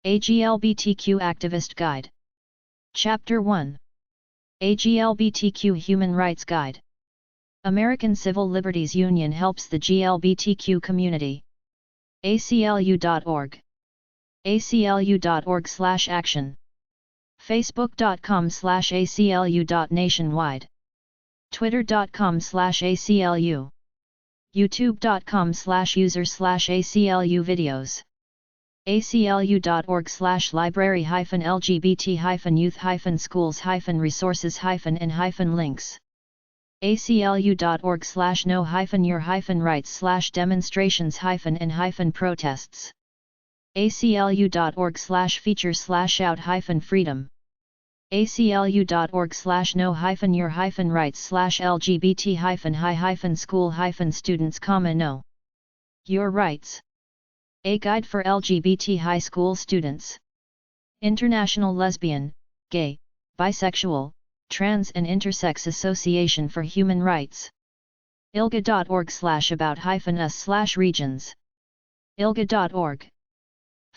A GLBTQ Activist Guide. Chapter 1. A GLBTQ Human Rights Guide. American Civil Liberties Union helps the GLBTQ community. ACLU.org. ACLU.org/action. Facebook.com/ACLU.nationwide. Twitter.com/ACLU. YouTube.com/user/ACLU videos. ACLU.org/library-lgbt-youth-schools-resources-and-links. ACLU.org/know-your-rights/demonstrations-and-protests. ACLU.org/feature/out-freedom. ACLU.org/know-your-rights/LGBT-high-school-students, know your rights. A guide for LGBT high school students. International Lesbian, Gay, Bisexual, Trans and Intersex Association for Human Rights. ILGA.org/about-us/regions. ILGA.org.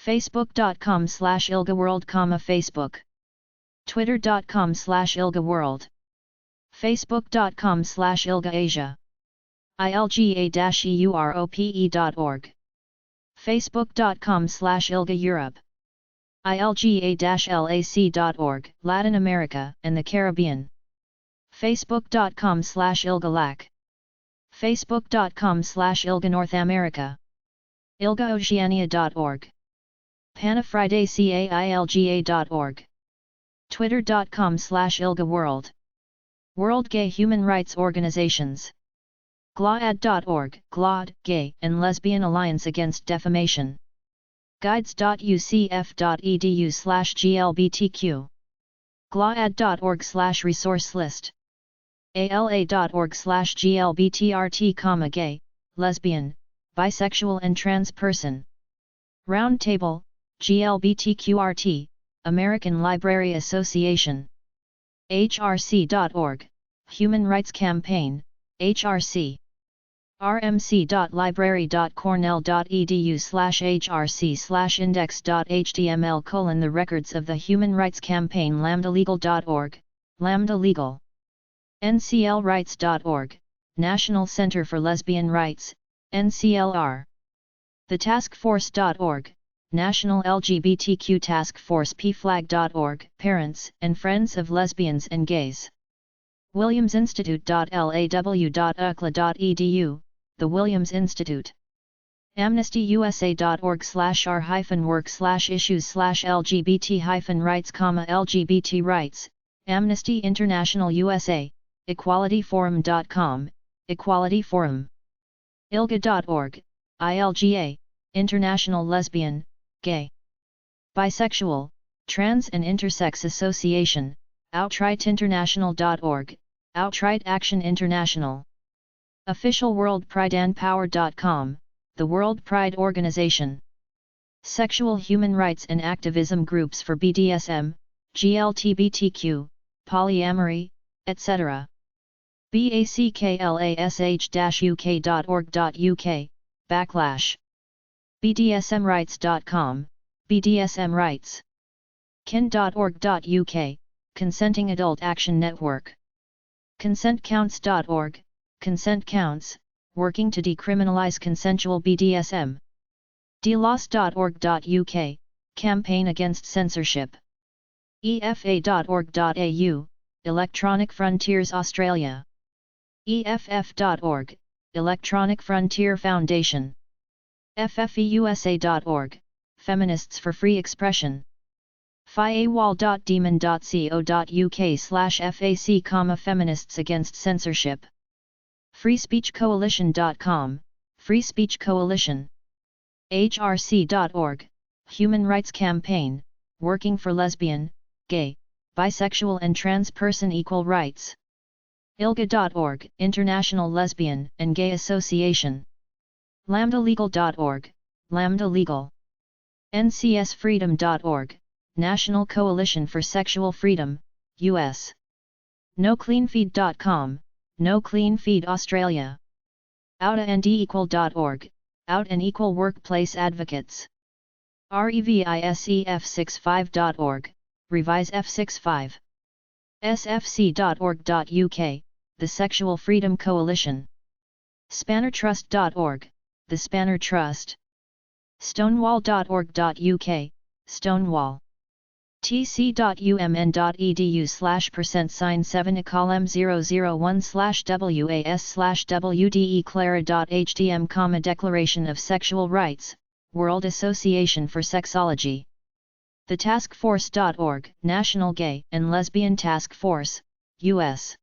Facebook.com/ILGAWorld, Facebook. Twitter.com/ILGAWorld. Facebook.com/ILGAAsia. ILGA-EUROPE.org. Facebook.com/ILGA-Europe. ILGA-LAC.org, Latin America and the Caribbean. Facebook.com/ILGALAC. Facebook.com/ILGA North America. ILGAOceania.org. Panafridacailga.org. Twitter.com/ILGAWorld. World Gay Human Rights Organizations. GLAAD.org, GLAAD, Gay and Lesbian Alliance Against Defamation. Guides.ucf.edu/GLBTQ. GLAAD.org/resource list. ALA.org/GLBTRT, gay, lesbian, bisexual and trans person. Roundtable, GLBTQRT, American Library Association. HRC.org, Human Rights Campaign, HRC. rmc.library.cornell.edu/hrc/index.html: The records of the Human Rights Campaign. lambdalegal.org, Lambda Legal. nclrights.org, National Center for Lesbian Rights, NCLR. thetaskforce.org, National LGBTQ Task Force. pflag.org, Parents and Friends of Lesbians and Gays. williamsinstitute.law.ucla.edu, the Williams Institute. amnestyusa.org/r-work/issues/lgbt-rights, LGBT rights, Amnesty International USA, equalityforum.com, Equality Forum. ILGA.org, ILGA, International Lesbian, Gay, Bisexual, Trans and Intersex Association, OutrightInternational.org, Outright Action International. Official WorldPrideandPower.com, the World Pride Organization. Sexual human rights and activism groups for BDSM, GLBTQ, polyamory, etc. BACKLASH-UK.org.uk, BDSMrights.com, BDSM Rights. kin.org.uk, Consenting Adult Action Network. ConsentCounts.org, Consent Counts, working to decriminalize consensual BDSM. dlos.org.uk, Campaign Against Censorship. EFA.org.au, Electronic Frontiers Australia. EFF.org, Electronic Frontier Foundation. FFEUSA.org, Feminists for Free Expression. fiawal.demon.co.uk/FAC, Feminists Against Censorship. freespeechcoalition.com, Free Speech Coalition. HRC.org, Human Rights Campaign, working for lesbian, gay, bisexual and trans person equal rights. ILGA.org, International Lesbian and Gay Association. lambdalegal.org, Lambda Legal. ncsfreedom.org, National Coalition for Sexual Freedom, US. NoCleanFeed.com, No Clean Feed Australia. OutaandEqual.org, Out and Equal Workplace Advocates. REVISEF65.org, revise F65. sfc.org.uk, the Sexual Freedom Coalition. SpannerTrust.org, the Spanner Trust. Stonewall.org.uk, Stonewall. tc.umn.edu/%7-7-was/wde-clara.htm, Declaration of Sexual Rights, World Association for Sexology. TheTaskForce.org, National Gay and Lesbian Task Force, U.S.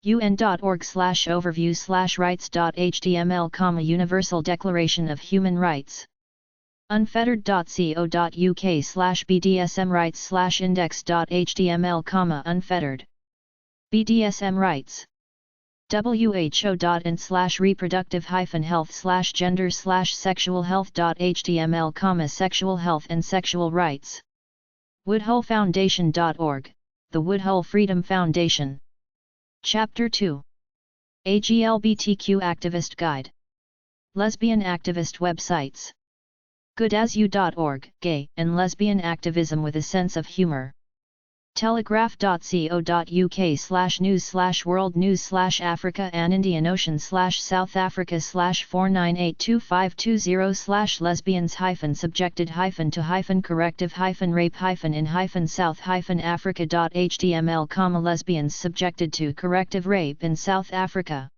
UN.org/overview/rights.html, Universal Declaration of Human Rights. Unfettered.co.uk/BDSM rights/index.html, Unfettered. BDSM rights. WHO.in/reproductive-health/gender/sexual health.html, sexual health and sexual rights. WoodhullFoundation.org, the Woodhull Freedom Foundation. Chapter 2. A GLBTQ Activist Guide. Lesbian activist websites. GoodAsYou.org, gay and lesbian activism with a sense of humor. Telegraph.co.uk/news/world news/Africa and Indian Ocean/South Africa/4982520/lesbians-subjected-to-rape-in-South-Africa.html, lesbians subjected to corrective rape in South Africa.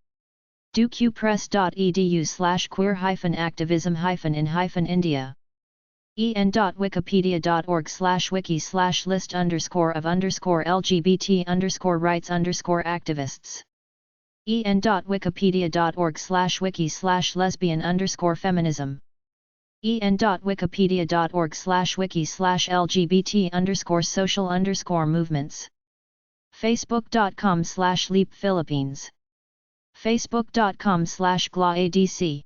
doqpress.edu/queer-activism-in-India. en.wikipedia.org/wiki/list_of_LGBT_rights_activists. en.wikipedia.org/wiki/lesbian_feminism. en.wikipedia.org/wiki/LGBT_social_movements. facebook.com/leap-philippines. facebook.com/glaadc.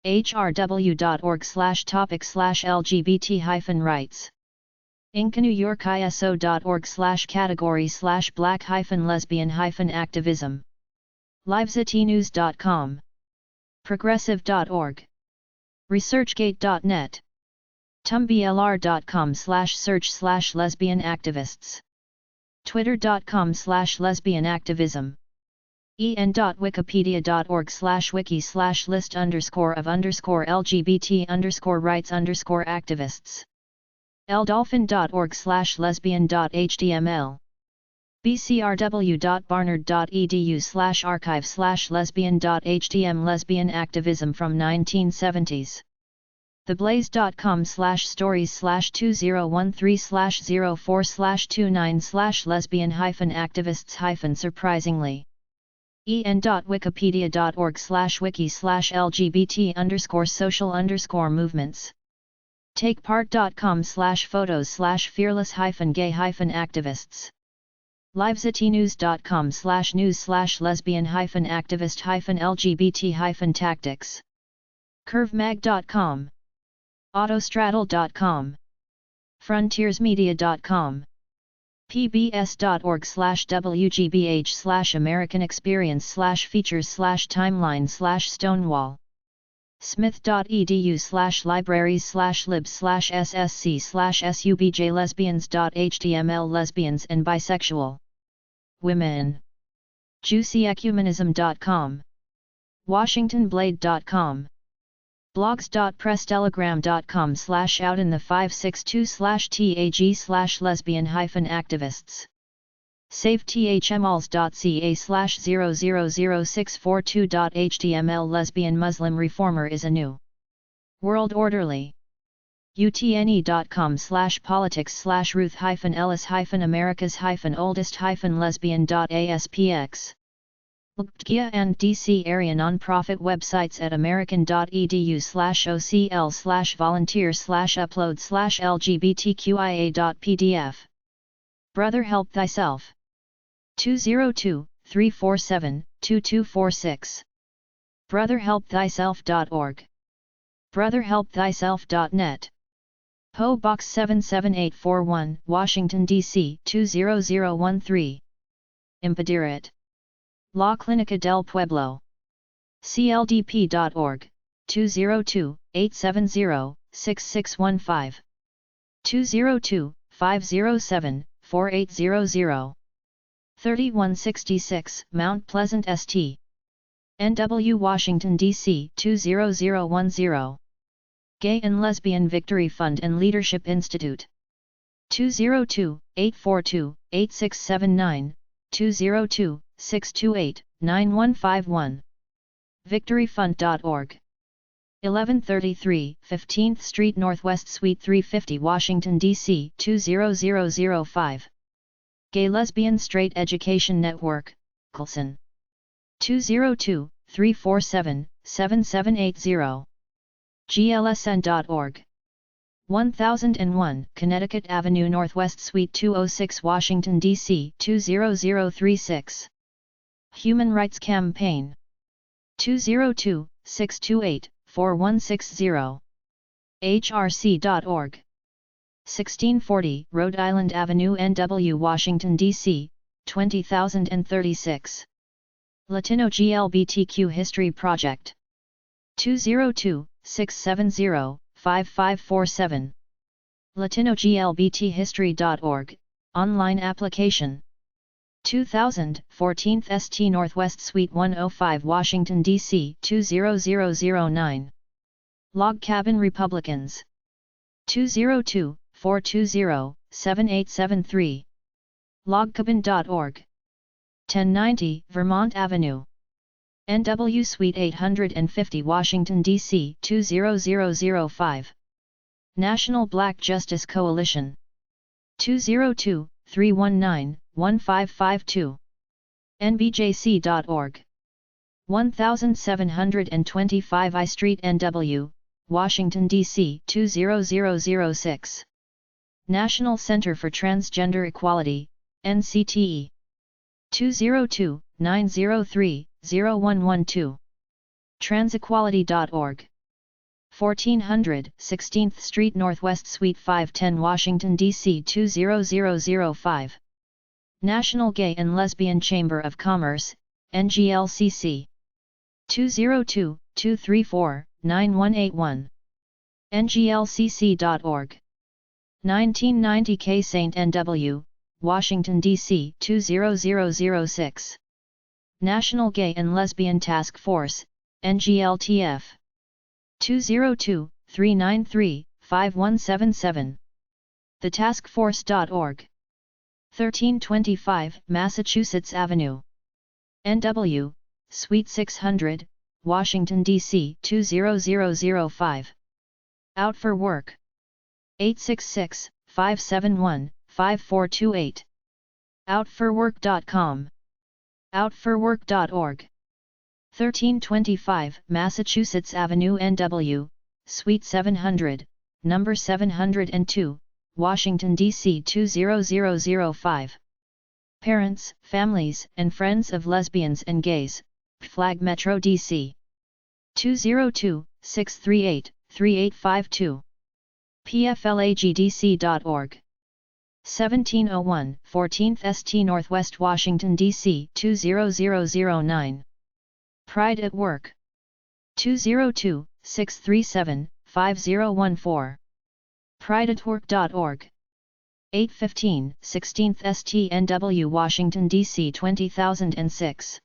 hrw.org/topic/LGBT-rights. incanewyork.iso.org/category/black-lesbian-activism. livesatnews.com. progressive.org. researchgate.net. tumblr.com/search/lesbian activists. twitter.com/lesbian activism. en.wikipedia.org/wiki/list_of_LGBT_rights_activists. ldolphin.org/lesbian.html. bcrw.barnard.edu/archive/lesbian.htm. lesbian activism from 1970s. theblaze.com/stories/2013/04/29/lesbian-activists-surprisingly. en.wikipedia.org/wiki/LGBT_social_movements. takepart.com/photos/fearless-gay-activists. livesatnews.com/news/lesbian-activist-LGBT-tactics. curvemag.com. autostraddle.com. frontiersmedia.com. pbs.org/wgbh/American experience/features/timeline/Stonewall. smith.edu/libraries/libs/ssc/subj. lesbians.html. lesbians and bisexual women. juicyecumenism.com. washingtonblade.com. blogs.press-telegram.com/out-in-the-562/tag/lesbian-activists. saveTHMALS.ca/0006442.html. lesbian Muslim reformer is a new world orderly. utne.com/politics/Ruth-Ellis-America's-oldest-lesbian.aspx. LGBTQ and DC area nonprofit websites at american.edu/ocl/volunteer/upload/lgbtqia.pdf. Brother Help Thyself. 202-347-2246. brotherhelpthyself.org. brotherhelpthyself.net. PO Box 77841, Washington, D.C. 20013. Impediret. La Clínica del Pueblo. cldp.org, 202-870-6900. 6615. 202-507-4800. 3166 Mount Pleasant St. NW Washington, D.C. 20010. Gay and Lesbian Victory Fund and Leadership Institute. 202-842-8679, 202-628-9151. victoryfund.org. 1133 15th Street Northwest Suite 350 Washington, D.C. 20005. Gay Lesbian Straight Education Network, Colson. 202-347-7780. glsn.org. 1001 Connecticut Avenue Northwest Suite 206 Washington, D.C. 20036. Human Rights Campaign. 202-628-4160. hrc.org. 1640 Rhode Island Avenue NW Washington, D.C. 20036. Latino GLBTQ History Project. 202-670-5547. LatinoGLBTHistory.org, online application. 2000 14th St. Northwest Suite 105 Washington, D.C. 20009. Log Cabin Republicans. 202-420-7873. logcabin.org. 1090 Vermont Avenue. NW Suite 850 Washington, D.C. 20005. National Black Justice Coalition. 202-319-1552. nbjc.org. 1725 I Street NW, Washington, D.C. 20006. National Center for Transgender Equality, NCTE. 202-903-0112. transequality.org. 1400 16th Street Northwest Suite 510 Washington, D.C. 20005. National Gay and Lesbian Chamber of Commerce, NGLCC. 202-234-9181. nglcc.org. 1990 K St. NW, Washington, D.C. 20006. National Gay and Lesbian Task Force, NGLTF. 202-393-5177. thetaskforce.org. 1325 Massachusetts Avenue. NW, Suite 600, Washington, D.C. 20005. Out for Work. 866-571-5428. outforwork.com. outforwork.org. 1325 Massachusetts Avenue NW, Suite 700, Number 702, Washington, D.C. 20005. Parents, families, and friends of lesbians and gays, Flag Metro D.C. 202-638-3852. pflagdc.org. 1701 14th St. Northwest Washington, D.C. 20009. Pride at Work. 202-637-5014. prideatwork.org. 815 16th St. NW Washington, D.C. 20006.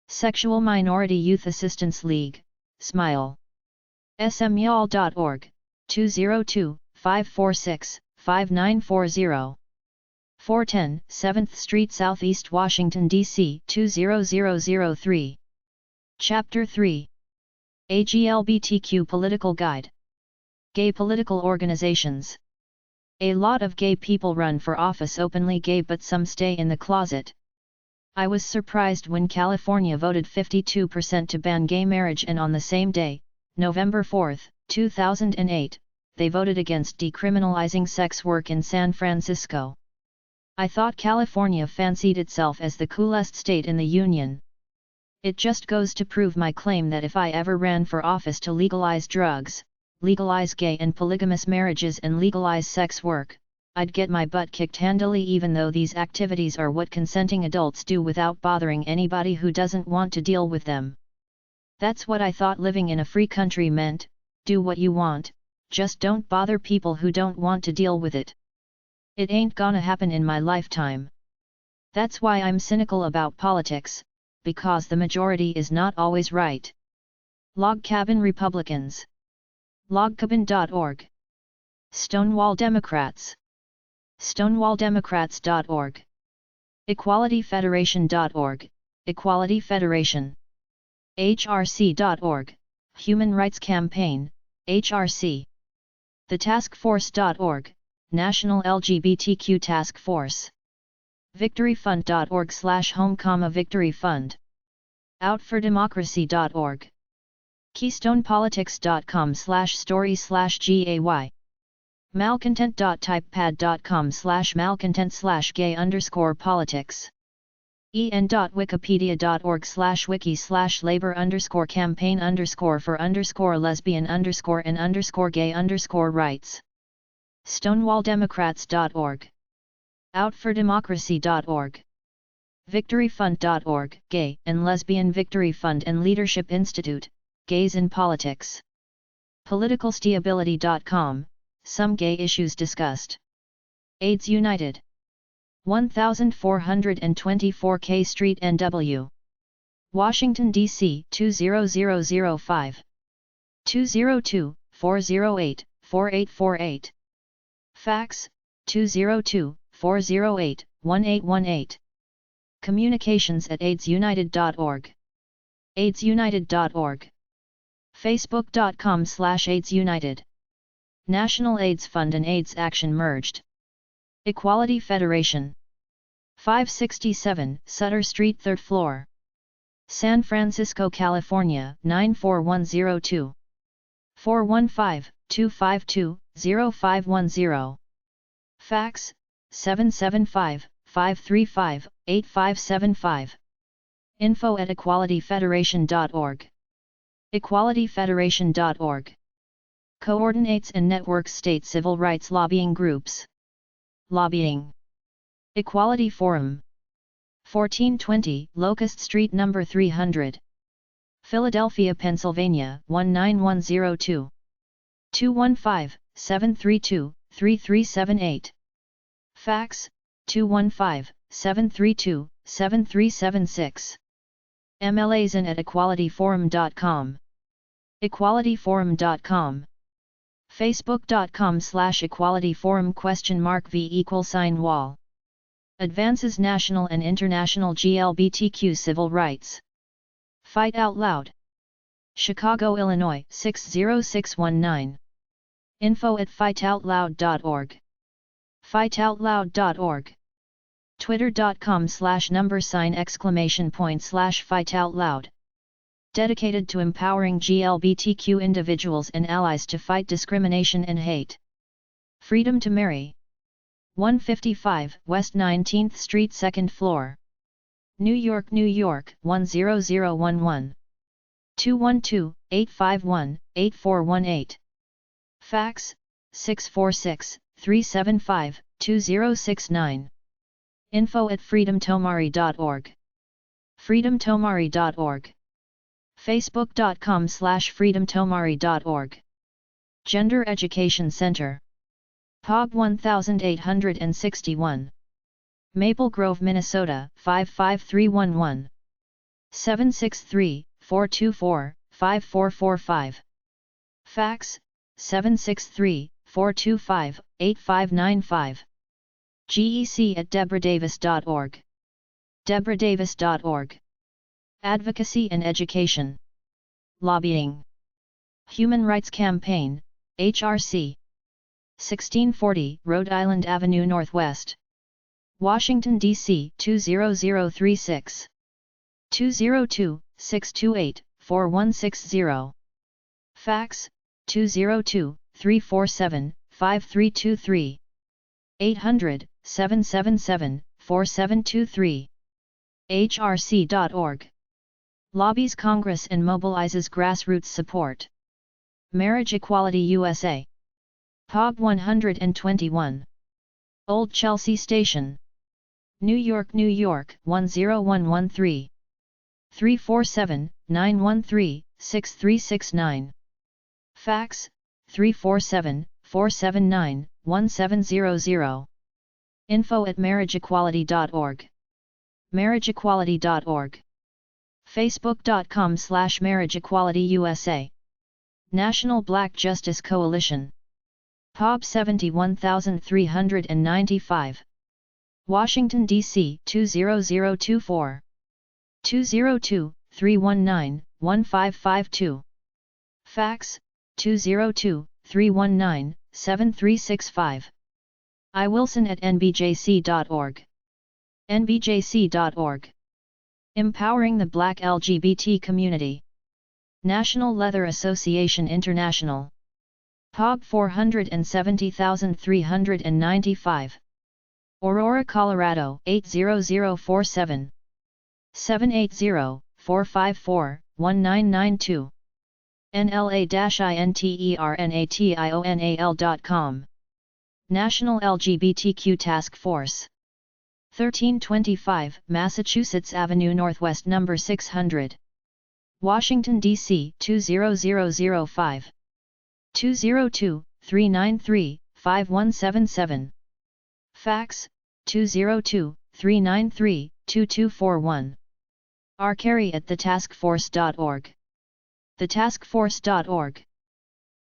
Sexual Minority Youth Assistance League, SMILE. smyal.org, 202-546-5940. 410 7th Street Southeast Washington, D.C. 20003. Chapter 3. A GLBTQ Political Guide. Gay Political Organizations. A lot of gay people run for office openly gay, but some stay in the closet. I was surprised when California voted 52% to ban gay marriage, and on the same day, November 4, 2008, they voted against decriminalizing sex work in San Francisco. I thought California fancied itself as the coolest state in the union. It just goes to prove my claim that if I ever ran for office to legalize drugs, legalize gay and polygamous marriages, and legalize sex work, I'd get my butt kicked handily, even though these activities are what consenting adults do without bothering anybody who doesn't want to deal with them. That's what I thought living in a free country meant: do what you want, just don't bother people who don't want to deal with it. It ain't gonna happen in my lifetime. That's why I'm cynical about politics, because the majority is not always right. Log Cabin Republicans. logcabin.org. Stonewall Democrats. stonewalldemocrats.org. equalityfederation.org, Equality Federation. hrc.org, Human Rights Campaign, HRC. thetaskforce.org, National LGBTQ Task Force. victoryfund.org/home, Victory Fund. outfordemocracy.org. keystonepolitics.com/story/gay. malcontent.typepad.com/malcontent/gay_politics. en.wikipedia.org/wiki/labor_campaign_for_lesbian_and_gay_rights. stonewalldemocrats.org. outfordemocracy.org. victoryfund.org, Gay and Lesbian Victory Fund and Leadership Institute, Gays in Politics. politicalstability.com, some gay issues discussed. AIDS United. 1424 K Street, NW. Washington, D.C. 20005. 202-408-4848. Fax, 202-408-1818. Communications@aidsunited.org. aidsunited.org. facebook.com/aidsunited. National AIDS Fund and AIDS Action merged. Equality Federation. 567 Sutter Street, 3rd floor. San Francisco, California 94102. 415-252-0510. Fax, 775-535-8575. info@equalityfederation.org. equalityfederation.org. Coordinates and networks state civil rights lobbying groups. Lobbying. Equality Forum. 1420 Locust Street, No. 300. Philadelphia, Pennsylvania 19102. 215-732-3378. Fax, 215-732-7376. mlasin@equalityforum.com. equalityforum.com. facebook.com/equalityforum?v=wall. Advances national and international GLBTQ civil rights. Fight Out Loud. Chicago, Illinois 60619. info@fightoutloud.org. fightoutloud.org. twitter.com/$!fightoutloud. Dedicated to empowering GLBTQ individuals and allies to fight discrimination and hate. Freedom to Marry. 155 West 19th Street, 2nd floor. New York, New York 10011. 212-851-8418. Fax, 646-375-2069. info@freedomtomari.org. freedomtomari.org. facebook.com/freedomtomari.org. Gender Education Center. POG 1861. Maple Grove, Minnesota 55311. 763-424-5445. Fax, 763-425-8595. gec@deborahdavis.org. deborahdavis.org. Advocacy and Education. Lobbying. Human Rights Campaign, HRC. 1640 Rhode Island Avenue Northwest. Washington, D.C. 20036. 202-628-4160. Fax, 202-347-5323. 800-777-4723. hrc.org. Lobbies Congress and mobilizes grassroots support. Marriage Equality USA. POG 121. Old Chelsea Station. New York, New York 10113. 347-913-6369. Fax, 347 479 1700. info@marriageequality.org. marriageequality.org. facebook.com/marriageequalityusa. National Black Justice Coalition. epub 71395. Washington, D.C. 20024. 202-319-1552. Fax, 202-319-7365. iwilson@nbjc.org. nbjc.org. Empowering the Black LGBT Community. National Leather Association International. epub 470395. Aurora, Colorado 80047. 780-454-1992. nla-international.com. National LGBTQ Task Force. 1325 Massachusetts Avenue Northwest No. 600. Washington, D.C. 20005. 202-393-5177. Fax, 202-393-2241. rcarey@thetaskforce.org. thetaskforce.org.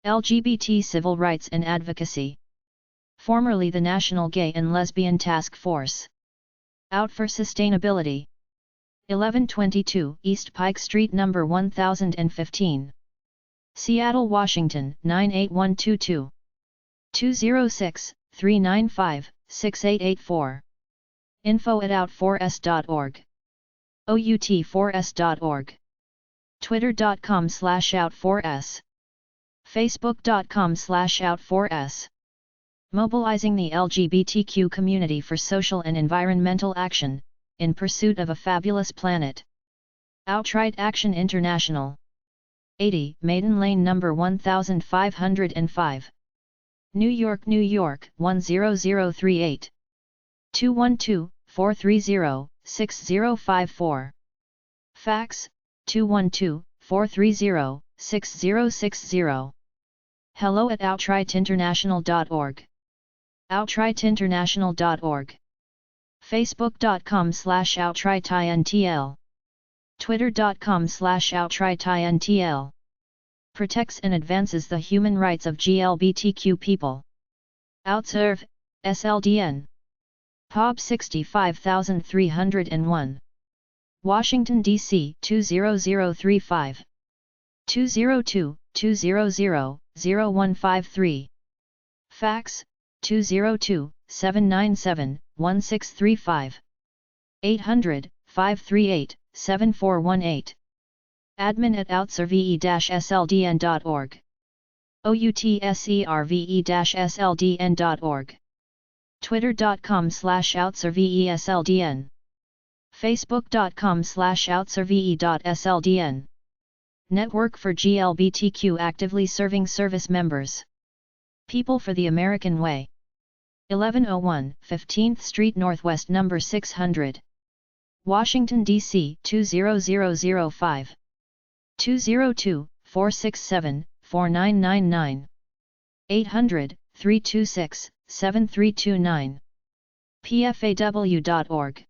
LGBT Civil Rights and Advocacy. Formerly the National Gay and Lesbian Task Force. Out for Sustainability. 1122 East Pike Street No. 1015. Seattle, Washington 98122. 206-395-6884. info@out4s.org. out4s.org. twitter.com/out4s. facebook.com/out4s. Mobilizing the LGBTQ community for social and environmental action, in pursuit of a fabulous planet. Outright Action International. 80 Maiden Lane No. 1505. New York, New York 10038. 212-430-6054. Fax, 212-430-6060. hello@outrightinternational.org. outrightinternational.org. facebook.com/outrightintl. twitter.com/outrightintl. Protects and advances the human rights of GLBTQ people. Outserve, SLDN. epub 65301. Washington, D.C. 20035. 202-200-0153. Fax, 202-797-1635. 800-538-7418. admin@outserve-sldn.org. outserve-sldn.org. twitter.com/outserve-sldn. facebook.com/outserve-sldn. Network for GLBTQ actively serving service members. People for the American Way. 1101 15th Street Northwest No. 600. Washington, D.C. 20005. 202-467-4999. 800-326-7329. pfaw.org.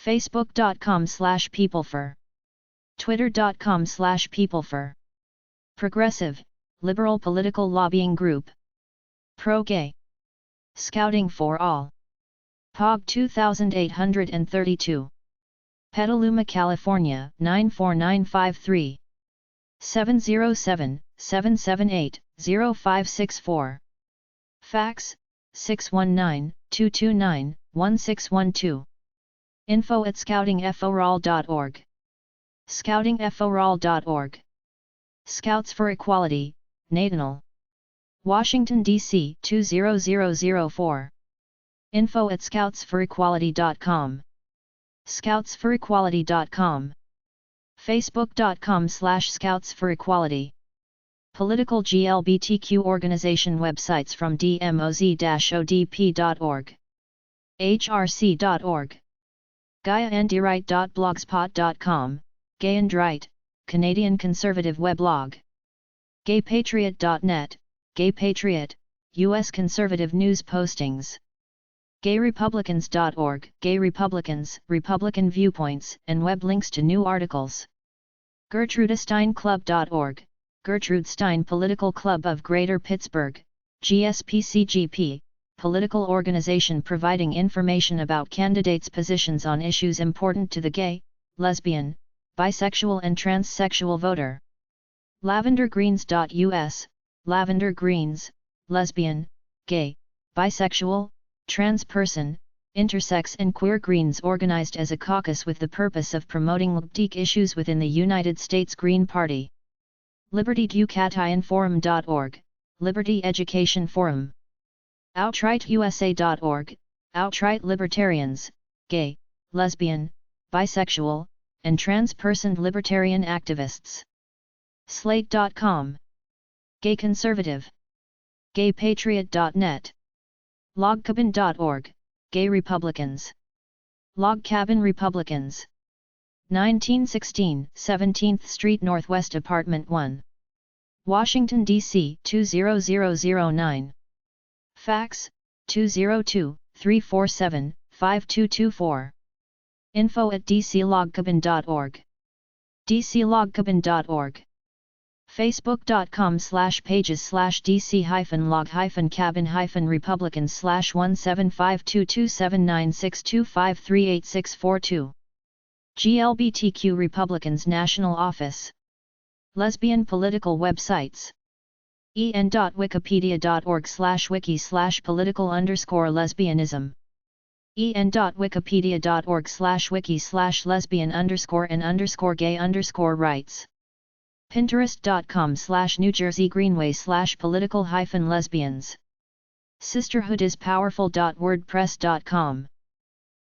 facebook.com/peoplefor. twitter.com/peoplefor. Progressive, liberal political lobbying group. Pro-gay. Scouting for All. epub 2832. Petaluma, California 94953. 707-778-0564. Fax, 619-229-1612. info@scoutingforall.org. scoutingforall.org. Scouts for Equality, National. Washington, D.C. 20004. info@scoutsforequality.com. scoutsforequality.com. facebook.com/scoutsforequality. Political GLBTQ organization websites from dmoz-odp.org. hrc.org. GaiaAndiRight.blogspot.com, Gay and Right, Canadian conservative weblog. GayPatriot.net, Gay Patriot, U.S. conservative news postings. GayRepublicans.org, Gay Republicans, Republican viewpoints, and web links to new articles. GertrudeSteinClub.org, Gertrude Stein Political Club of Greater Pittsburgh, GSPCGP, political organization providing information about candidates' positions on issues important to the gay, lesbian, bisexual and transsexual voter. LavenderGreens.us, Lavender Greens, lesbian, gay, bisexual, trans person, intersex and queer Greens organized as a caucus with the purpose of promoting LGBTQ issues within the United States Green Party. LibertyEducationForum.org, Liberty Education Forum. OutrightUSA.org, Outright Libertarians, gay, lesbian, bisexual, and trans person libertarian activists. Slate.com. Gay Conservative. GayPatriot.net. LogCabin.org, Gay Republicans. Log Cabin Republicans. 1916, 17th Street Northwest Apartment 1. Washington, D.C. 20009. Fax, 202-347-5224. info@dclogcabin.org. dclogcabin.org. Facebook.com/pages/dc-log-cabin-175227962538642. GLBTQ Republicans National Office. Lesbian political websites. en.wikipedia.org/wiki/political_lesbianism. en.wikipedia.org/wiki/lesbian_and_gay_rights. Pinterest.com/New Jersey Greenway/political-lesbians. Sisterhoodispowerful.wordpress.com.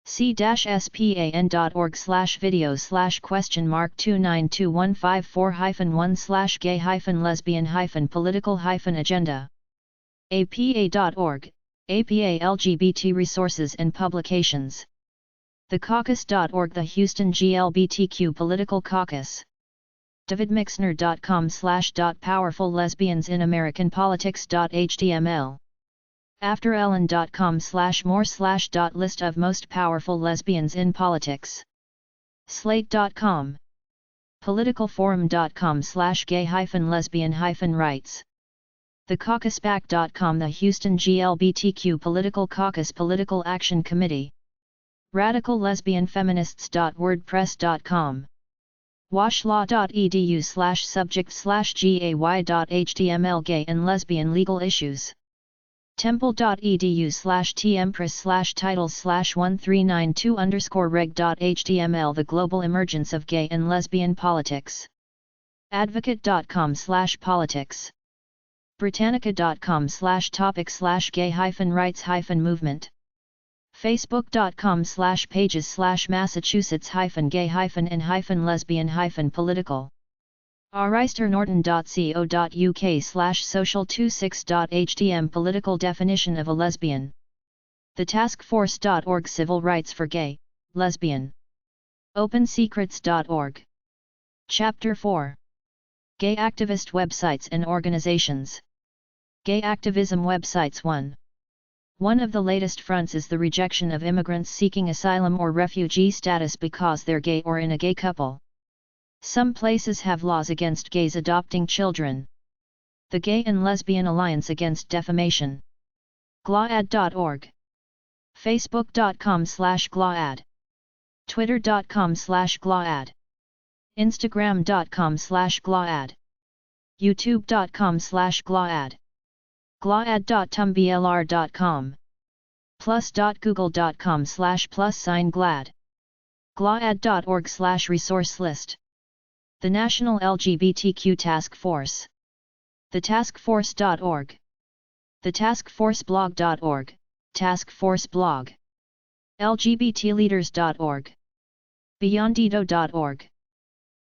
c-span.org/video/?92154-1/gay-lesbian-political-agenda. apa.org, APA LGBT resources and publications. TheCaucus.org, the Houston GLBTQ Political Caucus. davidmixner.com/.powerful lesbians in American politics.html. AfterEllen.com/more/.list of most powerful lesbians in politics. Slate.com. politicalforum.com/gay-lesbian-rights. TheCaucusPAC.com, the Houston GLBTQ Political Caucus Political Action Committee. RadicalLesbianFeminists.wordpress.com. washlaw.edu/subject/gay.html Gay and lesbian legal issues. temple.edu/tmpress/titles/1392_reg.html The global emergence of gay and lesbian politics. advocate.com/politics. britannica.com/topic/gay-rights-movement. facebook.com/pages/massachusetts-gay-and-lesbian-political. aristernorton.co.uk/social26.htm Political definition of a lesbian. thetaskforce.org Civil rights for gay, lesbian. opensecrets.org. Chapter 4. Gay activist websites and organizations. Gay activism websites. 1. One of the latest fronts is the rejection of immigrants seeking asylum or refugee status because they're gay or in a gay couple. Some places have laws against gays adopting children. The Gay and Lesbian Alliance Against Defamation. GLAAD.org. Facebook.com/GLAAD. Twitter.com/GLAAD. Instagram.com/GLAAD. YouTube.com/GLAAD. GLAAD.tumblr.com. Plus.google.com/+glad. GLAAD.org/resource list. The National LGBTQ Task Force. thetaskforce.org. thetaskforceblog.org, Task Force blog. lgbtleaders.org. beyondido.org.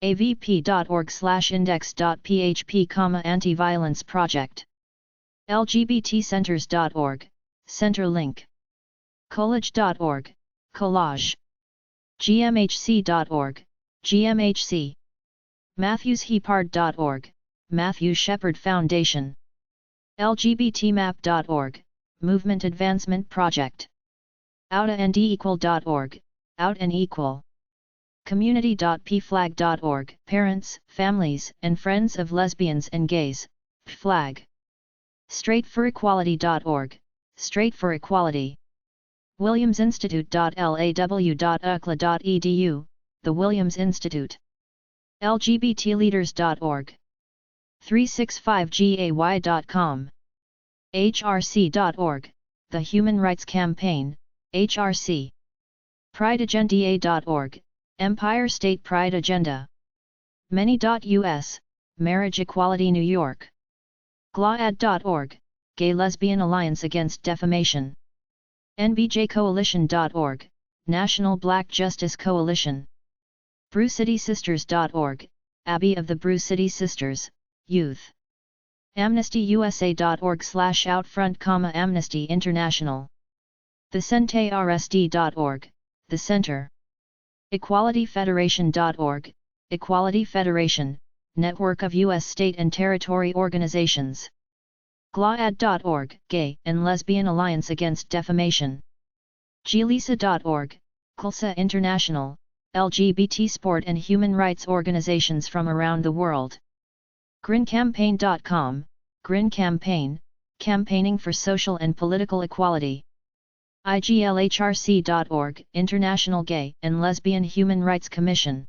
avp.org/index.php, anti-violence project. lgbtcenters.org, Centerlink. collage.org, collage. gmhc.org, gmhc. matthewshepard.org, Matthew Shepard Foundation. LGBTmap.org, Movement Advancement Project. OutAndEqual.org, Out and Equal. Community.pflag.org, Parents, Families, and Friends of Lesbians and Gays, PFLAG. StraightForEquality.org, Straight for Equality. WilliamsInstitute.law.ukla.edu, The Williams Institute. LGBTleaders.org. 365gay.com. HRC.org, The Human Rights Campaign, HRC. PrideAgenda.org, Empire State Pride Agenda. Many.us, Marriage Equality New York. GLAAD.org, Gay Lesbian Alliance Against Defamation. NBJCoalition.org, National Black Justice Coalition. BrewCitySisters.org, Abbey of the Brew City Sisters, Youth. AmnestyUSA.org/OutFront, Amnesty International. TheCenteRSD.org, The Center. EqualityFederation.org, Equality Federation, network of U.S. state and territory organizations. GLAAD.org, Gay and Lesbian Alliance Against Defamation. GLISA.org, GLSA International, LGBT sport and human rights organizations from around the world. GrinCampaign.com, Grin Campaign, campaigning for social and political equality. IGLHRC.org, International Gay and Lesbian Human Rights Commission.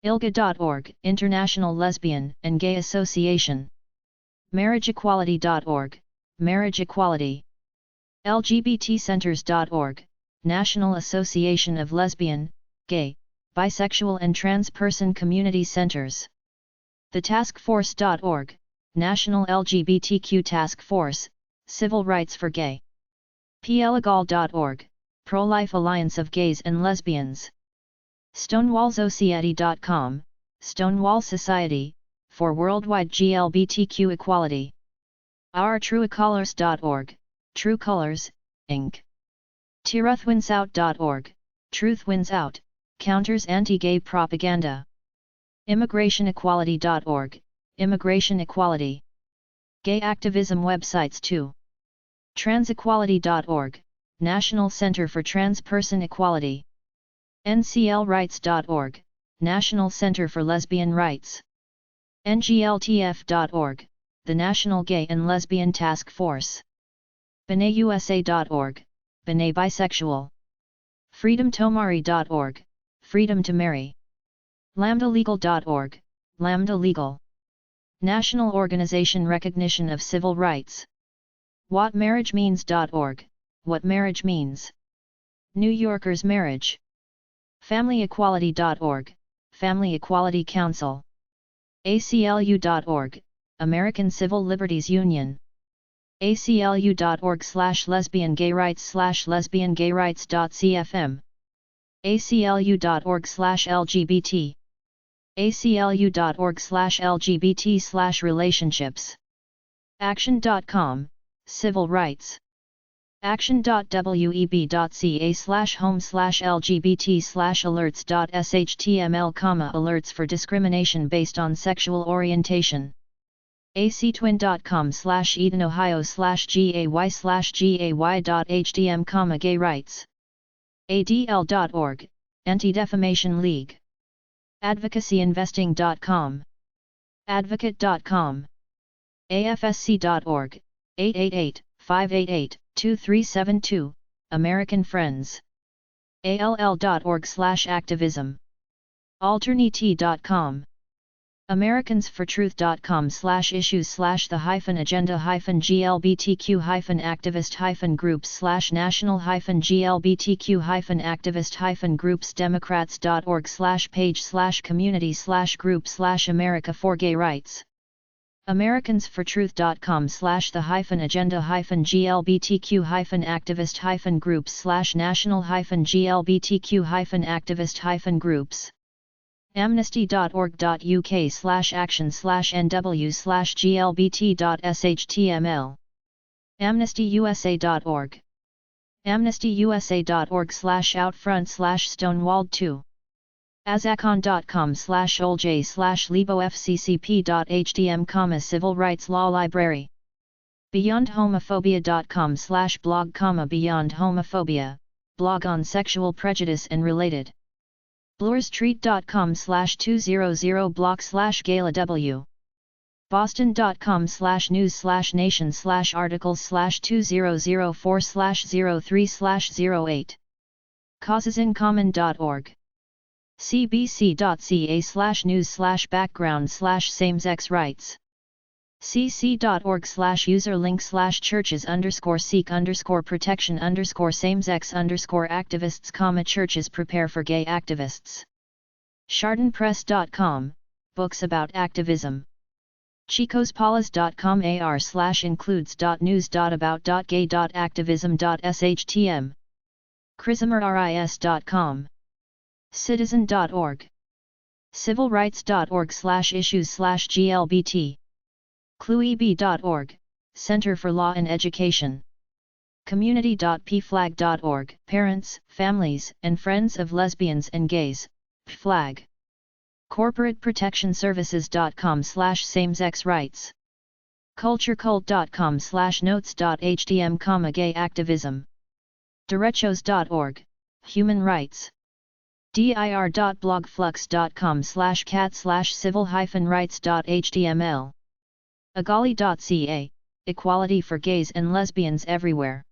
ILGA.org, International Lesbian and Gay Association. MarriageEquality.org, Marriage Equality. LGBTCenters.org, National Association of Lesbian, Gay, Bisexual and Trans Person Community Centers. TheTaskForce.org, National LGBTQ Task Force, Civil Rights for Gay. PLEGAL.org, Pro-Life Alliance of Gays and Lesbians. StonewallSociety.com, Stonewall Society, for worldwide GLBTQ equality. OurTrueColors.org, True Colors, Inc. TruthWinsOut.org, Truth Wins Out, counters anti-gay propaganda. ImmigrationEquality.org, Immigration Equality. Gay activism websites too. TransEquality.org, National Center for Trans Person Equality. NCLRights.org, National Center for Lesbian Rights. NGLTF.org, the National Gay and Lesbian Task Force. B'naiUSA.org, B'nai Bisexual. FreedomTomari.org, Freedom to Marry. LambdaLegal.org, Lambda Legal. National Organization Recognition of Civil Rights. WhatMarriageMeans.org, What Marriage Means. New Yorker's Marriage. FamilyEquality.org, Family Equality Council. ACLU.org, American Civil Liberties Union. ACLU.org/lesbian-gay-rights/lesbian-gay-rights.cfm. ACLU.org/LGBT. ACLU.org/LGBT/relationships. Action.com, Civil Rights. action.web.ca/home/lgbt/alerts.html, alerts for discrimination based on sexual orientation. actwin.com/edenohio/gay/gay.hdm, gay rights. adl.org, Anti-Defamation League. advocacyinvesting.com. advocate.com. afsc.org, 888-588-2372, American Friends. all.org/activism. alternate.com. americansfortruth.com/issues/the-agenda-groups/national-GLBTQ-activist-groups democrats.org/page/community/group/America for Gay Rights. americansfortruth.com/the-agenda-groups/national-GLBTQ-activist-groups. amnesty.org.uk/action/nw/glbt.shtml. amnestyusa.org. amnestyusa.org/outfront/stonewalled2. azacon.com/oljay/libofccp.hdm, Civil Rights Law Library. beyondhomophobia.com/blog, Beyond Homophobia, blog on sexual prejudice and related. bloorstreet.com/200blog/gaylaw. boston.com/news/articles/2004/03/08. causesincommon.org. cbc.ca/news/background/same-sex rights. cc.org/user link/churches_seek_protection_same-sex_activists, churches prepare for gay activists. chardonpress.com, books about activism. chicospalas.com ar/includes.news.about.gay.activism.shtm. chrismris.com. citizen.org. civilrights.org/issues/GLBT. clueb.org, Center for Law and Education. community.pflag.org, Parents, Families, and Friends of Lesbians and Gays, PFLAG. corporateprotectionservices.com/same-sex rights. culturecult.com/notes.htm, gay activism. derechos.org, Human Rights. dir.blogflux.com/cat/civil-rights.html. agali.ca, Equality for Gays and Lesbians Everywhere.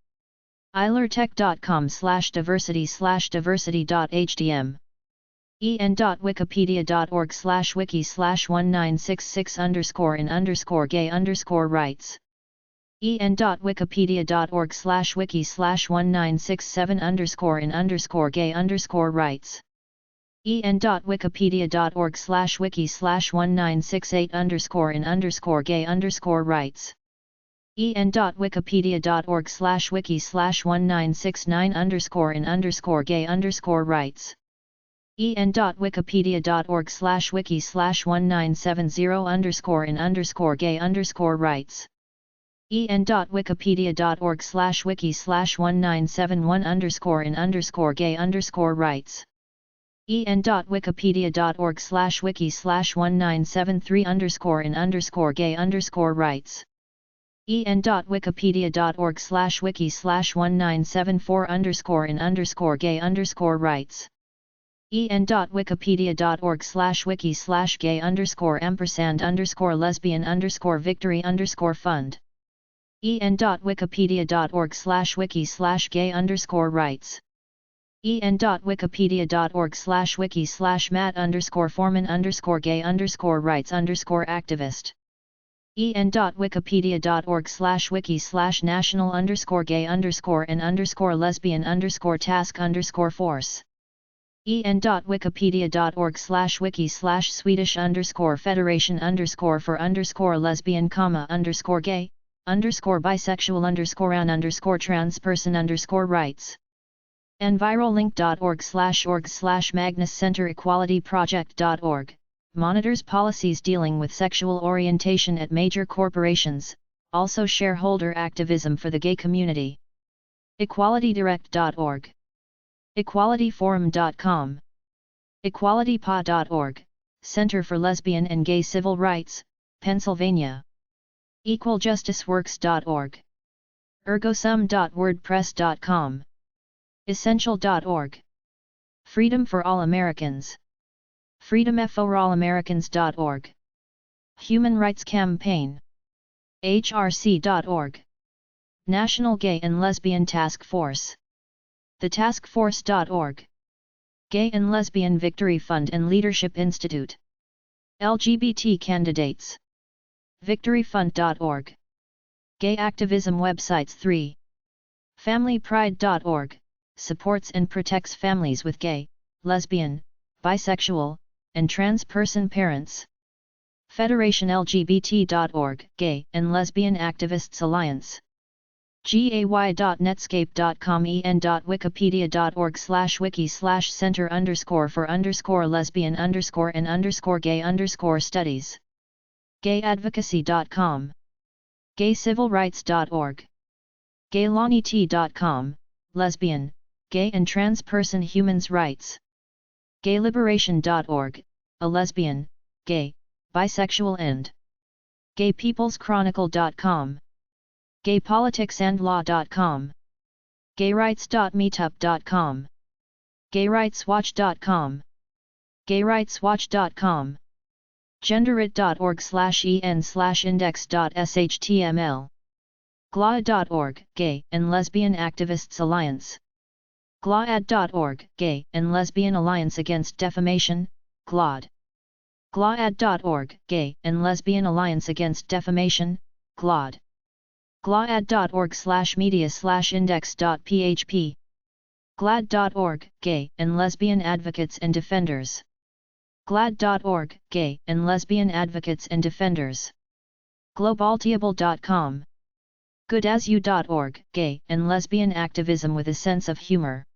ilertech.com/diversity/diversity.htm. en.wikipedia.org/wiki/1966_in_gay_rights. en.wikipedia.org/wiki/1967_in_gay_rights. en.wikipedia.org/wiki/1968_in_gay_rights. en.wikipedia.org/wiki/1969_in_gay_rights. en.wikipedia.org/wiki/1970_in_gay_rights. en.wikipedia.org/wiki/1971_in_gay_rights. en.wikipedia.org/wiki/1973_in_gay_rights. en.wikipedia.org/wiki/1974_in_gay_rights. en.wikipedia.org/gay_ampersand_lesbian_victory_fund. en.wikipedia.org/wiki/gay_rights. en.wikipedia.org/wiki/mat_foreman_gay_rights_activist. en.wikipedia.org/wiki/national_gay_and_lesbian_task_force. en.wikipedia.org/Swedish_for_federation_for_lesbian, bisexual_trans_person_rights. envirolink.org/org/Magnus Center Equality Project.org, monitors policies dealing with sexual orientation at major corporations, also shareholder activism for the gay community. equalitydirect.org. equalityforum.com. equalitypa.org, Center for Lesbian and Gay Civil Rights, Pennsylvania. equaljusticeworks.org. ergosum.wordpress.com. essential.org. Freedom for All Americans. freedomforallamericans.org. Human Rights Campaign. hrc.org. National Gay and Lesbian Task Force. thetaskforce.org. Gay and Lesbian Victory Fund and Leadership Institute. LGBT candidates. victoryfund.org. Gay activism websites. 3. familypride.org, supports and protects families with gay, lesbian, bisexual, and trans person parents. federationlgbt.org, Gay and Lesbian Activists Alliance. gay.netscape.com. en.wikipedia.org/wiki/center_for_lesbian_and_gay_studies. gayadvocacy.com. gaycivilrights.org. gaylonit.com, lesbian, gay and trans person humans rights. gayliberation.org, a lesbian, gay, bisexual and gay people's chronicle.com. gaypoliticsandlaw.com, gayrights.meetup.com, gayrightswatch.com, gayrightswatch.com, genderit.org/en/index.html, glaa.org, Gay and Lesbian Activists Alliance, glaad.org, Gay and Lesbian Alliance Against Defamation, GLAAD, glaad.org, Gay and Lesbian Alliance Against Defamation, GLAAD, glaad.org/media/index.php, glad.org, Gay and Lesbian Advocates and Defenders, glad.org, Gay and Lesbian Advocates and Defenders, globaltable.com, goodasyou.org, Gay and Lesbian Activism with a Sense of Humor,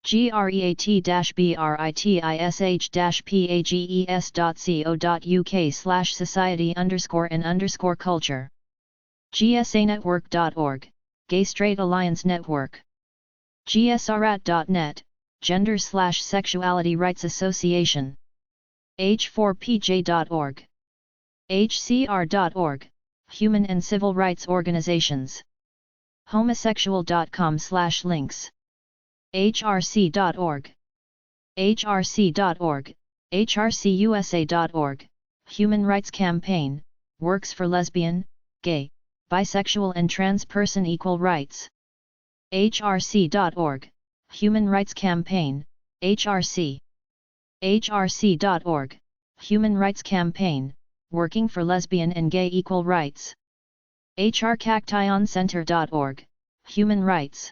great-pages.pages.co.uk/society_and_culture, gsanetwork.org, Gay Straight Alliance Network, gsrat.net, Gender/Sexuality Rights Association, h4pj.org, hcr.org, Human and Civil Rights Organizations, homosexual.com/links, hrc.org, hrc.org, hrcusa.org, Human Rights Campaign, works for lesbian, gay, bisexual and trans person equal rights, hrc.org, Human Rights Campaign, HRC, hrc.org, Human Rights Campaign, working for lesbian and gay equal rights, hrcactioncenter.org, Human Rights,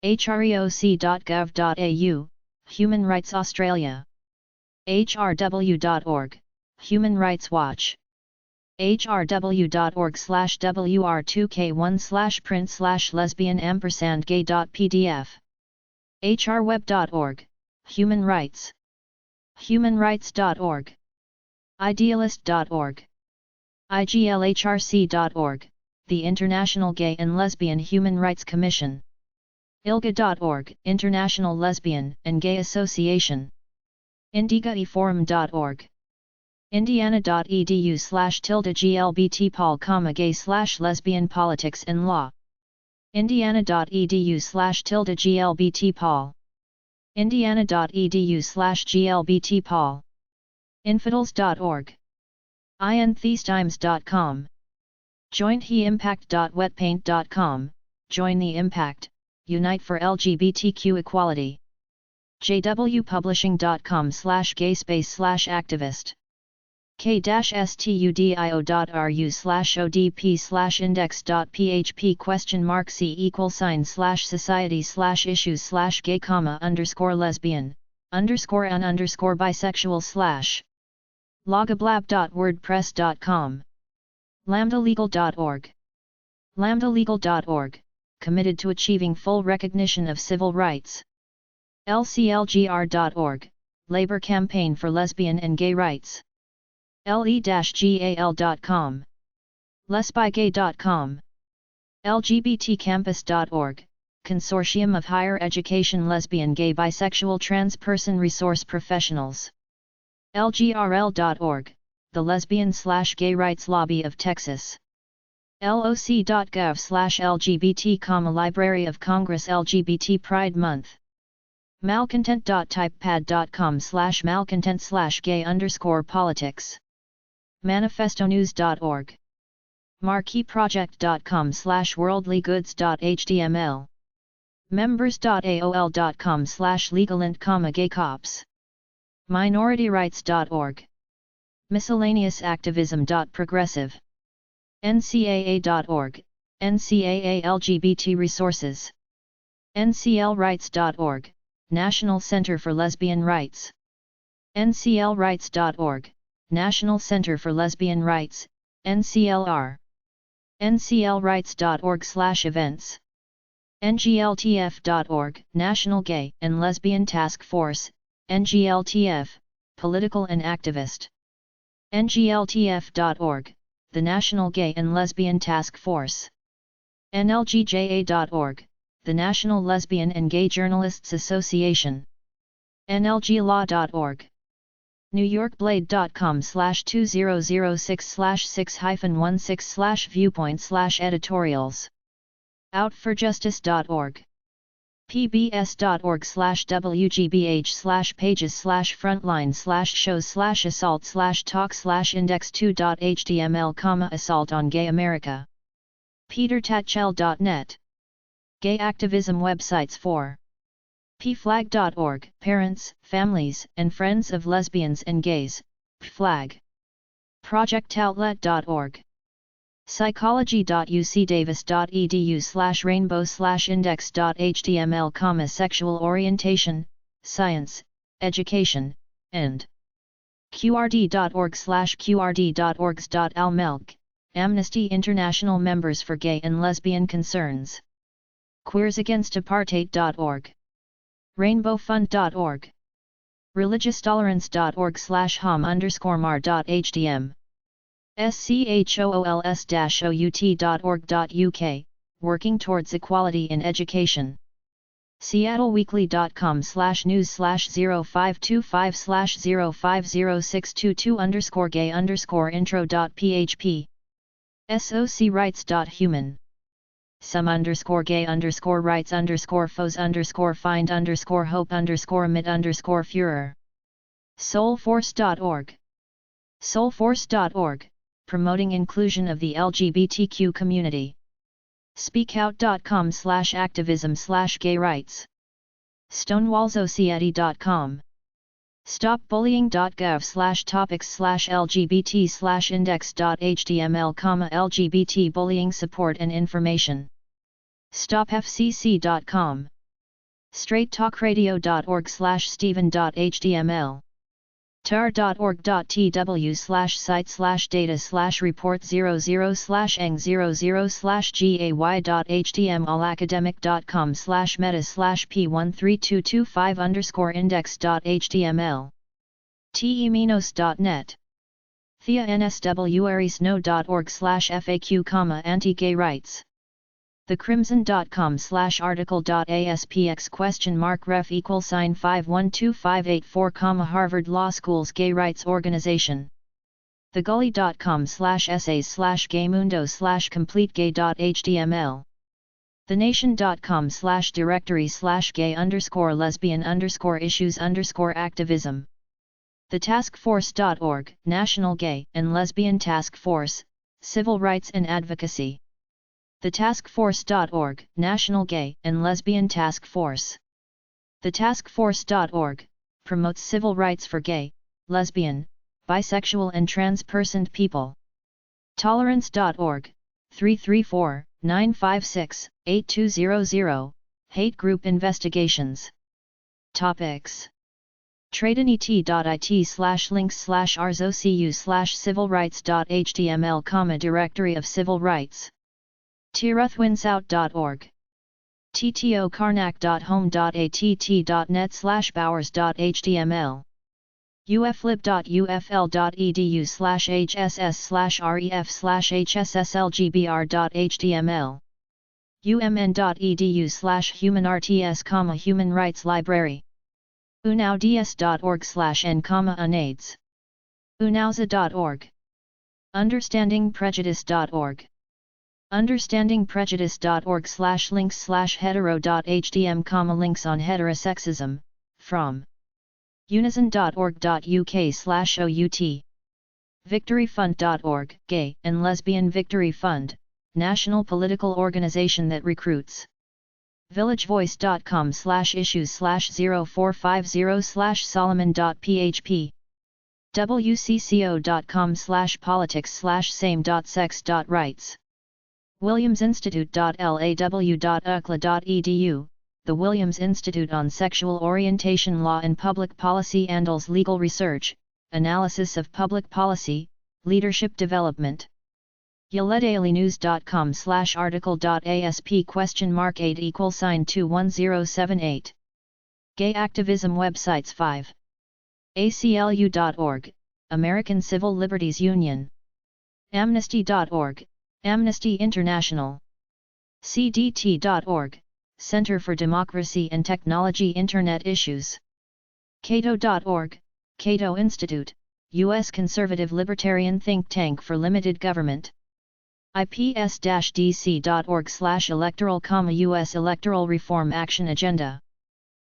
hreoc.gov.au, Human Rights Australia, hrw.org, Human Rights Watch, hrw.org/wr2k1/print/lesbian_gay.pdf, hrweb.org, Human Rights, humanrights.org, idealist.org, iglhrc.org, the International Gay and Lesbian Human Rights Commission, ilga.org, International Lesbian and Gay Association, indigaeforum.org, indiana.edu/GLBT Pol, gay/lesbian politics and law, indiana.edu/GLBT Pol, indiana.edu/GLBT Pol, infidels.org, inthestimes.com, jointheimpact.wetpaint.com, Join the Impact, Unite for LGBTQ Equality, jwpublishing.com/gayspace/activist, k-st/UDIO.RU/ODP/index.php ?mark/c=sign/society/issues/gay-underscore lesbian_bisexual/logablabb.wordpress.com, lambdalegal.org, lambdalegal.org, committed to achieving full recognition of civil rights, lclgr.org, Labor Campaign for Lesbian and Gay Rights, le-gal.com, lesbigay.com, lgbtcampus.org, Consortium of Higher Education Lesbian Gay Bisexual Trans Person Resource Professionals, lgrl.org, the Lesbian/Gay Rights Lobby of Texas, loc.gov/LGBT, Library of Congress LGBT Pride Month, malcontent.typepad.com/malcontent/gay_politics, manifestonews.org, marqueeproject.com/worldlygoods.html, members.aol.com/legalint, minorityrights.org, miscellaneousactivism.progressive, ncaa.org, ncaa LGBT Resources, nclrights.org, National Center for Lesbian Rights, nclrights.org, National Center for Lesbian Rights, NCLR, nclrights.org/events, NGLTF.org, National Gay and Lesbian Task Force, NGLTF, Political and Activist, NGLTF.org, the National Gay and Lesbian Task Force, NLGJA.org, the National Lesbian and Gay Journalists Association, NLGlaw.org, NewYorkBlade.com/2006/6-viewpoint/editorials. Outforjustice.org. pbs.org/wgbh/pages/frontline/shows/assault/talk/index2.html, assault on gay America. petertatchell.net. Gay activism websites for pflag.org, parents, families, and friends of lesbians and gays, pflag. projectoutlet.org. psychology.ucdavis.edu/rainbow/index.html, sexual orientation, science, education, and qrd.org/qrd.orgs.almelc, Amnesty International members for gay and lesbian concerns. queersagainstapartheid.org. rainbowfund.org. religiostolerance.org/hom_mar.htm. schools-out.org.uk, working towards equality in education. seattleweekly.com/news/0525/0506222_gay_intro.php. socirights.human. some_gay_rights_foes_find_hope_mid_Führer. soulforce.org. soulforce.org, promoting inclusion of the LGBTQ community. speakout.com/activism/gay rights. stonewallsociety.com. stopbullying.gov/topics/lgbt/index.html, LGBT bullying support and information. stopfcc.com. straighttalkradio.org/stephen.html. tar.org.tw/eng00/gay.html/academic.com/meta/p13225_index.html. teminos.net. theanswrisno.org/faq, anti-gay rights.thecrimson.com/article.aspx?ref=5125884, Harvard Law School's Gay Rights Organization. thegully.com/essays/gaymundo/completegay.html. thenation.com/directory/gay_lesbian_issues_activism. thetaskforce.org, National Gay and Lesbian Task Force, Civil Rights and Advocacy. thetaskforce.org, National Gay and Lesbian Task Force. thetaskforce.org, promotes civil rights for gay, lesbian, bisexual and trans-personed people. tolerance.org, 334-956-8200, hate group investigations. Topics: tradenet.it/links/arzocu/civilrights.html, directory of civil rights. tiruthwinsout.org. ttokarnak.home.att.net/bowers.html. uflib.ufl.edu/hss/ref/hsslgbr.html. umn.edu/humanrts, Human Rights Library. unauds.org/n-unaids. unauza.org. understandingprejudice.org. understandingprejudice.org/links/hetero.htm, links on heterosexism, from unison.org.uk/out. victoryfund.org, Gay and Lesbian Victory Fund, national political organization that recruits. villagevoice.com/issues/0450/solomon.php. wcco.com/politics/same.sex.rights. williamsinstitute.law.ukla.edu, the Williams Institute on Sexual Orientation Law and Public Policy handles legal research, analysis of public policy, leadership development. YaledailyNews.com/article.asp?8=21078. Gay activism websites 5. ACLU.org, American Civil Liberties Union. Amnesty.org, Amnesty International. CDT.org, Center for Democracy and Technology Internet Issues. Cato.org, Cato Institute, U.S. conservative libertarian think tank for limited government. ips-dc.org/electoral, U.S. Electoral Reform Action Agenda.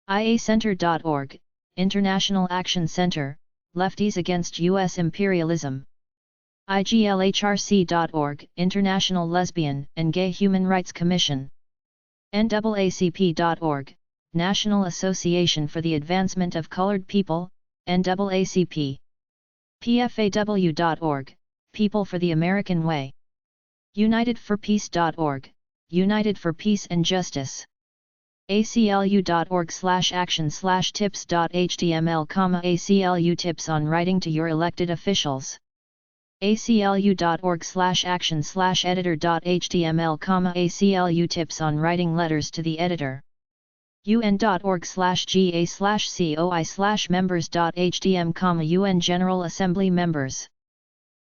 iacenter.org, International Action Center, Lefties Against U.S. Imperialism. iglhrc.org, International Lesbian and Gay Human Rights Commission. NAACP.org, National Association for the Advancement of Colored People, NAACP. PFAW.org, People for the American Way. UnitedForPeace.org, United for Peace and Justice. aclu.org/action/tips.html, ACLU tips on writing to your elected officials. aclu.org/action/editor.html, ACLU tips on writing letters to the editor. un.org/ga/coi/members.htm, UN General Assembly members.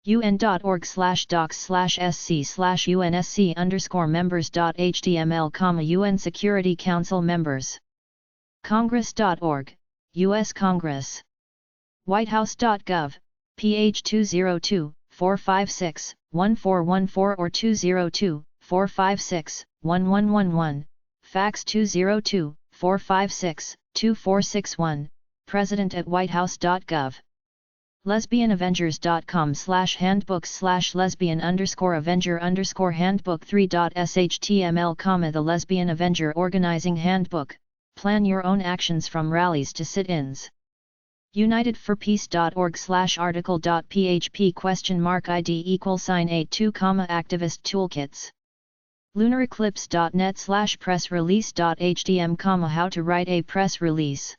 un.org/docs/sc/unsc_members.html, UN Security Council members. Congress.org, U.S. Congress. Whitehouse.gov, ph 202-456-1414 or 202-456-1111, fax 202-456-2461, president@whitehouse.gov. lesbianavengers.com/handbooks/lesbian_avenger_handbook 3.shtml, the Lesbian Avenger Organizing Handbook, plan your own actions from rallies to sit-ins. unitedforpeace.org/article.php?id =82, activist toolkits. lunareclipse.net/pressrelease.htm, how to write a press release.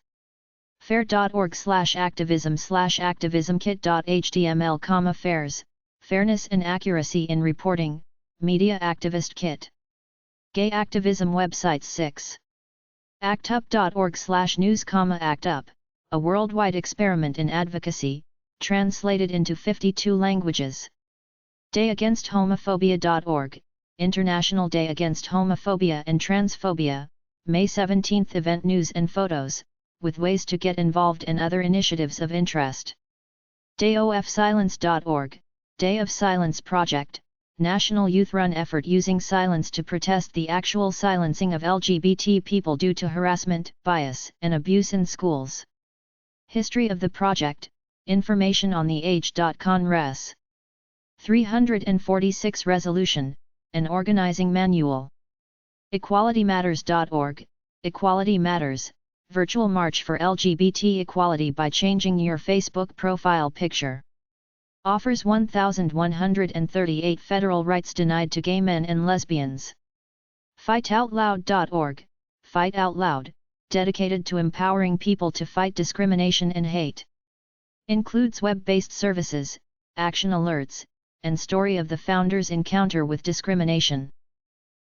fair.org/activism/activismkit.html, fairs, fairness and accuracy in reporting, media activist kit. Gay activism websites 6. actup.org/news, ActUp, a worldwide experiment in advocacy, translated into 52 languages. dayagainsthomophobia.org, International Day Against Homophobia and Transphobia, May 17 event news and photos, with ways to get involved and other initiatives of interest. dayofsilence.org, Day of Silence Project, national youth-run effort using silence to protest the actual silencing of LGBT people due to harassment, bias, and abuse in schools. History of the project, information on the age.con-res. 346 Resolution, an organizing manual. equalitymatters.org, Equality Matters, virtual march for LGBT equality by changing your Facebook profile picture. Offers 1,138 federal rights denied to gay men and lesbians. fightoutloud.org, Fight Out Loud, dedicated to empowering people to fight discrimination and hate. Includes web-based services, action alerts, and story of the founder's encounter with discrimination.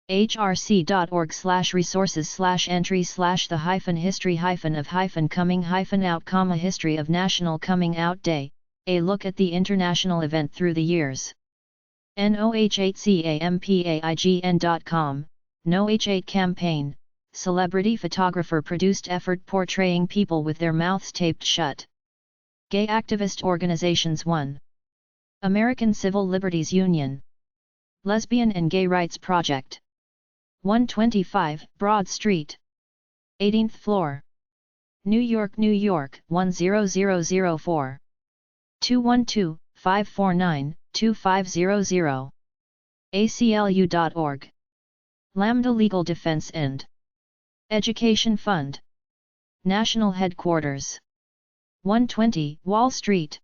hrc.org/resources/entry/the-history-of-coming-out, history of National Coming Out Day, a look at the international event through the years. noh8campaign.com, No8 campaign, celebrity photographer produced effort portraying people with their mouths taped shut. Gay activist organizations 1. American Civil Liberties Union. Lesbian and Gay Rights Project. 125 Broad Street, 18th floor, New York, New York 10004. 212-549-2500. aclu.org. Lambda Legal Defense and Education Fund. National Headquarters. 120 Wall Street,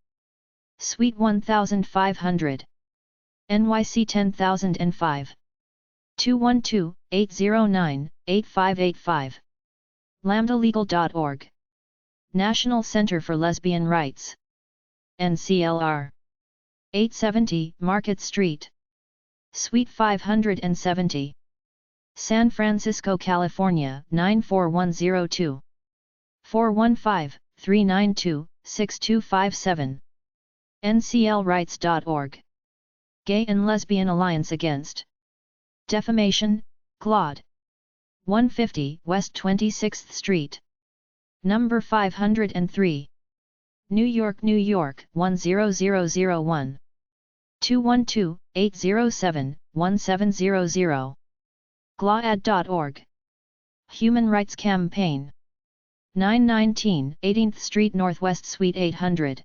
Suite 1500, NYC 10005. 212-809-8585. lambdalegal.org. National Center for Lesbian Rights. NCLR. 870 Market Street, Suite 570. San Francisco, California 94102. 415-392-6257. nclrights.org. Gay and Lesbian Alliance Against Defamation, GLBTQ. 150 West 26th Street, number 503. New York, 10001. 212-807-1700. glaad.org. Human Rights Campaign. 919 18th Street Northwest Suite 800.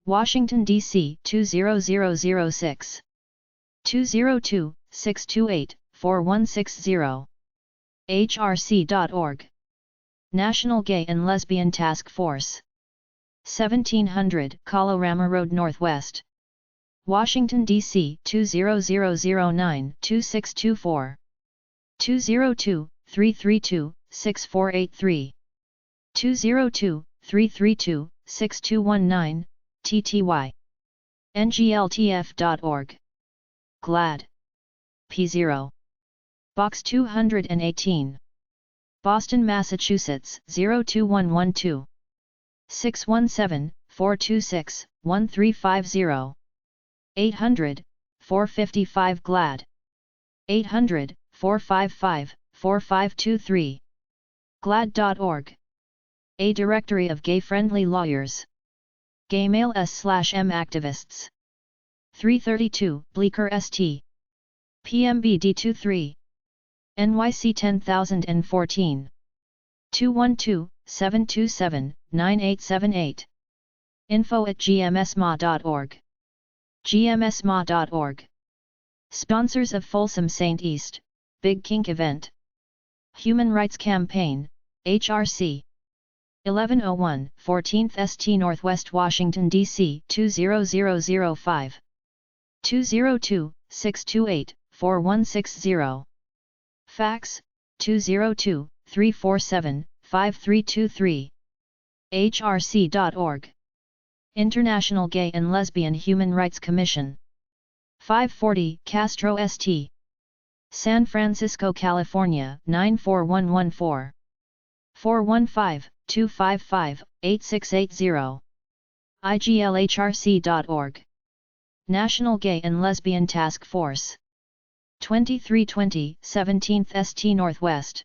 Washington, D.C. 20006. 202-628-4160. hrc.org. National Gay and Lesbian Task Force. 1700 Colorama Road Northwest. Washington, D.C. 20009-2624. 202-332-6483. 202-332-6219, TTY. NGLTF.org. GLAD. P0. Box 218. Boston, Massachusetts 02112. 617-426-1350. 800-455 GLAD. 800-455-4523. glad.org. A directory of gay-friendly lawyers. Gaymail s/m activists. 332 Bleecker St. PMBD23. NYC 10014. 212-727-9878. info@gmsma.org. gmsma.org. Sponsors of Folsom St. East, Big Kink Event. Human Rights Campaign, HRC. 1101 14th St. Northwest Washington, D.C. 20005. 202-628-4160. Fax, 202-347-5323. hrc.org. International Gay and Lesbian Human Rights Commission. 540 Castro St. San Francisco, California 94114. 415-255-8680. iglhrc.org. National Gay and Lesbian Task Force. 2320 17th St. Northwest.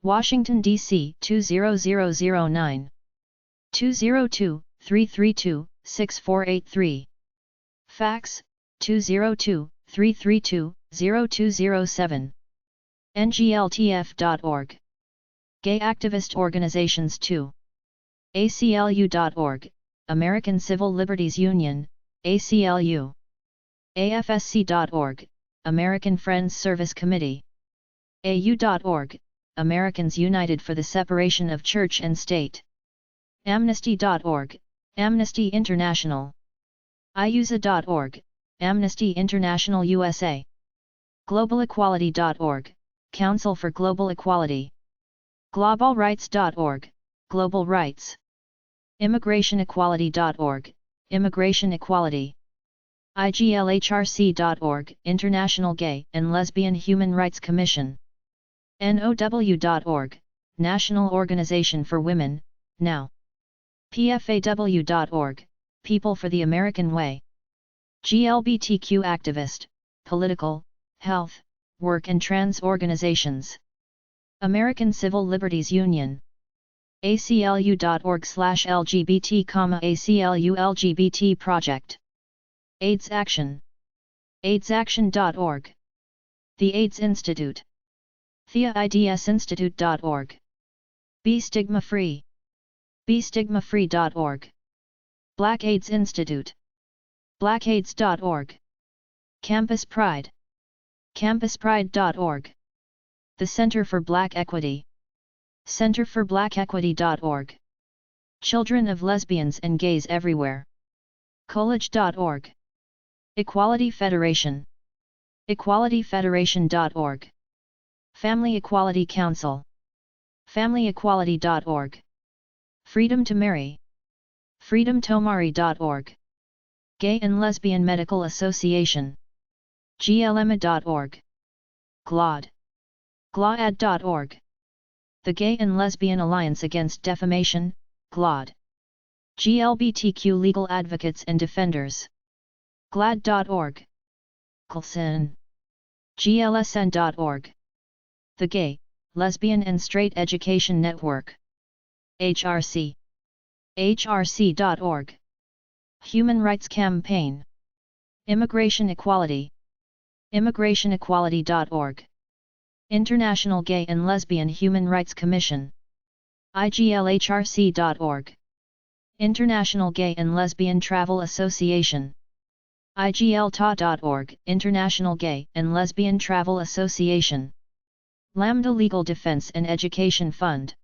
Washington, D.C. 20009. 202-332-6483. Fax, 202-332-0207. ngltf.org. Gay Activist Organizations 2. ACLU.org, American Civil Liberties Union, ACLU. AFSC.org, American Friends Service Committee. AU.org, Americans United for the Separation of Church and State. Amnesty.org, Amnesty International. IUSA.org, Amnesty International USA. GlobalEquality.org, Council for Global Equality. GlobalRights.org, Global Rights. ImmigrationEquality.org, Immigration Equality. IGLHRC.org, International Gay and Lesbian Human Rights Commission. NOW.org, National Organization for Women, Now. PFAW.org, People for the American Way. GLBTQ activist, political, health, work and trans organizations. American Civil Liberties Union. ACLU.org/LGBT, ACLU LGBT Project. AIDS Action. AIDSAction.org. The AIDS Institute. TheAIDSInstitute.org. Be Stigma Free. BeStigmaFree.org. Black AIDS Institute. BlackAIDS.org. Campus Pride. CampusPride.org. The Center for Black Equity. CenterForBlackEquity.org. Children of Lesbians and Gays Everywhere. College.org. Equality Federation. EqualityFederation.org. Family Equality Council. FamilyEquality.org. Freedom to Marry. FreedomTomari.org. Gay and Lesbian Medical Association. GLMA.org. GLAD. GLAAD.org. The Gay and Lesbian Alliance Against Defamation, GLAAD. GLBTQ Legal Advocates and Defenders. GLAAD.org. GLSEN. GLSN.org. The Gay, Lesbian and Straight Education Network. HRC. hrc.org. Human Rights Campaign. Immigration Equality. immigrationequality.org. International Gay and Lesbian Human Rights Commission. iglhrc.org. International Gay and Lesbian Travel Association. iglta.org, International Gay and Lesbian Travel Association. Lambda Legal Defense and Education Fund.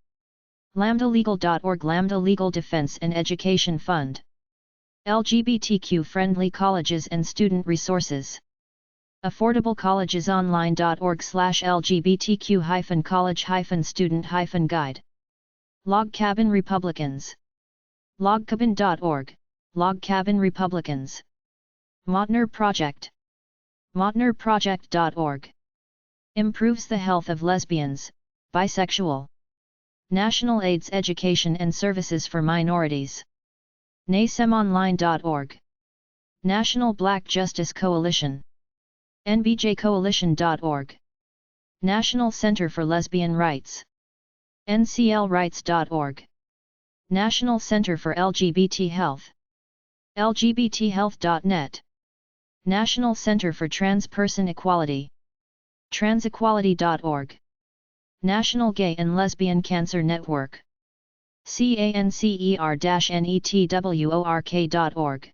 lambdalegal.org, Lambda Legal Defense and Education Fund. LGBTQ Friendly Colleges and Student Resources. affordablecolleges.online.org/LGBTQ-college-student-guide. Log Cabin Republicans. logcabin.org, Log Cabin Republicans. Mautner Project. mautnerproject.org. Improves the health of lesbians, bisexual. National AIDS Education and Services for Minorities. nasemonline.org. National Black Justice Coalition. nbjcoalition.org. National Center for Lesbian Rights. nclrights.org. National Center for LGBT Health. lgbthealth.net. National Center for Trans Person Equality. transequality.org. National Gay and Lesbian Cancer Network. cancer-network.org.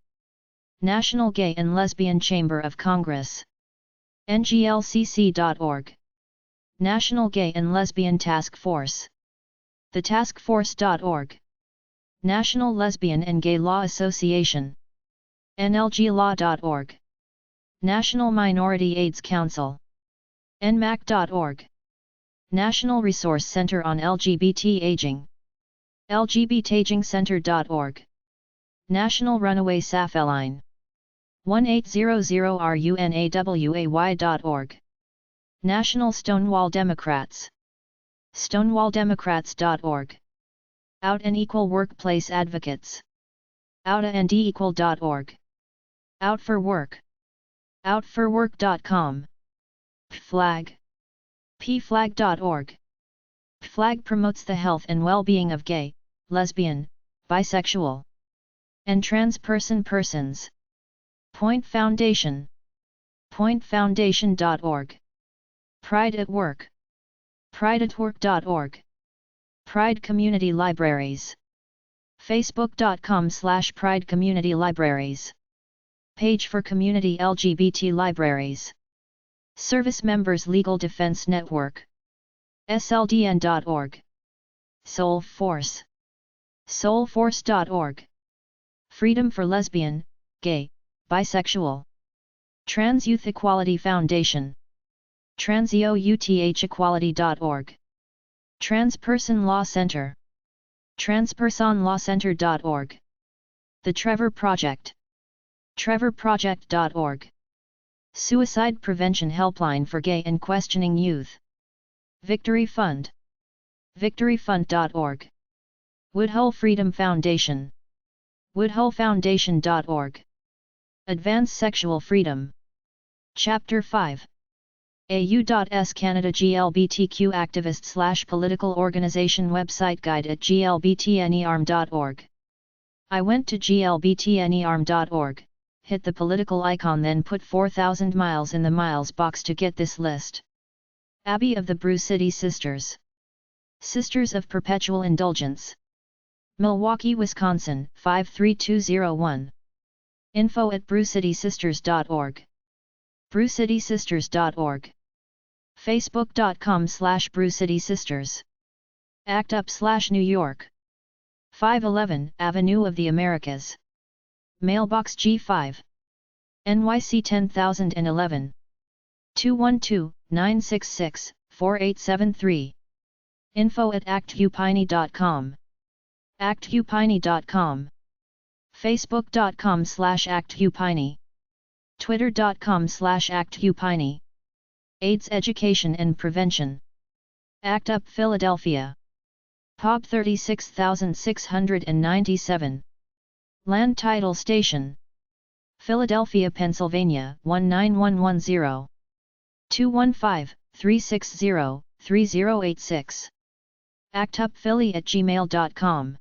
National Gay and Lesbian Chamber of Congress. nglcc.org. National Gay and Lesbian Task Force. thetaskforce.org. National Lesbian and Gay Law Association. nlglaw.org. National Minority AIDS Council. nmac.org. National Resource Center on LGBT Aging. lgbtagingcenter.org. National Runaway Sapheline. 1800runaway.org. National Stonewall Democrats. stonewalldemocrats.org. Out and Equal Workplace Advocates. outandequal.org. Out for Work. outforwork.com. PFLAG. pflag.org. PFLAG promotes the health and well-being of gay, lesbian, bisexual, and trans persons. Point Foundation. pointfoundation.org. Pride at Work. prideatwork.org. Pride Community Libraries. facebook.com/Pride Community Libraries. Page for Community LGBT Libraries. Service Members Legal Defense Network. sldn.org. Soul Force. soulforce.org. Freedom for Lesbian, Gay, Bisexual, Trans Youth Equality Foundation. transyouthequality.org. Transperson Law Center. transpersonlawcenter.org. The Trevor Project. trevorproject.org. Suicide Prevention Helpline for Gay and Questioning Youth. Victory Fund. victoryfund.org. Woodhull Freedom Foundation. woodhullfoundation.org. Advance Sexual Freedom. Chapter 5. AU.S Canada GLBTQ activist/political organization website guide at glbtnearm.org. I went to glbtnearm.org, hit the political icon, then put 4,000 miles in the miles box to get this list. Abbey of the Brew City Sisters. Sisters of Perpetual Indulgence. Milwaukee, Wisconsin 53201. Info at brewcitysisters.org. brewcitysisters.org. facebook.com/brewcitysisters. Act Up/New York. 511 Avenue of the Americas. Mailbox G5. NYC 10011. 212-966-4873. Info at actupiny.com. actupiny.com. facebook.com/actupiny. twitter.com/actupiny. AIDS Education and Prevention. Act Up Philadelphia. POB 36697. Land Title Station. Philadelphia, Pennsylvania 19110. 215-360-3086. actupphilly@gmail.com.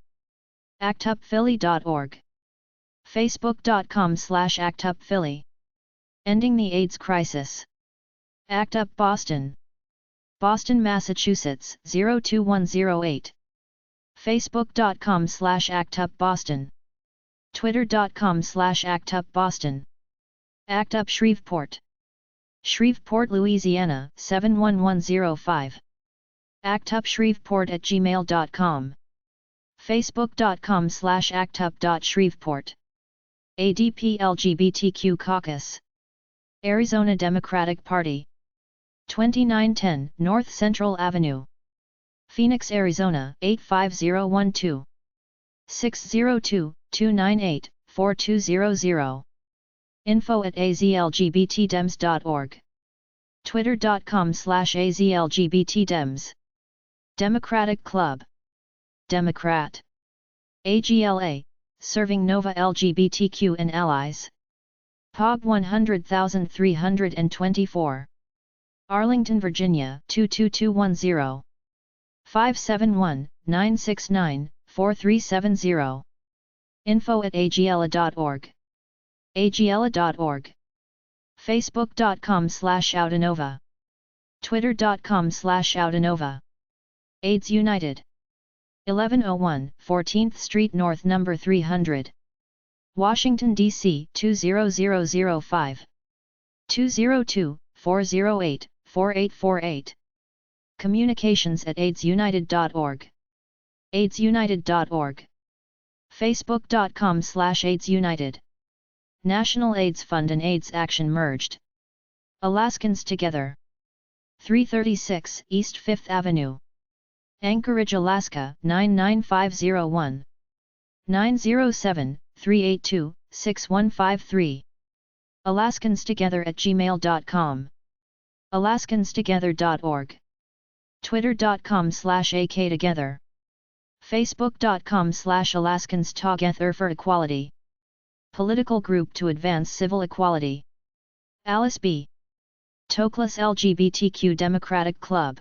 actupphilly.org. Facebook.com/actupphilly. Ending the AIDS Crisis. ACT UP Boston. Boston, Massachusetts 02108. Facebook.com/ActUpBoston. Twitter.com/ActUpBoston. ACT UP Shreveport. Shreveport, Louisiana 71105. actupshreveport@gmail.com. Facebook.com/actup.shreveport. ADP LGBTQ Caucus. Arizona Democratic Party. 2910 North Central Avenue. Phoenix, Arizona 85012. 602-298-4200. info@azlgbtdems.org. Twitter.com/azlgbtdems. Democratic Club. Democrat. AGLA, serving Nova LGBTQ and allies. POG 100,324. Arlington, Virginia 22210. 571-969-4370. info@agla.org. agla.org. Facebook.com/Outanova. Twitter.com/Outanova. AIDS United. 1101 14th Street North, number 300. Washington, D.C. 20005. 202-408-4848. Communications@aidsunited.org. aidsunited.org. Facebook.com/aidsunited. National AIDS Fund and AIDS Action merged. Alaskans Together. 336 East 5th Avenue. Anchorage, Alaska 99501. 907-382-6153. AlaskansTogether@gmail.com. AlaskansTogether.org. Twitter.com/AKTogether. Facebook.com/AlaskansTogether for Equality. Political group to advance civil equality. Alice B. Toklas LGBTQ Democratic Club.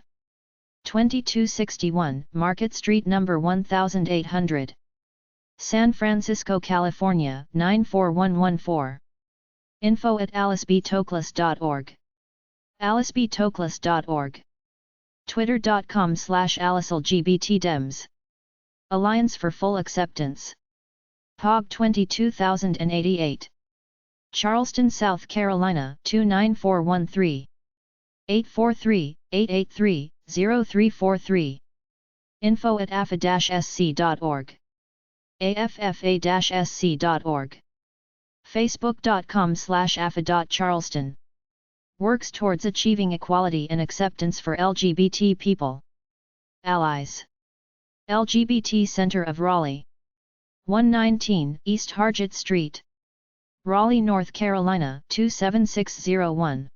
2261 Market Street, number 1800. San Francisco, California 94114. info@alicebtoklas.org. alicebtoklas.org. Twitter.com/AliceLGBTDems. Alliance for Full Acceptance. POG 22088. Charleston, South Carolina 29413. 843-883-0343. info@affa-sc.org. affa-sc.org. Facebook.com/affa.charleston. Works towards achieving equality and acceptance for LGBT people. Allies. LGBT Center of Raleigh. 119 East Hargett Street. Raleigh, North Carolina 27601.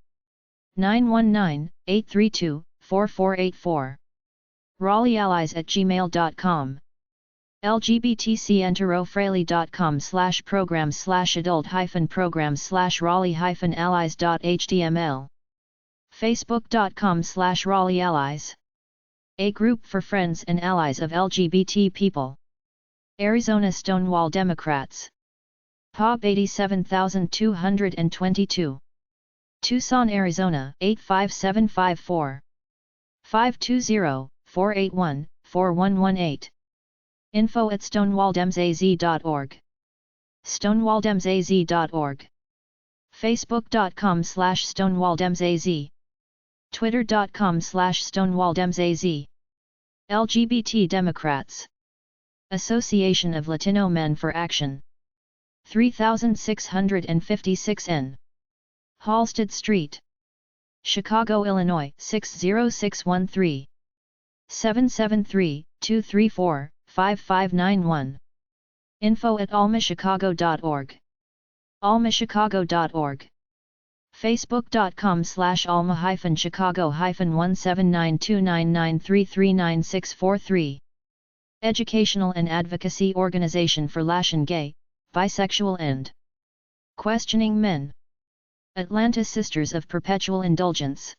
919-832-4484. RaleighAllies@gmail.com. lgbtcenterofraley.com/programs/adult-programs/raleigh-allies.html. Facebook.com/RaleighAllies. A group for friends and allies of LGBT people. Arizona Stonewall Democrats. POG 87222. Tucson, Arizona 85754. 520-481-4118. info@stonewalldemsaz.org. stonewalldemsaz.org. Facebook.com/stonewalldemsaz. Twitter.com/stonewalldemsaz. LGBT Democrats. Association of Latino Men for Action. 3656 N. Halsted Street. Chicago, Illinois 60613. 773-234-5591. info@almachicago.org. almachicago.org. Facebook.com/alma-chicago-1792993399643. Educational and Advocacy Organization for Latin Gay, Bisexual and Questioning Men. Atlanta Sisters of Perpetual Indulgence.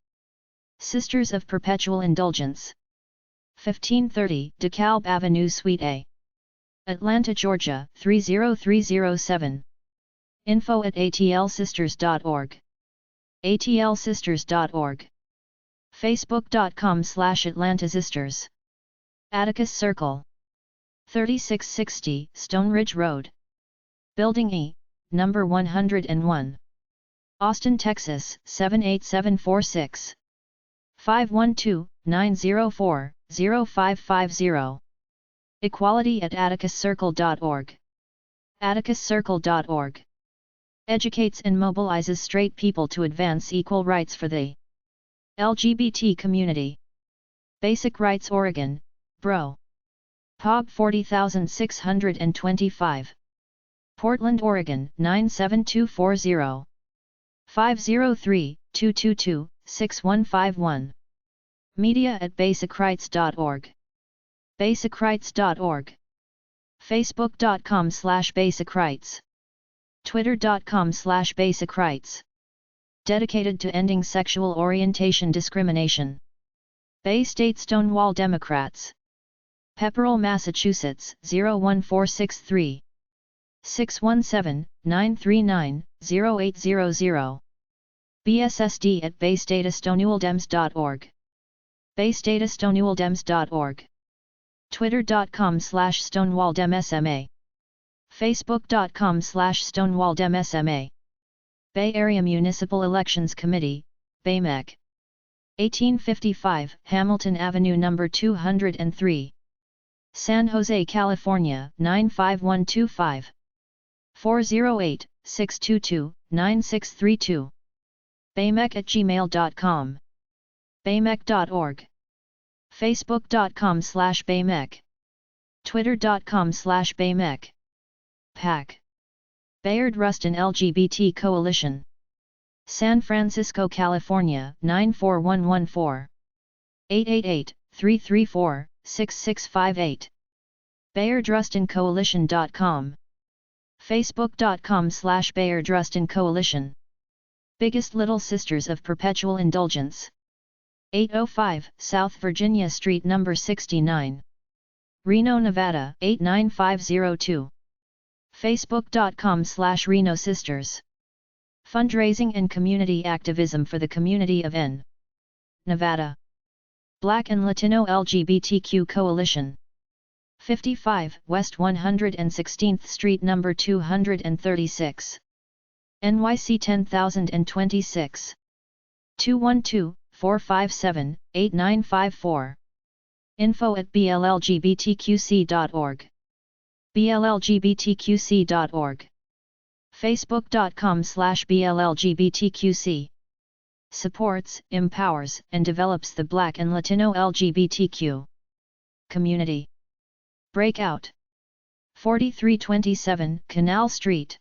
Sisters of Perpetual Indulgence. 1530 DeKalb Avenue, Suite A. Atlanta, Georgia 30307. info@atlsisters.org. atlsisters.org. facebook.com/atlantasisters. Atticus Circle 3660 Stone Ridge Road, Building E, number 101, Austin, Texas 78746. 512-904-0550. equality@atticuscircle.org. atticuscircle.org educates and mobilizes straight people to advance equal rights for the LGBT community. Basic Rights Oregon, Bro. Pog 40625. Portland, Oregon 97240. 503-222-6151. media@basicrights.org. basicrights.org. facebook.com/basicrights. twitter.com/basicrights. Dedicated to ending sexual orientation discrimination. Bay State Stonewall Democrats. Pepperell, Massachusetts 01463. 617-939-0800. bssd@baystatoStonewallDems.org. baystatoStonewallDems.org. twitter.com/StonewallDemSMA. facebook.com/StonewallDemSMA. Bay Area Municipal Elections Committee, BAYMEC. 1855 Hamilton Avenue No. 203. San Jose, California 95125. 408-622-9632. baymec@gmail.com. baymec.org. facebook.com/baymec. twitter.com/baymec. PAC. Bayard Rustin LGBT Coalition. San Francisco, California 94114. 888-334-6658. BayardRustinCoalition.com. facebook.com/BayardRustinCoalition. Biggest Little Sisters of Perpetual Indulgence. 805 South Virginia Street No. 69. Reno, Nevada 89502. facebook.com/Reno Sisters. Fundraising and community activism for the community of N. Nevada. Black and Latino LGBTQ Coalition. 55 West 116th Street No. 236. NYC 10026. 212-457-8954. info@bllgbtqc.org. bllgbtqc.org. facebook.com/bllgbtqc. Supports, empowers, and develops the Black and Latino LGBTQ community. Breakout. 4327 Canal Street,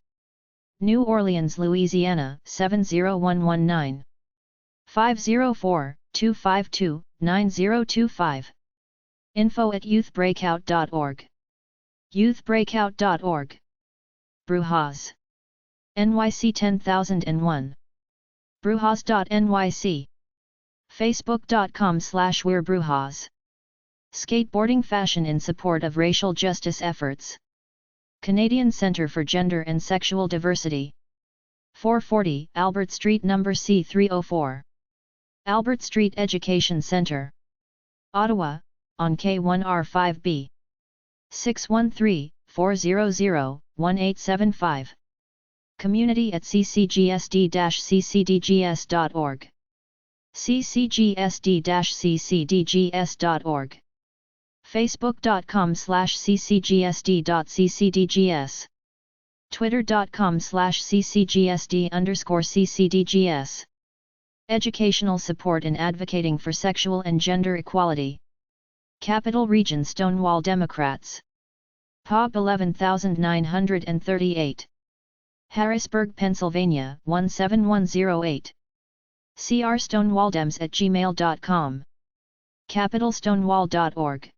New Orleans, Louisiana 70119. 504-252-9025. info@youthbreakout.org. youthbreakout.org. Brujas. NYC 10001. Brujas.nyc. facebook.com/We're Brujas. Skateboarding fashion in support of racial justice efforts. Canadian Centre for Gender and Sexual Diversity. 440 Albert Street No. C304. Albert Street Education Centre. Ottawa, on K1R5B. 613-400-1875. community@ccgsd-ccdgs.org. ccgsd-ccdgs.org. facebook.com/ccgsd.ccdgs. twitter.com/ccgsd_ccdgs. Educational support and advocating for sexual and gender equality. Capital Region Stonewall Democrats. POB 11938. Harrisburg, Pennsylvania 17108. crstonewalldems@gmail.com. capitalstonewall.org.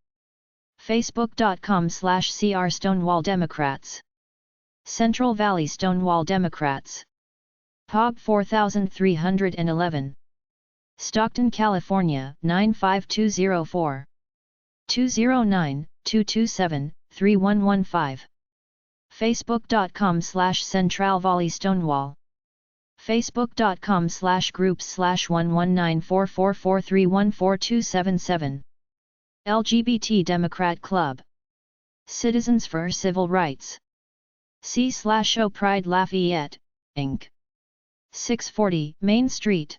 facebook.com/crstonewalldemocrats. Central Valley Stonewall Democrats. POB 4311. Stockton, California 95204. 209-227-3 3115. Facebook.com/CentralValleyStonewall. Facebook.com/groups/1194443144277. LGBT Democrat Club. Citizens for Civil Rights. C/O Pride Lafayette, Inc. 640 Main Street,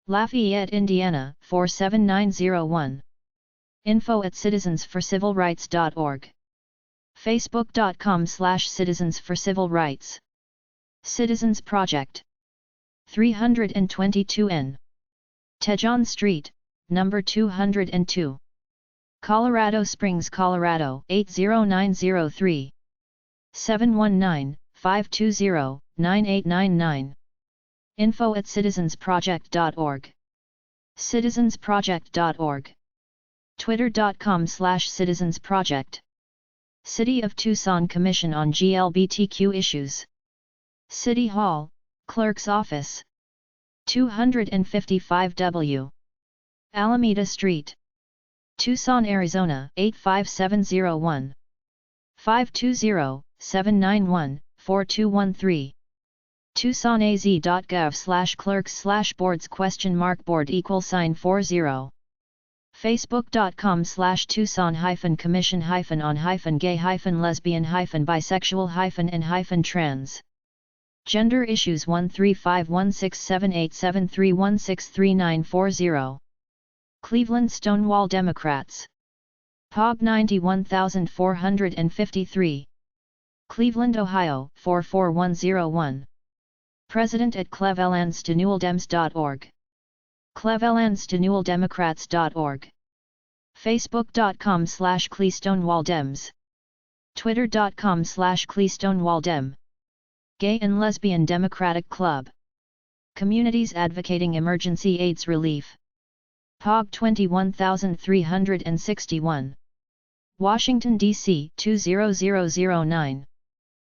Lafayette, Indiana 47901. info@citizensforcivilrights.org. Facebook.com/citizensforcivilrights. Citizens Project. 322N. Tejon Street, number 202. Colorado Springs, Colorado 80903. 719-520-9899. info@citizensproject.org. citizensproject.org. Twitter.com/citizensproject. City of Tucson Commission on GLBTQ Issues. City Hall, Clerk's Office. 255W. Alameda Street, Tucson, Arizona 85701. 520-791-4213. TucsonAZ.gov/clerks/boards?board=40. Facebook.com/Tucson-commission-on-gay-lesbian-bisexual-and-trans. Gender Issues 135167873163940. Cleveland Stonewall Democrats. POB 91453. Cleveland, Ohio 44101. President at clevelandstoNewellDems.org. clevelandstoNewellDemocrats.org. Facebook.com/CleStonewallDems. Twitter.com/CleStonewallDem. Gay and Lesbian Democratic Club. Communities Advocating Emergency AIDS Relief. POB 21361. Washington, D.C. 20009.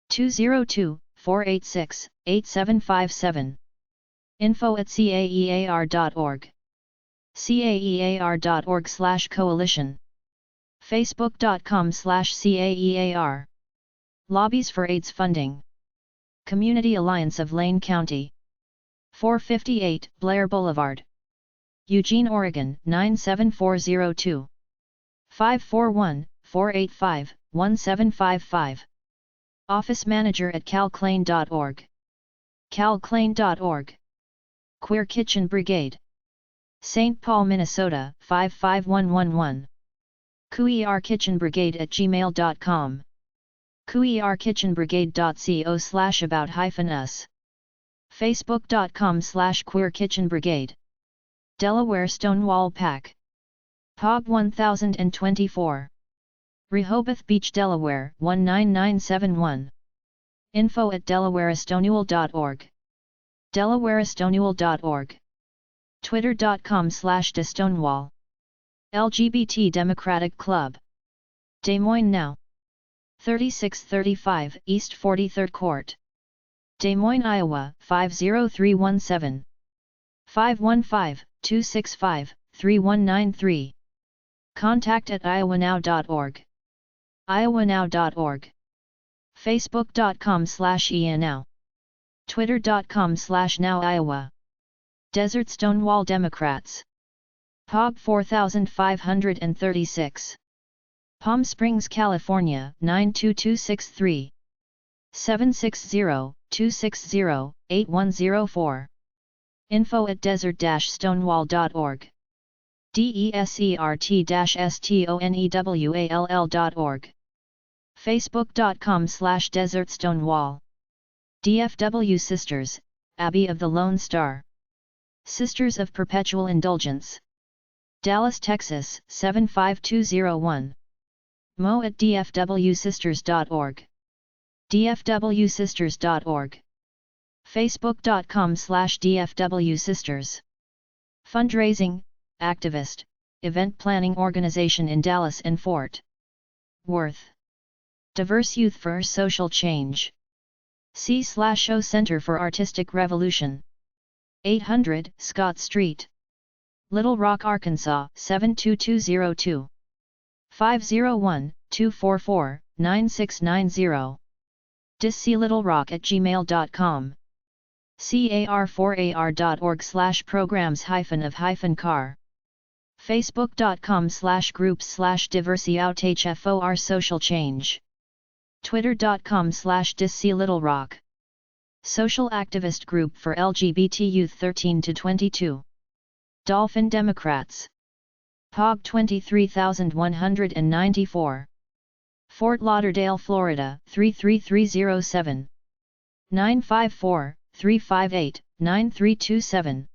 202-486-8757. info@caear.org. caear.org/coalition. Facebook.com/caear. Lobbies for AIDS Funding. Community Alliance of Lane County. 458 Blair Boulevard, Eugene, Oregon 97402. 541-485-1755. Office Manager at calclain.org. calclain.org. Queer Kitchen Brigade. St. Paul, Minnesota 55111. queerkitchenbrigade@gmail.com. queerkitchenbrigade.co/about-us. Facebook.com/queerkitchenbrigade. Delaware Stonewall Pack. POB 1024. Rehoboth Beach, Delaware 19971. info@delawareStonewall.org. delawareStonewall.org. Twitter.com/DeStonewall. LGBT Democratic Club. Des Moines Now. 3635 East 43rd Court. Des Moines, Iowa 50317. 515-265-3193. Contact@iowanow.org. iowanow.org. Facebook.com/ianow. Twitter.com/NowIowa. Desert Stonewall Democrats. POB 4536. Palm Springs, California 92263. 760-260-8104. info@desert-stonewall.org. desert-stonewall.org. Facebook.com/Desert Stonewall. DFW Sisters, Abbey of the Lone Star. Sisters of Perpetual Indulgence. Dallas, Texas 75201. mo@dfwsisters.org. dfwsisters.org. Facebook.com/DFWSisters. Fundraising, activist, event planning organization in Dallas and Fort Worth. Diverse Youth for Social Change. C/O Center for Artistic Revolution. 800 Scott Street, Little Rock, Arkansas 72202. 244-9690. disclittlerock@gmail.com. car4ar.org/programs-of-car. facebook.com/groups/diversity-for social change. twitter.com/disclittlerock. Social activist group for LGBT youth 13 to 22. Dolphin Democrats. POG 23194. Fort Lauderdale, Florida 33307. 954-358-9327.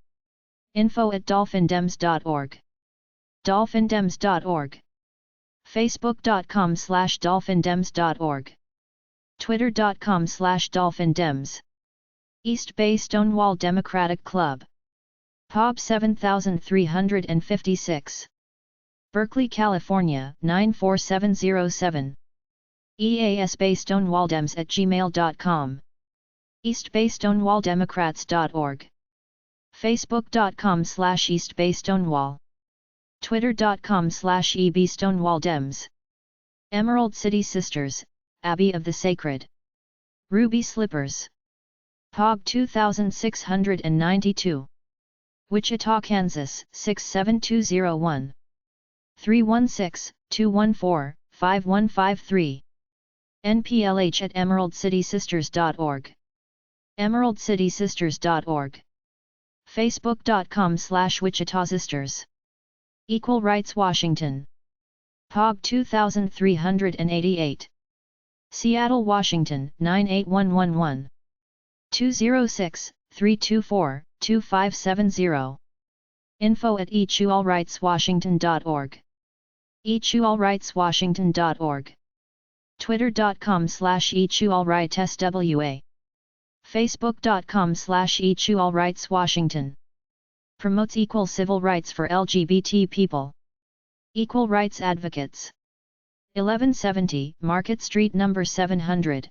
info@dolphindems.org. dolphindems.org. facebook.com/dolphindems.org. twitter.com/dolphindems. East Bay Stonewall Democratic Club. POB 7356. Berkeley, California 94707. easbaystonewalldems@gmail.com. eastbaystonewalldemocrats.org. facebook.com/eastbaystonewall. twitter.com/ebstonewalldems. Emerald City Sisters, Abbey of the Sacred. Ruby Slippers. POG 2692. Wichita, Kansas 67201. 316-214-5153. nplh@emeraldcitysisters.org. emeraldcitysisters.org. facebook.com/Wichita Sisters. Equal Rights Washington. POG 2388. Seattle, Washington 98111. 206-324-2570. info@equalrightswashington.org. equalrightswashington.org. twitter.com/equalrightswa. facebook.com/equalrightswashington. Promotes equal civil rights for LGBT people. Equal Rights Advocates. 1170 Market Street No. 700.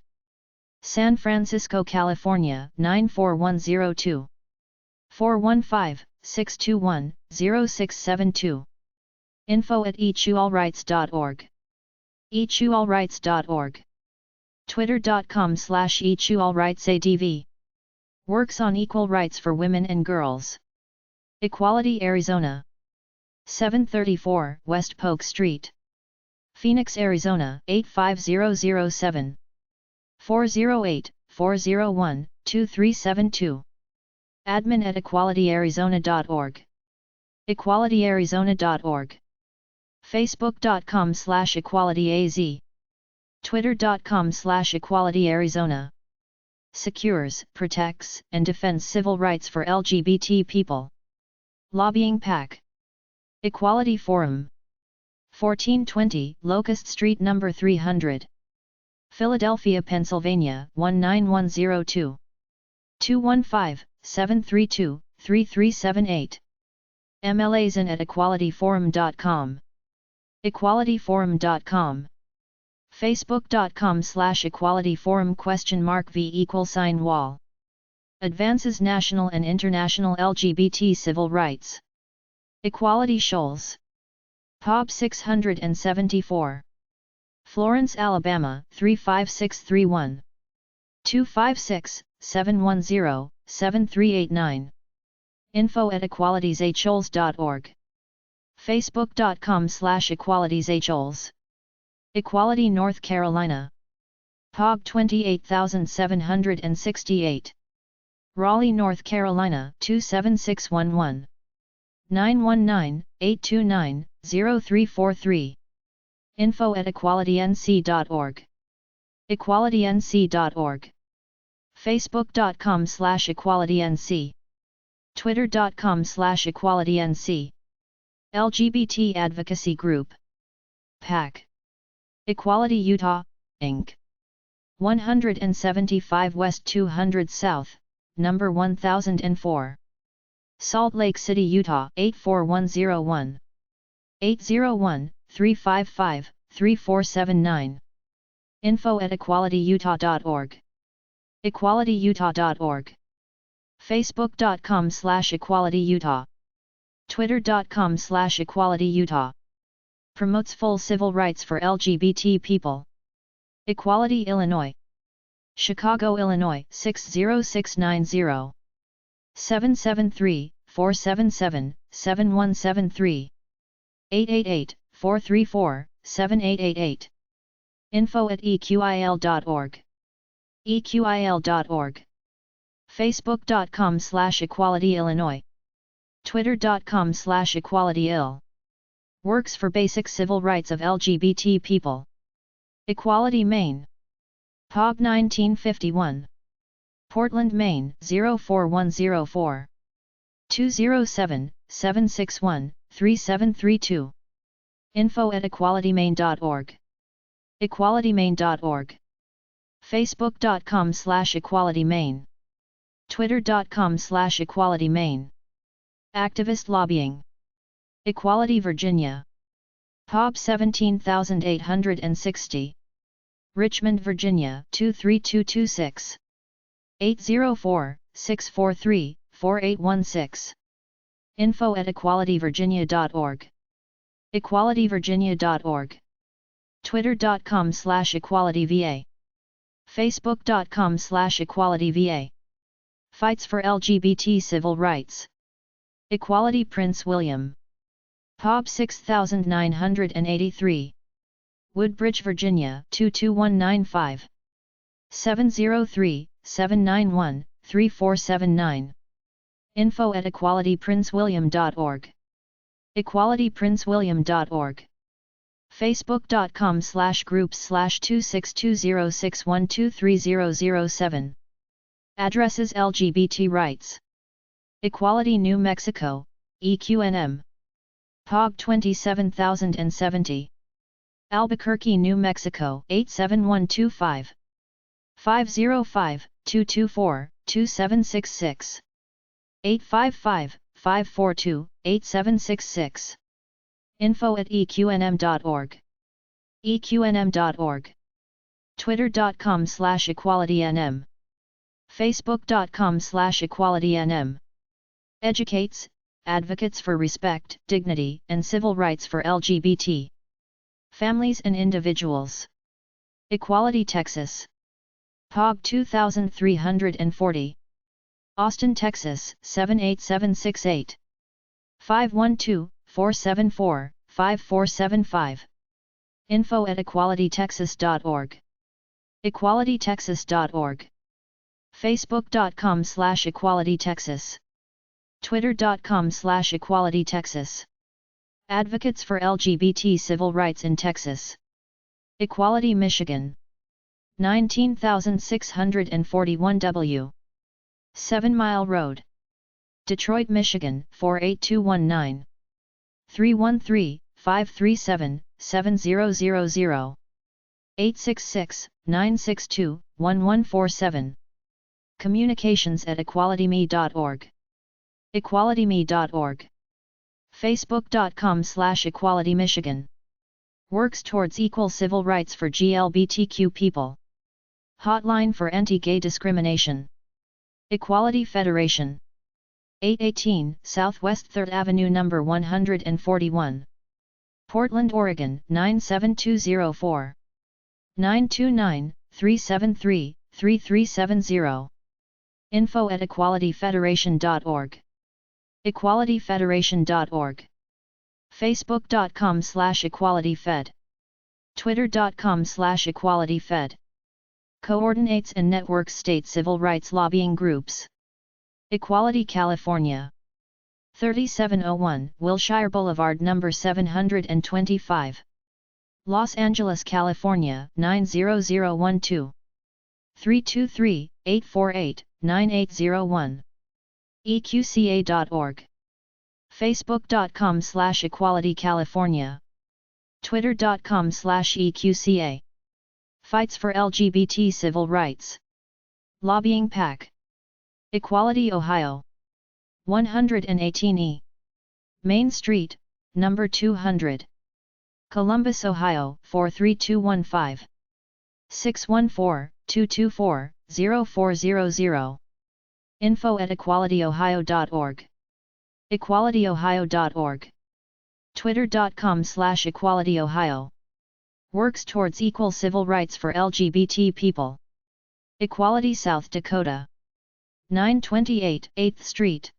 San Francisco, California 94102. 415-621-0672. info@equalrights.org. equalrights.org. twitter.com/equalrightsadv. Works on equal rights for women and girls. Equality, Arizona. 734 West Polk Street. Phoenix, Arizona 85007. 408-401-2372. admin@equalityarizona.org. equalityarizona.org. facebook.com/equalityaz. twitter.com/equalityarizona. Secures, protects, and defends civil rights for LGBT people. Lobbying PAC. Equality Forum. 1420 Locust Street No. 300. Philadelphia, Pennsylvania 19102. 215-732-3378. mlazin@equalityforum.com. equalityforum.com. facebook.com/equalityforum?v=wall. Advances national and international LGBT civil rights. Equality Shoals. POB 674. Florence, Alabama 35631. 256-710-7389. info@equalitiesacholes.org. facebook.com/equalitiesacholes. Equality, North Carolina. POG 28768. Raleigh, North Carolina 27611. 919-829-0343. info@equalitync.org. equalitync.org. facebook.com/equalitync. twitter.com/equalitync. LGBT Advocacy Group. PAC. Equality Utah, Inc. 175 West 200 South, number 1004. Salt Lake City, Utah 84101. 801-355-3479. info@equalityutah.org. equalityutah.org. facebook.com/equalityutah. twitter.com/equalityutah. Promotes full civil rights for LGBT people. Equality Illinois. Chicago, Illinois 60690. 773-477-7173. 888-434-7888. info@eqil.org. eqil.org. facebook.com/equalityillinois. twitter.com/equalityill. Works for basic civil rights of LGBT people. Equality, Maine. epub 1951. Portland, Maine 04104. 207-761-3732. info@equalitymaine.org. equalitymaine.org. facebook.com/equalitymaine. twitter.com/equalitymaine. Activist lobbying. Equality, Virginia. epub 17860. Richmond, Virginia 23226. 804-643-4816. info@equalityvirginia.org. equalityvirginia.org. twitter.com/equalityva. facebook.com/equalityva. Fights for LGBT civil rights. Equality, Prince William. epub 6983. Woodbridge, Virginia 22195. 703-791-3479. info@equalityprincewilliam.org. equalityprincewilliam.org. facebook.com/groups/26206123007. Addresses LGBT rights. Equality, New Mexico, EQNM. epub 27070. Albuquerque, New Mexico 87125. 505-224-2766. 855-542-8766. info@eqnm.org. eqnm.org. twitter.com/equalitynm. facebook.com/equalitynm. Educates, advocates for respect, dignity, and civil rights for LGBT families and individuals. Equality, Texas. epub 2340. Austin, Texas 78768. 512-474-5475. info@equalitytexas.org. equalitytexas.org. facebook.com/equalitytexas. twitter.com/equalitytexas. Advocates for LGBT civil rights in Texas. Equality, Michigan. 19641 W. 7 Mile Road. Detroit, Michigan 48219. 313-537-7000. 866-962-1147. communications@equalityme.org. equalityme.org. facebook.com/equalitymichigan. Works towards equal civil rights for GLBTQ people. Hotline for anti-gay discrimination. Equality Federation. 818 Southwest 3rd Avenue No. 141. Portland, Oregon 97204. 929-373-3370. info@equalityfederation.org. equalityfederation.org. facebook.com/equalityfed. twitter.com/equalityfed. Coordinates and networks state civil rights lobbying groups. Equality, California. 3701 Wilshire Boulevard No. 725. Los Angeles, California 90012. 323-848-9801. eqca.org. facebook.com/equalitycalifornia. twitter.com/eqca. Fights for LGBT civil rights. Lobbying PAC. Equality, Ohio. 118E. Main Street, No. 200. Columbus, Ohio 43215. 614-224-0400. info@equalityohio.org. equalityohio.org. Twitter.com/EqualityOhio. Works towards equal civil rights for LGBT people. Equality, South Dakota. 928 8th Street.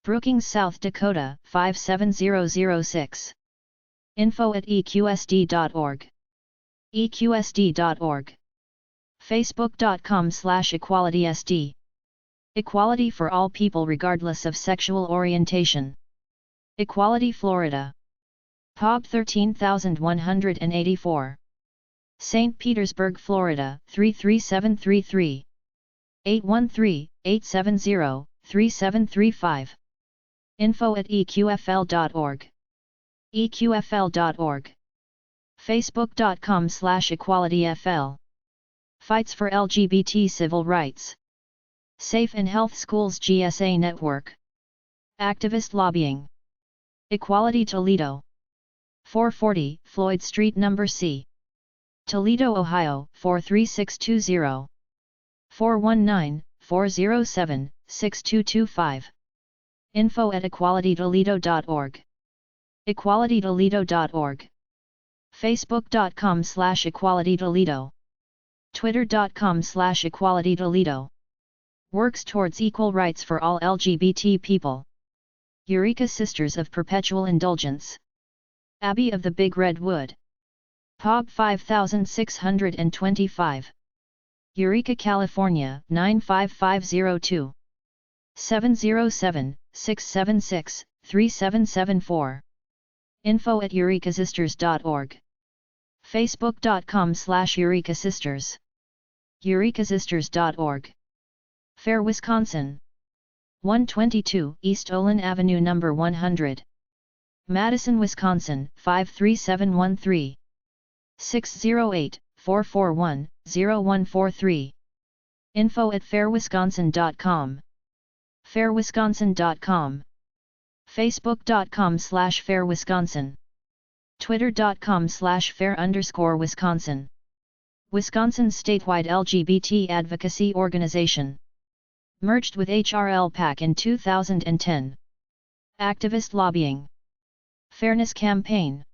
Brookings, South Dakota 57006. info@eqsd.org. eqsd.org. Facebook.com/EqualitySD. Equality for all people regardless of sexual orientation. Equality, Florida. POB 13184. St. Petersburg, Florida 33733. 813-870-3735. info@eqfl.org. eqfl.org. Facebook.com/EqualityFL. Fights for LGBT civil rights. Safe and Health Schools GSA Network. Activist lobbying. Equality, Toledo. 440 Floyd Street No. C. Toledo, Ohio 43620. 419-407-6225. info@equalitytoledo.org. equalitytoledo.org. Facebook.com/EqualityToledo. Twitter.com/EqualityToledo. Works towards equal rights for all LGBT people. Eureka Sisters of Perpetual Indulgence. Abbey of the Big Red Wood. POB 5625. Eureka, California 95502. 707-676-3774. info@eurekasisters.org. Facebook.com/EurekaSisters. eurekasisters.org. Fair, Wisconsin. 122 East Olin Avenue No. 100. Madison, Wisconsin 53713. 608-441-0143. info@fairwisconsin.com. fairwisconsin.com. Facebook.com/fairwisconsin. Twitter.com/fair_Wisconsin. Wisconsin statewide LGBT advocacy organization. Merged with HRL-PAC in 2010. Activist lobbying. Fairness Campaign.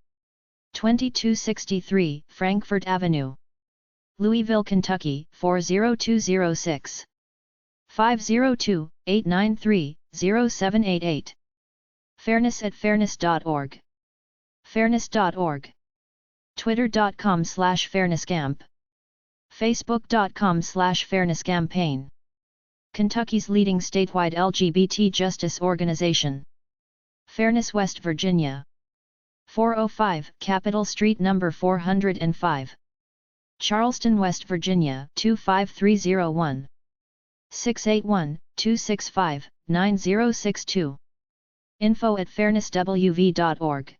2263 Frankfort Avenue. Louisville, Kentucky 40206. 502-893-0788. Fairness@fairness.org. fairness.org. Twitter.com/fairnesscamp. Facebook.com/fairnesscampaign. Kentucky's leading statewide LGBT justice organization. Fairness, West Virginia. 405 Capitol Street No. 405. Charleston, West Virginia 25301. 681-265-9062. info@fairnesswv.org.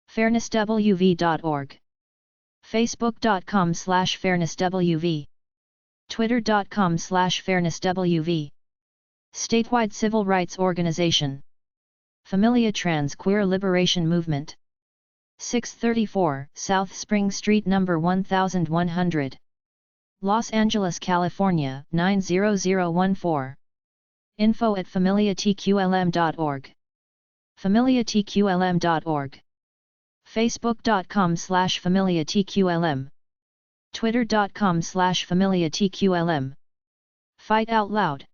fairnesswv.org. Facebook.com/fairnesswv. Twitter.com/fairnesswv. Statewide civil rights organization. Familia Trans Queer Liberation Movement. 634 South Spring Street No. 1100. Los Angeles, California 90014. info@familiatqlm.org. familiatqlm.org. Facebook.com/familiatqlm. Twitter.com/familiatqlm. Fight Out Loud.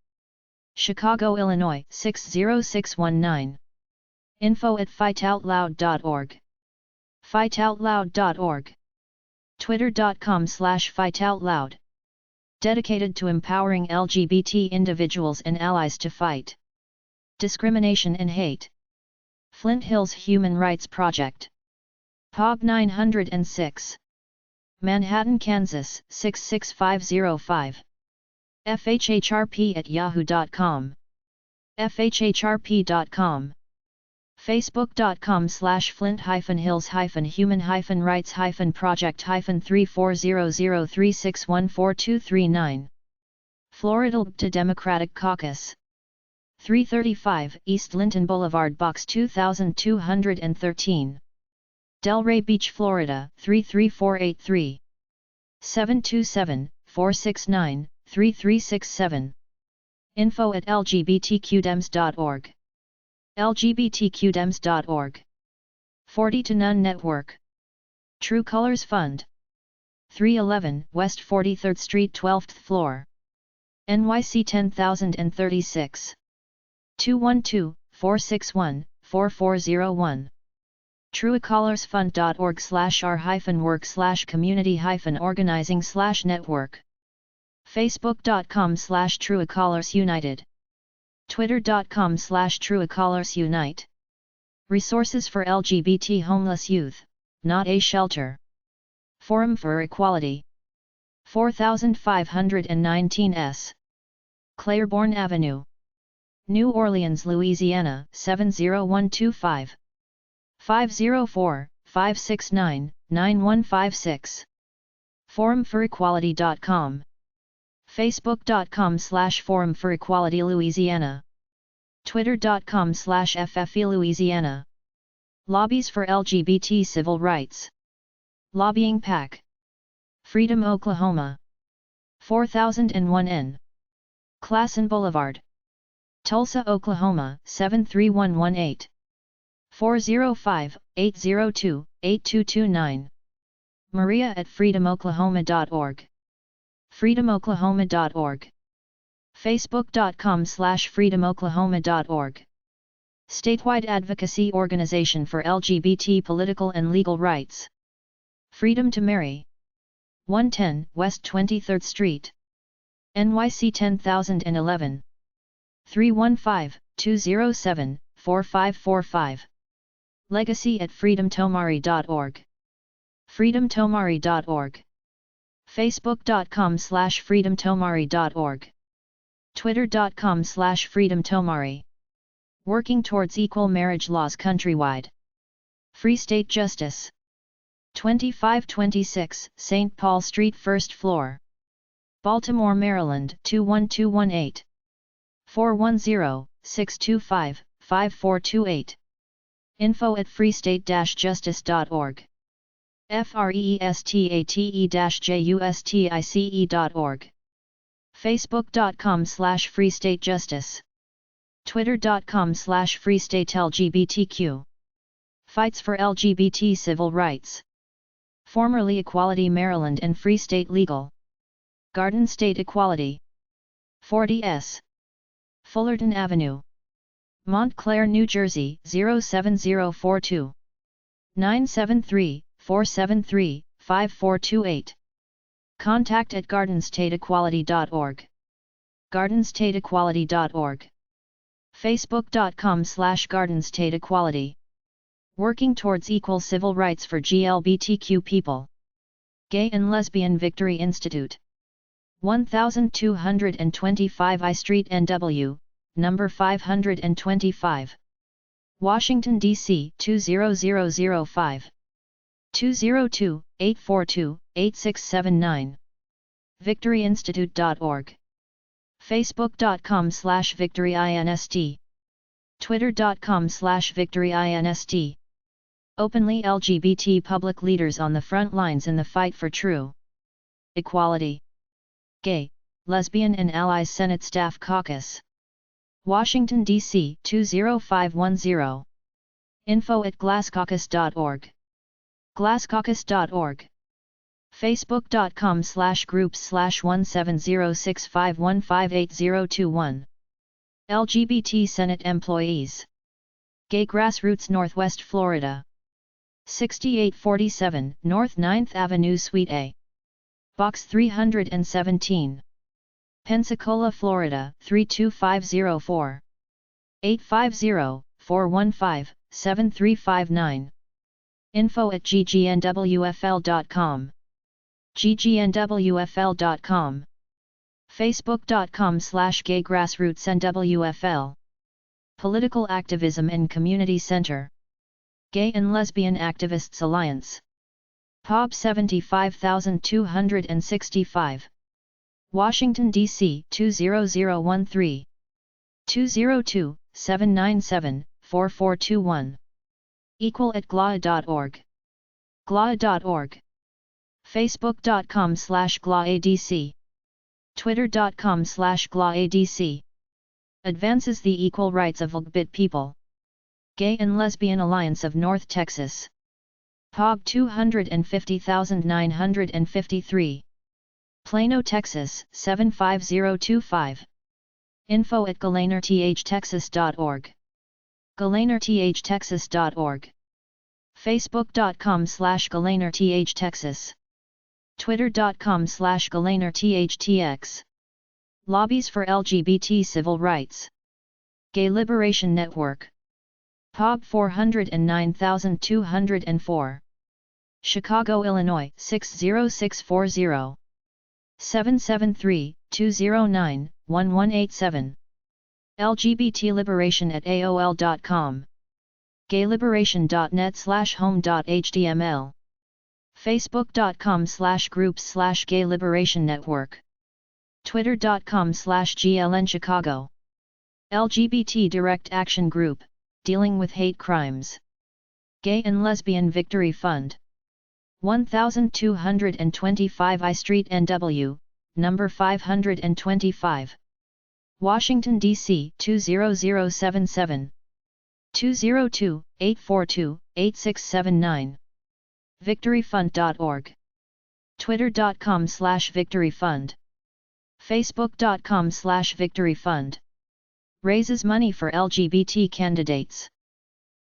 Chicago, Illinois 60619. info@fightoutloud.org. fightoutloud.org. Twitter.com/fightoutloud. Dedicated to empowering LGBT individuals and allies to fight discrimination and hate. Flint Hills Human Rights Project. POB 906. Manhattan, Kansas 66505. FHHRP@yahoo.com. FHHRP.com. Facebook.com/Flint-Hills-Human-Rights-Project-34003614239. Florida LGBT Democratic Caucus. 335 East Linton Boulevard, Box 2213. Delray Beach, Florida 33483. 727-469-3367. info@lgbtqdems.org. lgbtqdems.org. 40 to None Network. True Colors Fund. 311 West 43rd Street 12th floor. NYC 10036. 212-461-4401. truecolors-fund.org/r-work/community-organizing/network. facebook.com/truecolors-united. twitter.com/truecolors-unite. Resources for LGBT homeless youth, not a shelter. Forum for Equality. 4519 S. Claiborne Avenue, New Orleans, Louisiana 70125. 504-569-9156. forumforequality.com. facebook.com/Forum for Equality Louisiana. twitter.com/FFE Louisiana. Lobbies for LGBT Civil Rights. Lobbying PAC. Freedom, Oklahoma. 4001 N. Classen Boulevard, Tulsa, Oklahoma 73118. 405-802-8229. Maria@freedomoklahoma.org. freedomoklahoma.org. facebook.com/freedomoklahoma.org. Statewide advocacy organization for LGBT political and legal rights. Freedom to Marry. 110 West 23rd Street. NYC 10011. 315-207-4545. Legacy@freedomtomari.org. freedomtomari.org. facebook.com/freedomtomari.org. twitter.com/freedomtomari. Working towards equal marriage laws countrywide. Free State Justice. 2526 St. Paul Street 1st floor. Baltimore, Maryland 21218. 410-625-5428. info@freestate-justice.org. freestate-justice.org. facebook.com/freestatejustice. twitter.com/freestatelgbtq. Fights for LGBT civil rights. Formerly Equality Maryland and Free State Legal. Garden State Equality. 40S. Fullerton Avenue, Montclair, New Jersey 07042. 973-473-5428. Contact at gardenstateequality.org. gardenstateequality.org. facebook.com/gardenstateequality. Working towards equal civil rights for GLBTQ people. Gay and Lesbian Victory Institute. 1225 I Street, NW, number 525. Washington, D.C. 20005. 202-842-8679. victoryinstitute.org. facebook.com/victoryinst. twitter.com/victoryinst. Openly LGBT public leaders on the front lines in the fight for true equality. Gay, Lesbian and Allies Senate Staff Caucus. Washington, D.C. 20510. info@glasscaucus.org. glasscaucus.org. facebook.com/groups/17065158021. LGBT Senate Employees. Gay Grassroots, Northwest Florida. 6847 North 9th Avenue, Suite A. Box 317. Pensacola, Florida 32504. 850-415-7359. info@ggnwfl.com. ggnwfl.com. facebook.com/gaygrassrootsnwfl. Political Activism and Community Center. Gay and Lesbian Activists Alliance. epub 75265. Washington, D.C. 20013. 202-797-4421. equal@glaa.org. glaa.org. facebook.com/glaadc. twitter.com/glaadc. Advances the equal rights of LGBT people. Gay and Lesbian Alliance of North Texas. POG 250,953. Plano, Texas 75025. info@galanerthtexas.org. galanerthtexas.org. facebook.com/galanerthtexas. twitter.com/galanerthtx. Lobbies for LGBT civil rights. Gay Liberation Network. POG 409204. Chicago, Illinois 60640. 773-209-1187. LGBTLiberation@aol.com. gayliberation.net/home.html. facebook.com/groups/gayliberationnetwork. twitter.com/glnchicago. LGBT Direct Action Group, dealing with hate crimes. Gay and Lesbian Victory Fund. 1225 I Street NW, number 525. Washington, D.C. 20077. 202-842-8679. victoryfund.org. twitter.com/victoryfund. facebook.com/victoryfund. Raises money for LGBT candidates.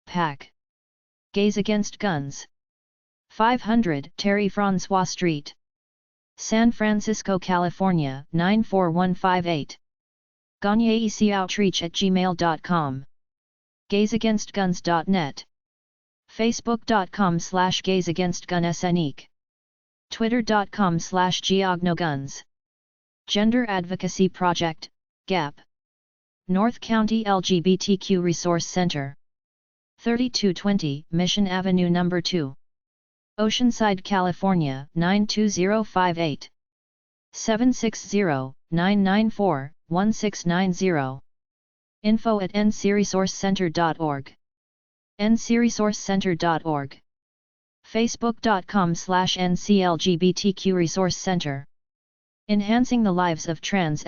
PAC. Gays Against Guns. 500 Terry Francois Street. San Francisco, California 94158. GagneECOutreach@gmail.com. gaysagainstguns.net. facebook.com/gaysagainstgunsneek. twitter.com/geognoguns. Gender Advocacy Project, GAP. North County LGBTQ Resource Center. 3220 Mission Avenue No. 2. Oceanside, California 92058. 760-994-1690. info@ncresourcecenter.org. ncresourcecenter.org. facebook.com/nclgbtq Resource Center. Enhancing the lives of trans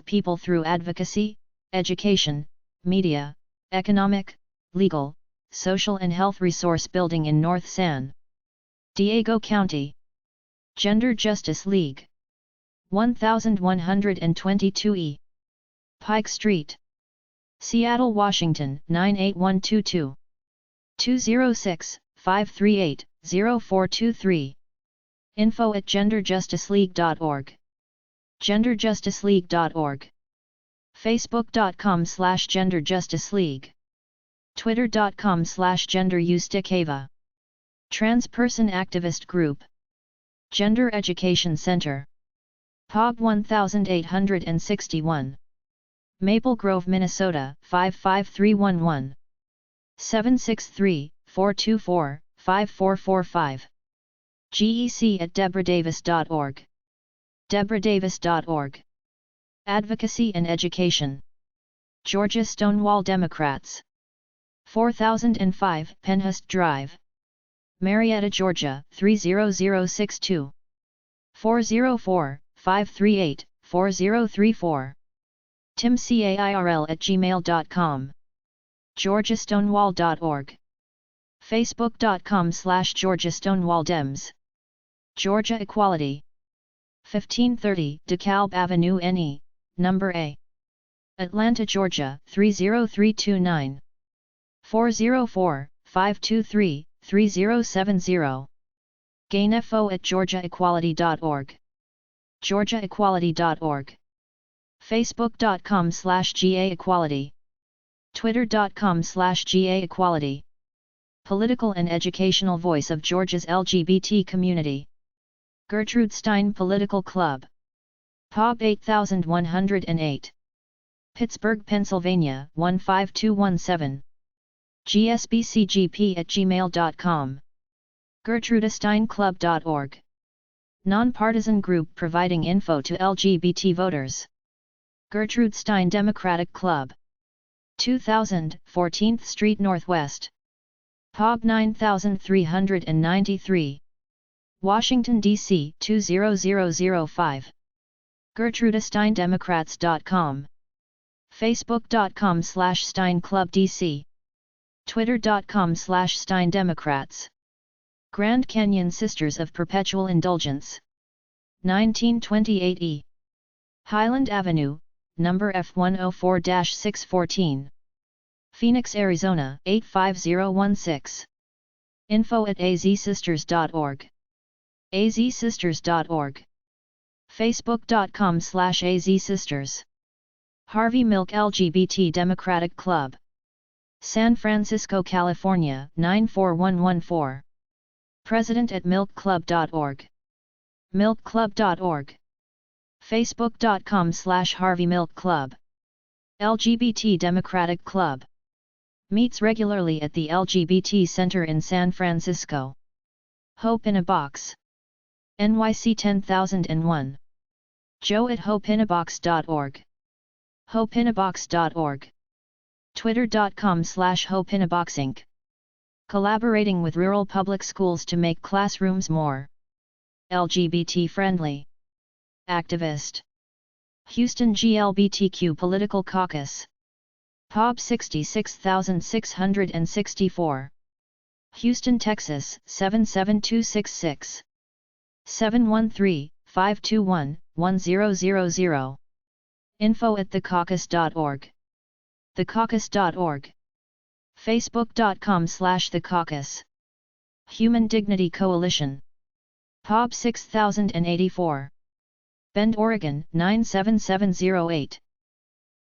people through advocacy, education, media, economic, legal, social and health resource building in North San Diego County. Gender Justice League. 1122 E. Pike Street. Seattle, Washington 98122. 206-538-0423. info@genderjusticeleague.org. genderjusticeleague.org. facebook.com/genderjusticeleague. twitter.com/genderusticava. Transperson Activist Group. Gender Education Center. POG 1861. Maple Grove, Minnesota 55311. 763-424-5445. GEC@deborahdavis.org. deborahdavis.org. Advocacy and Education. Georgia Stonewall Democrats. 4005 Penhurst Drive. Marietta, Georgia 30062. 404-538-4034. timcairl@gmail.com. georgiastonewall.org. facebook.com/georgiastonewalldems. Georgia Equality. 1530 DeKalb Avenue NE, number A. Atlanta, Georgia 30329. 404-523-3070. gainfo@georgiaequality.org. georgiaequality.org. facebook.com/GAEquality. twitter.com/GAEquality. Political and educational voice of Georgia's LGBT community. Gertrude Stein Political Club. POG 8108. Pittsburgh, Pennsylvania 15217. gsbcgp@gmail.com. gertrudesteinclub.org. Nonpartisan group providing info to LGBT voters. Gertrude Stein Democratic Club. 2000 14th Street Northwest. POG 9393. Washington, D.C. 20005. gertrudesteindemocrats.com. facebook.com/steinclubdc. Twitter.com/SteinDemocrats. Grand Canyon Sisters of Perpetual Indulgence. 1928 E. Highland Avenue, number F104-614. Phoenix, Arizona 85016. info@azsisters.org. azsisters.org. Facebook.com/azsisters. Harvey Milk LGBT Democratic Club. San Francisco, California 94114. President@milkclub.org. milkclub.org. Facebook.com/Harvey Milk Club. LGBT Democratic Club. Meets regularly at the LGBT Center in San Francisco. Hope in a Box. NYC 10001. joe@hopeinabox.org. hopeinabox.org. Twitter.com/hopeinaboxinc. Collaborating with rural public schools to make classrooms more LGBT-friendly. Activist. Houston GLBTQ Political Caucus. epub 66664. Houston, Texas 77266. 713-521-1000. info@thecaucus.org. thecaucus.org. Facebook.com/thecaucus. Human Dignity Coalition. epub 6084. Bend, Oregon 97708.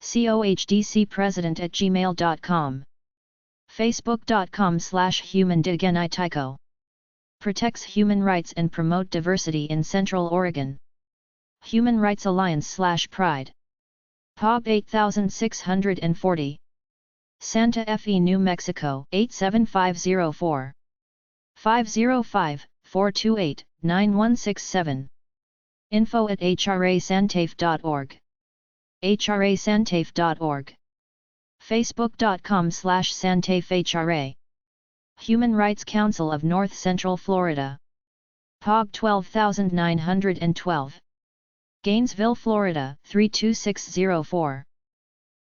COHDCpresident@gmail.com. Facebook.com/HumanDignity. Protects human rights and promote diversity in Central Oregon. Human Rights Alliance/Pride. epub 8640. Santa Fe, New Mexico 87504. 505-428-9167. info@hrasantafe.org. hrasantafe.org. Facebook.com/SantaFeHRA. Human Rights Council of North Central Florida. epub 12912. Gainesville, Florida 32604.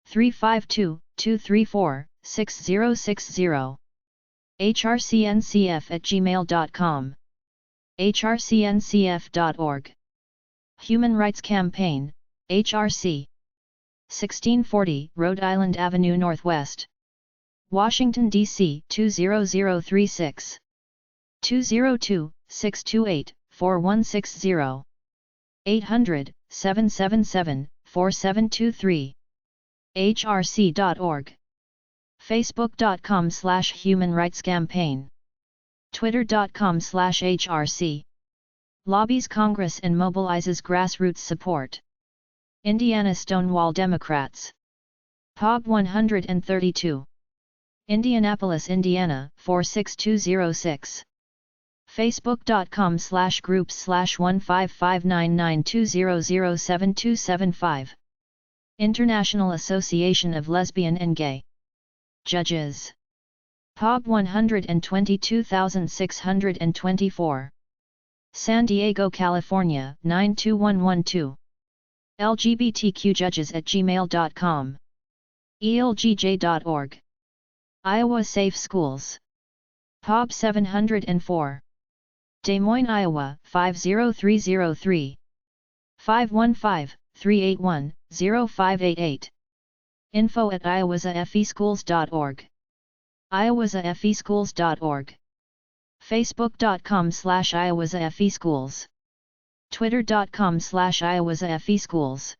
352-234-6060. hrcncf@gmail.com. hrcncf.org. Human Rights Campaign, HRC. 1640 Rhode Island Avenue Northwest. Washington, D.C. 20036. 202-628-4160. 800-777-4723. hrc.org. Facebook.com/Human Rights Campaign. Twitter.com/HRC. Lobbies Congress and mobilizes grassroots support. Indiana Stonewall Democrats. epub 132. Indianapolis, Indiana 46206. Facebook.com/groups/1559920072775. International Association of Lesbian and Gay Judges. epub 122624. San Diego, California 92112. LGBTQjudges@gmail.com. ELGJ.org. Iowa Safe Schools. epub 704. Des Moines, Iowa 50303. 515-381-0588. info@iowasafeschools.org. iowasafeschools.org. Facebook.com/iowasafeschools. Twitter.com/iowasafeschools.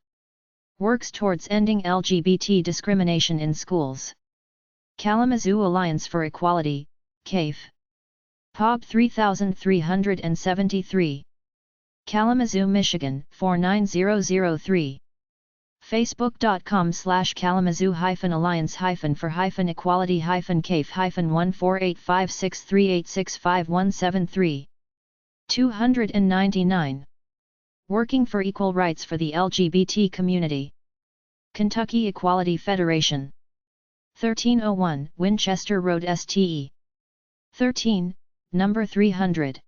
Works towards ending LGBT discrimination in schools. Kalamazoo Alliance for Equality, CAEF. epub 3373. Kalamazoo, Michigan 49003. Facebook.com/Kalamazoo-Alliance-for-CAEF-14856386517 299. Working for Equal Rights for the LGBT Community. Kentucky Equality Federation. 1301 Winchester Road, STE. 13, number 300.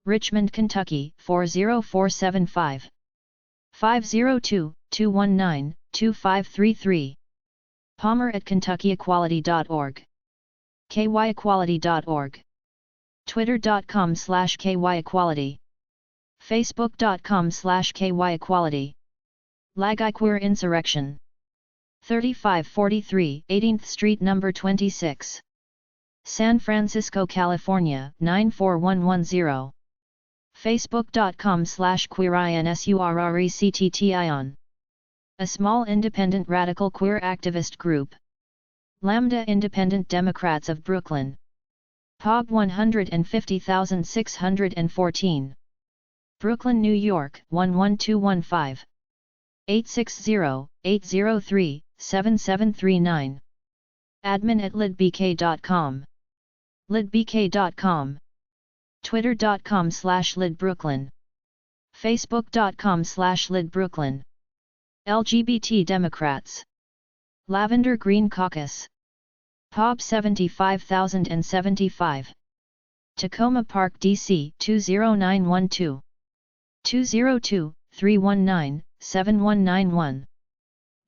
Richmond, Kentucky 40475. 502-219-2533. Palmer@KentuckyEquality.org. kyequality.org, twitter.com/kyequality, facebook.com/kyequality, Lagaiqueer Insurrection, 3543 18th Street No. 26, San Francisco, California 94110, facebook.com/queerinsurrecttion, a small independent radical queer activist group. Lambda Independent Democrats of Brooklyn, POB 150614, Brooklyn, New York 11215, 860-803-7739, admin@lidbk.com, lidbk.com, twitter.com/lidbrooklyn, facebook.com/lidbrooklyn, LGBT Democrats, Lavender Green Caucus, POB 75075, Tacoma Park, DC 20912, 202-319-7191,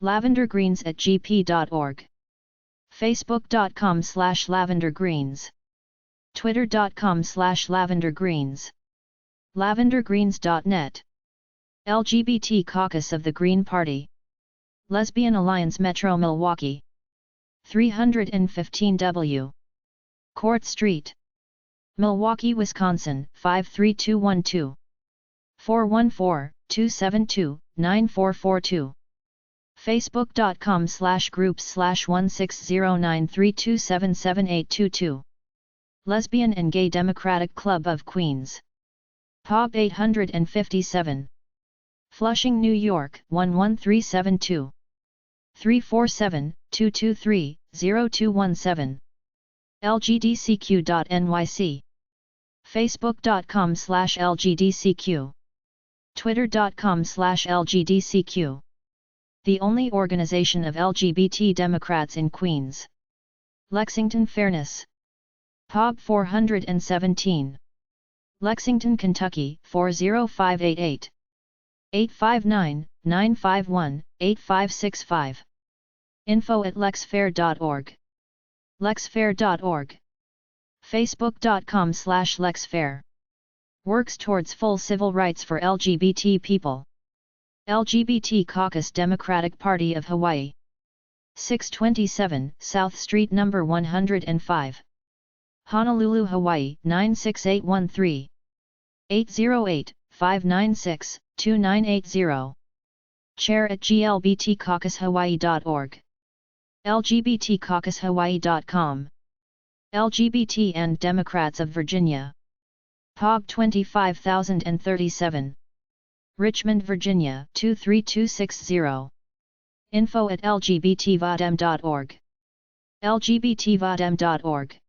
lavendergreens@gp.org, facebook.com/lavendergreens, twitter.com/lavendergreens, lavendergreens.net, LGBT Caucus of the Green Party, Lesbian Alliance Metro Milwaukee, 315W, Court Street, Milwaukee, Wisconsin 53212, 414-272-9442, facebook.com/groups/16093277822, Lesbian and Gay Democratic Club of Queens, POB 857, Flushing, New York 11372, 347-223-0217, lgdcq.nyc, facebook.com/lgdcq, twitter.com/lgdcq, the only organization of LGBT Democrats in Queens. Lexington Fairness, POB 417, Lexington, Kentucky 40588, 859-951-8565, info@lexfair.org, lexfair.org, facebook.com/lexfair, works towards full civil rights for LGBT people. LGBT Caucus Democratic Party of Hawaii, 627 South Street No. 105, Honolulu, Hawaii 96813, 808-596-2980, chair@glbtcaucushawaii.org, lgbtcaucushawaii.com, LGBT and Democrats of Virginia, POB 25037, Richmond, Virginia 23260, info@lgbtvadem.org, lgbtvadem.org,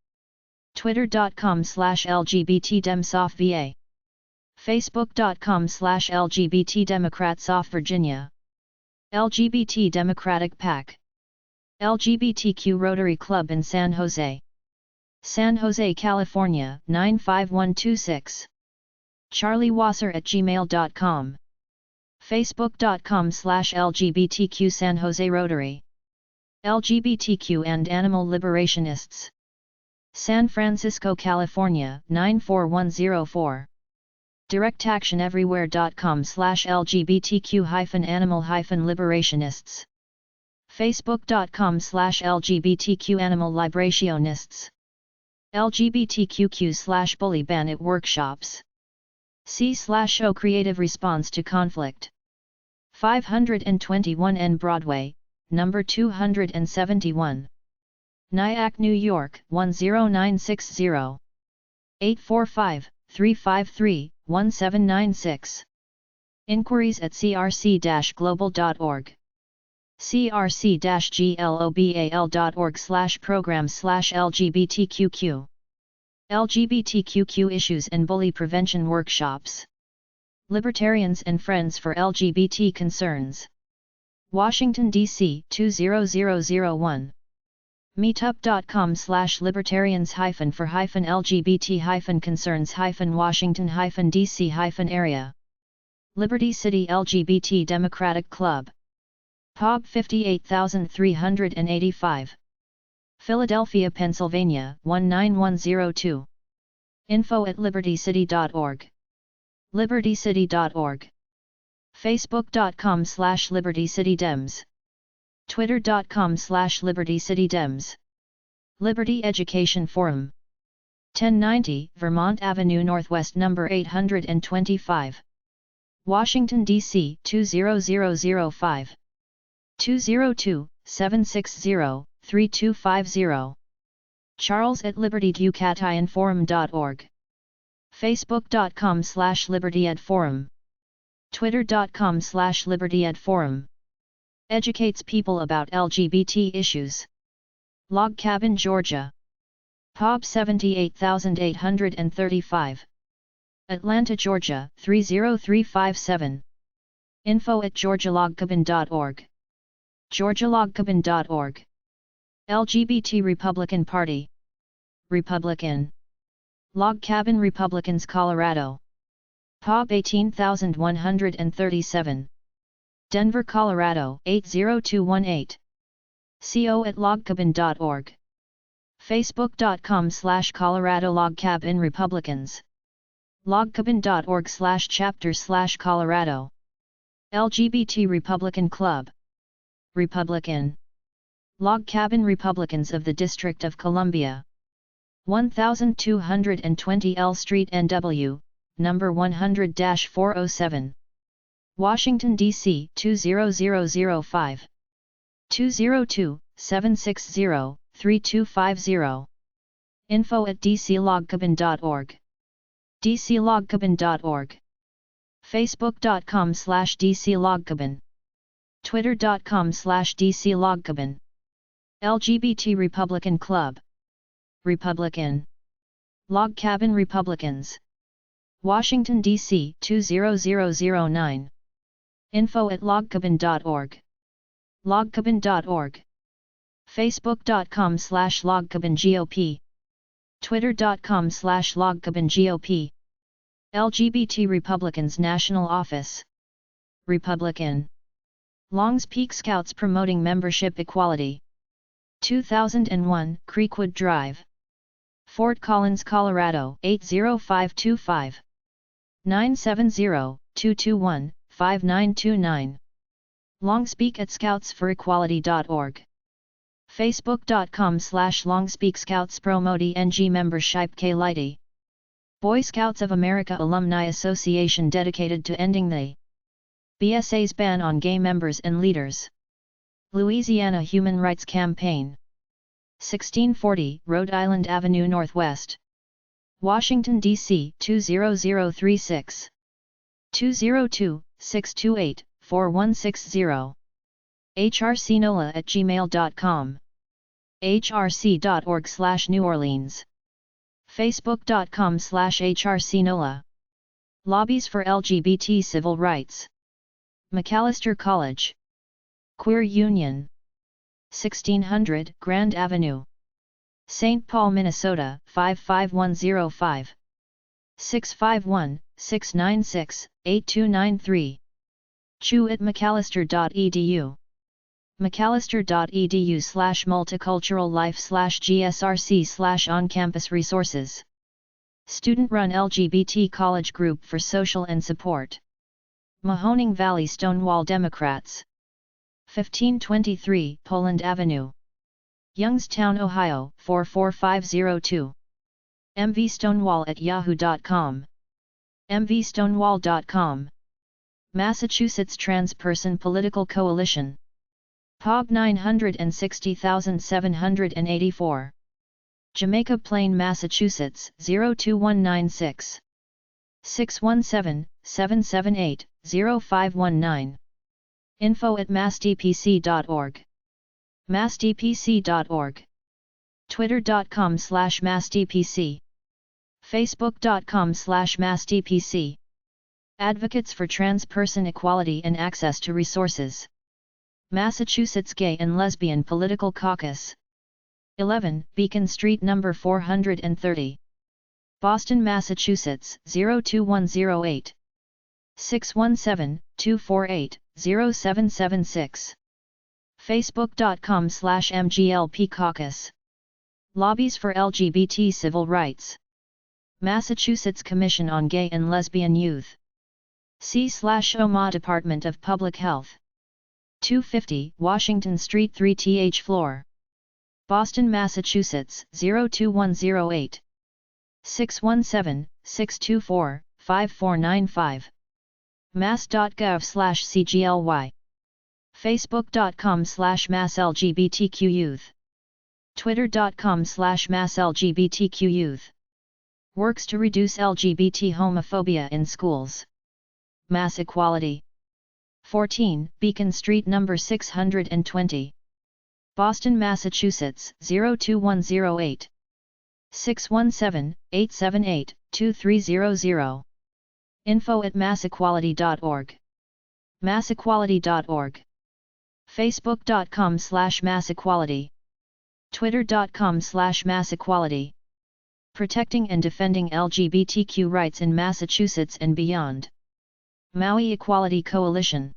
twitter.com/lgbtdemsofva, facebook.com/lgbtdemocratsOf Virginia, LGBT Democratic PAC, LGBTQ Rotary Club in San Jose, California 95126, charliewasser@gmail.com, facebook.com/lgbtq San Jose Rotary, LGBTQ and Animal Liberationists, San Francisco, California 94104, directaction-everywhere.com/lgbtq-animal-liberationists, facebook.com/lgbtq-animal liberationists, LGBTQQ/bully ban at workshops, C/O creative response to conflict, 521 N Broadway, number 271, Nyack, New York 10960, 845-353-1796, inquiries at crc-global.org, crc-global.org/programs/LGBTQQ, LGBTQQ issues and bully prevention workshops, Libertarians and Friends for LGBT Concerns, Washington, D.C. 20001, meetup.com/libertarians-for-LGBT-concerns-Washington-DC-area, Liberty City LGBT Democratic Club, POB 58385, Philadelphia, Pennsylvania 19102. info@libertycity.org. libertycity.org. facebook.com/libertycitydems. twitter.com/libertycitydems. Liberty Education Forum. 1090 Vermont Avenue Northwest number 825. Washington, D.C. 20005. 202-760-3250. Charles@libertyducationforum.org. facebook.com/libertyedforum. twitter.com/libertyedforum. Educates people about LGBT issues. Log Cabin, Georgia. epub 78835. Atlanta, Georgia 30357. info@georgialogcabin.org. georgialogcabin.org. LGBT Republican Party. Republican. Log Cabin Republicans, Colorado. epub 18137. Denver, Colorado 80218. co@logcabin.org. facebook.com/Colorado Log Cabin Republicans. logcabin.org/chapter/Colorado. LGBT Republican Club. Republican. Log Cabin Republicans of the District of Columbia. 1220 L Street, NW, number 100-407. Washington, D.C. 20005. 202-760-3250. info@dclogcabin.org. dclogcabin.org. facebook.com/dclogcabin. twitter.com/dclogcabin. LGBT Republican Club. Republican. Log Cabin Republicans. Washington, D.C. 20009. info@logcabin.org. logcabin.org. facebook.com/logcabingop. twitter.com/logcabingop. LGBT Republicans National Office. Republican. Longs Peak Scouts promoting membership equality. 2001 Creekwood Drive. Fort Collins, Colorado 80525. 970-221-5929. longspeak@scoutsforequality.org. facebook.com/longspeakscouts promoting NG membership K-Lighty. Boy Scouts of America Alumni Association dedicated to ending the BSA's ban on gay members and leaders. Louisiana Human Rights Campaign. 1640 Rhode Island Avenue Northwest. Washington, D.C. 20036. 202-628-4160. hrcnola@gmail.com. hrc.org/New Orleans. facebook.com/hrcnola. Lobbies for LGBT Civil Rights. McAllister College. Queer Union. 1600 Grand Avenue. St. Paul, Minnesota 55105. 651-696-8293. chu@macallister.edu. macallister.edu/multiculturallife/gsrc/on-campus resources. Student-run LGBT college group for social and support. Mahoning Valley Stonewall Democrats. 1523 Poland Avenue. Youngstown, Ohio 44502. mvstonewall@yahoo.com. mvstonewall.com. Massachusetts Transperson Political Coalition. epub 960784. Jamaica Plain, Massachusetts 02196. 617-778-0519. info@massdpc.org. massdpc.org. twitter.com/massdpc. facebook.com/massdpc. Advocates for Transperson Equality and Access to Resources. Massachusetts Gay and Lesbian Political Caucus. 11 Beacon Street number 430. Boston, Massachusetts 02108. 617-248-0776. facebook.com/mglp caucus. Lobbies for LGBT Civil Rights. Massachusetts Commission on Gay and Lesbian Youth. C/OMA Department of Public Health. 250 Washington Street 3th floor. Boston, Massachusetts 02108. 617-624-5495. mass.gov/CGLY. facebook.com/masslgbtqyouth. twitter.com/masslgbtqyouth. Works to reduce LGBT homophobia in schools. Mass Equality. 14 Beacon Street No. 620. Boston, Massachusetts 02108. 617-878-2300. info@massequality.org. massequality.org. facebook.com/massequality. twitter.com/massequality. Protecting and defending LGBTQ rights in Massachusetts and beyond. Maui Equality Coalition.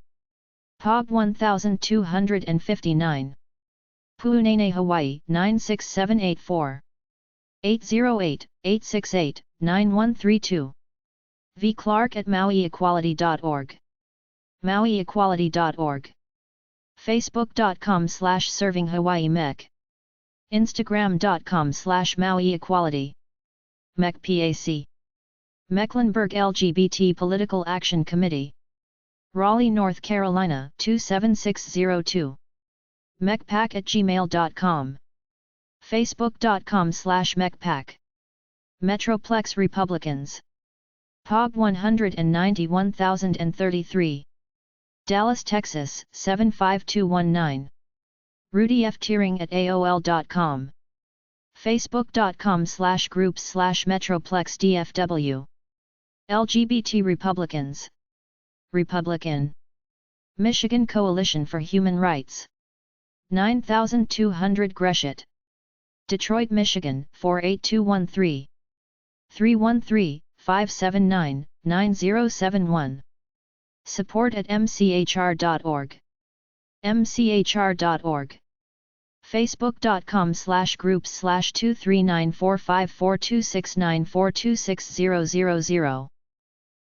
POB 1259. Puunene, Hawaii 96784. 808-868-9132. V. Clark@mauiequality.org. mauiequality.org. facebook.com/servingHawaiiMech. instagram.com/mauiequality. MECPAC. Mecklenburg LGBT Political Action Committee. Raleigh, North Carolina 27602. mecpac@gmail.com. facebook.com/mecpac. Metroplex Republicans. POB 191,033. Dallas, Texas 75219. Rudy F. Tearing@aol.com. facebook.com/groups/metroplexdfw. LGBT Republicans. Republican. Michigan Coalition for Human Rights. 9200 Gresham. Detroit, Michigan 48213. 313-579-9071. support@mchr.org. mchr.org. facebook.com/groups/239454269426000.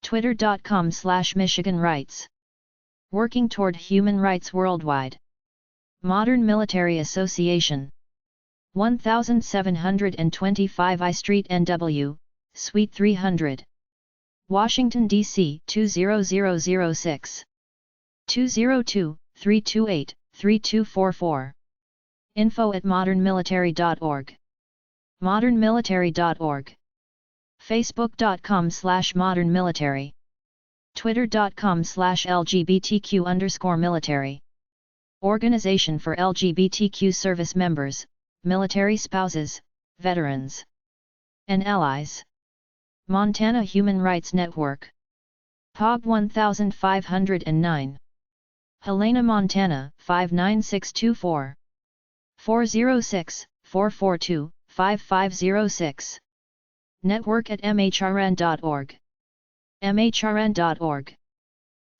twitter.com/Michigan Rights. Working toward human rights worldwide. Modern Military Association. 1725 I Street NW, Suite 300. Washington, D.C. 20006. 202-328-3244. info@modernmilitary.org. modernmilitary.org. facebook.com/modernmilitary. twitter.com/LGBTQ_military. Organization for LGBTQ service members, military spouses, veterans, and allies. Montana Human Rights Network. POB 1509. Helena, Montana 59624. 406-442-5506. network@mhrn.org. mhrn.org.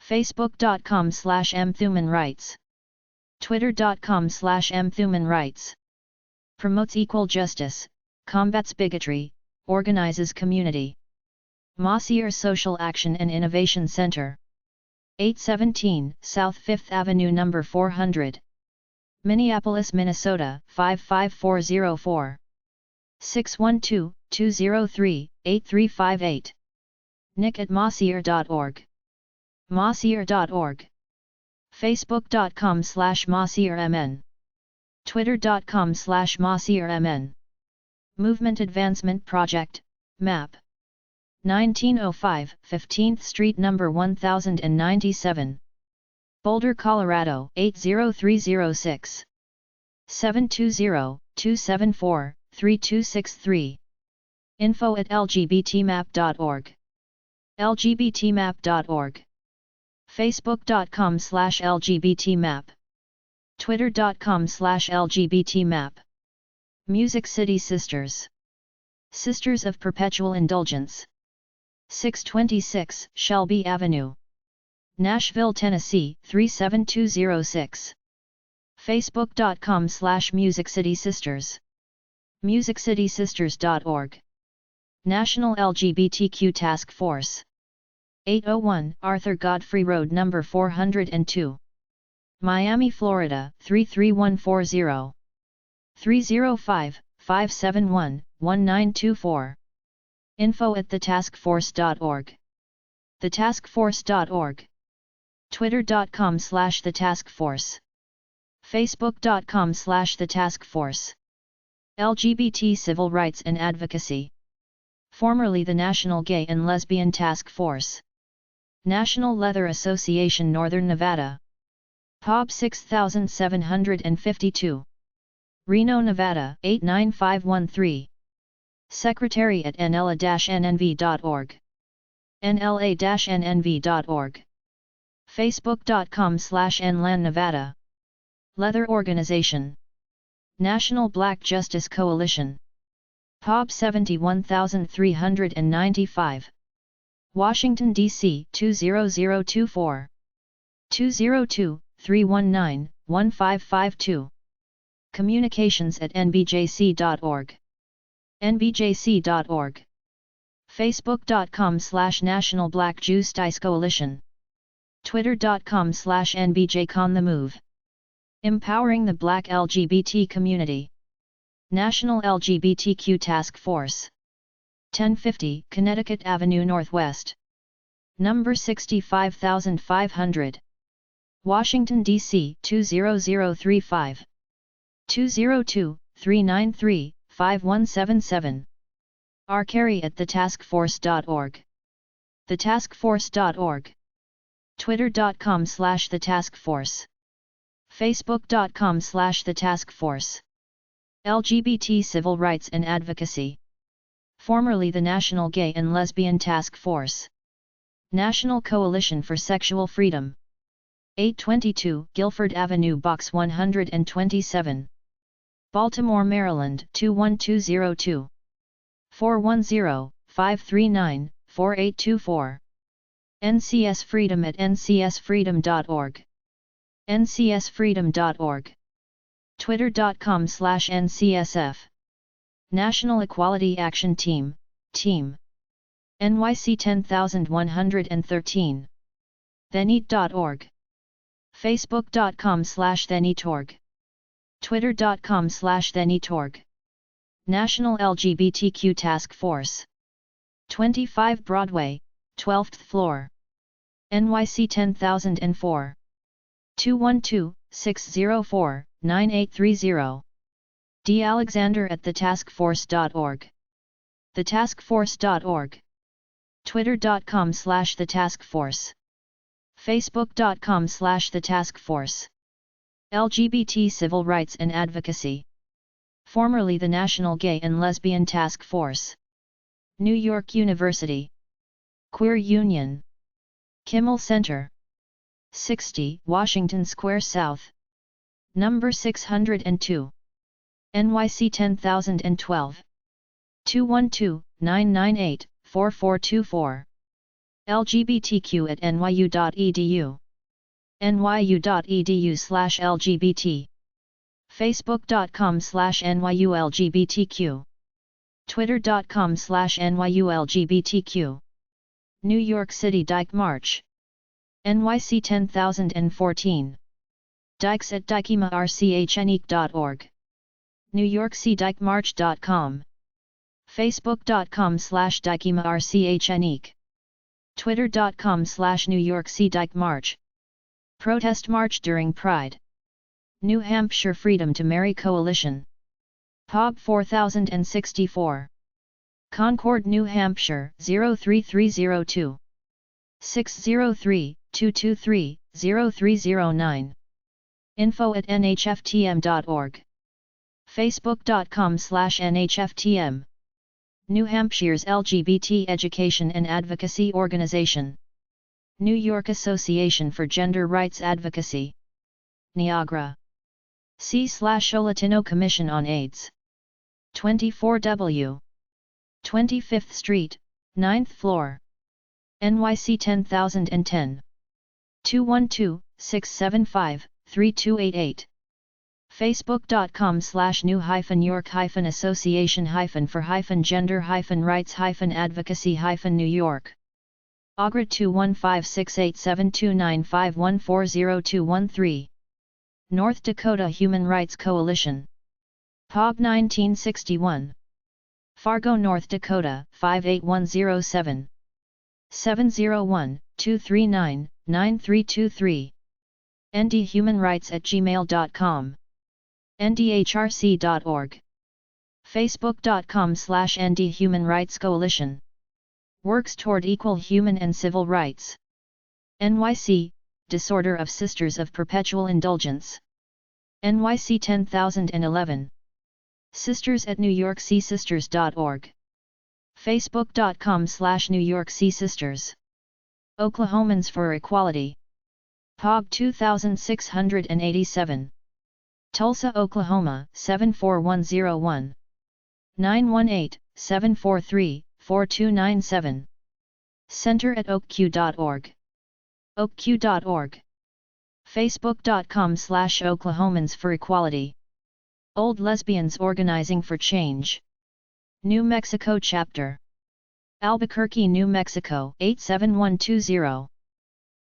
facebook.com/mthumanrights. twitter.com/mthumanrights. Promotes equal justice, combats bigotry, organizes community. Mossier Social Action and Innovation Center. 817 South 5th Avenue No. 400. Minneapolis, Minnesota 55404. 612-203-8358. nick@mossier.org. mossier.org. facebook.com/mossiermn. twitter.com/mossiermn. Movement Advancement Project, MAP. 1905 15th Street No. 1097. Boulder, Colorado 80306. 720-274-3263. info@lgbtmap.org. lgbtmap.org. facebook.com/lgbtmap. twitter.com/lgbtmap. Music City Sisters. Sisters of Perpetual Indulgence. 626 Shelby Avenue. Nashville, Tennessee 37206. facebook.com/Music City Sisters. MusicCitySisters.org. National LGBTQ Task Force. 801 Arthur Godfrey Road No. 402. Miami, Florida 33140. 305-571-1924. info@thetaskforce.org. thetaskforce.org. twitter.com/thetaskforce. facebook.com/thetaskforce. LGBT Civil Rights and Advocacy. Formerly the National Gay and Lesbian Task Force. National Leather Association Northern Nevada. epub 6752. Reno, Nevada 89513. Secretary at nla-nnv.org. nla-nnv.org. facebook.com/nlan Nevada. Leather Organization. National Black Justice Coalition. epub 71395. Washington, D.C. 20024. 202-319-1552. communications@nbjc.org. nbjc.org. facebook.com/National Black Justice Coalition. twitter.com/NBJConTheMove. Empowering the Black LGBT Community. National LGBTQ Task Force. 1050 Connecticut Avenue Northwest. Number 65500. Washington, D.C. 20035. 202-393-5177. arcary@thetaskforce.org. thetaskforce.org. twitter.com/thetaskforce. facebook.com/thetaskforce. LGBT Civil Rights and Advocacy. Formerly the National Gay and Lesbian Task Force. National Coalition for Sexual Freedom. 822 Guilford Avenue, Box 127. Baltimore, Maryland 21202. 410-539-4824. NCS Freedom@ncsfreedom.org. ncsfreedom.org. twitter.com/ncsf. National Equality Action Team, Team. NYC 10113. theneat.org. facebook.com/theneatorg. twitter.com/theneatorg. National LGBTQ Task Force. 25 Broadway, 12th floor. NYC 10004. 212-604-9830. D. Alexander@thetaskforce.org. thetaskforce.org. twitter.com/thetaskforce. facebook.com/thetaskforce. LGBT Civil Rights and Advocacy. Formerly the National Gay and Lesbian Task Force. New York University. Queer Union. Kimmel Center. 60 Washington Square South. Number 602. NYC 10012. 212-998-4424. LGBTQ@nyu.edu. nyu.edu/LGBT. facebook.com/NYULGBTQ. twitter.com/NYULGBTQ. New York City Dyke March. NYC 10014. Dykes@dykemarchnik.org. NewYorkCDykeMarch.com. facebook.com/dykemarchnik. twitter.com/NewYorkCDykeMarch. Protest March during Pride. New Hampshire Freedom to Marry Coalition. epub 4064. Concord, New Hampshire 03302. 603-223-0309. info@nhftm.org. facebook.com/nhftm. New Hampshire's LGBT Education and Advocacy Organization. New York Association for Gender Rights Advocacy. Niagara. C/Latino Commission on AIDS. 24W. 25th Street, 9th floor. NYC 10010. 212-675-3288. Facebook.com/New-York-Association-for-Gender-Rights-Advocacy-New York. Agrat 215687295140213. North Dakota Human Rights Coalition. POG 1961. Fargo, North Dakota 58107. 701-239-9323. ndhumanrights@gmail.com. ndhrc.org. Facebook.com/ndhumanrightscoalition. Works toward equal human and civil rights. NYC, Disorder of Sisters of Perpetual Indulgence. NYC 10011. Sisters at NewYorkCSisters.org. Facebook.com/NewYorkCSisters. Oklahomans for Equality. POG 2687. Tulsa, Oklahoma 74101. 918-743-4297. Center at oakq.org. oakq.org. Facebook.com/Oklahomans for Equality. Old Lesbians Organizing for Change. New Mexico Chapter. Albuquerque, New Mexico 87120.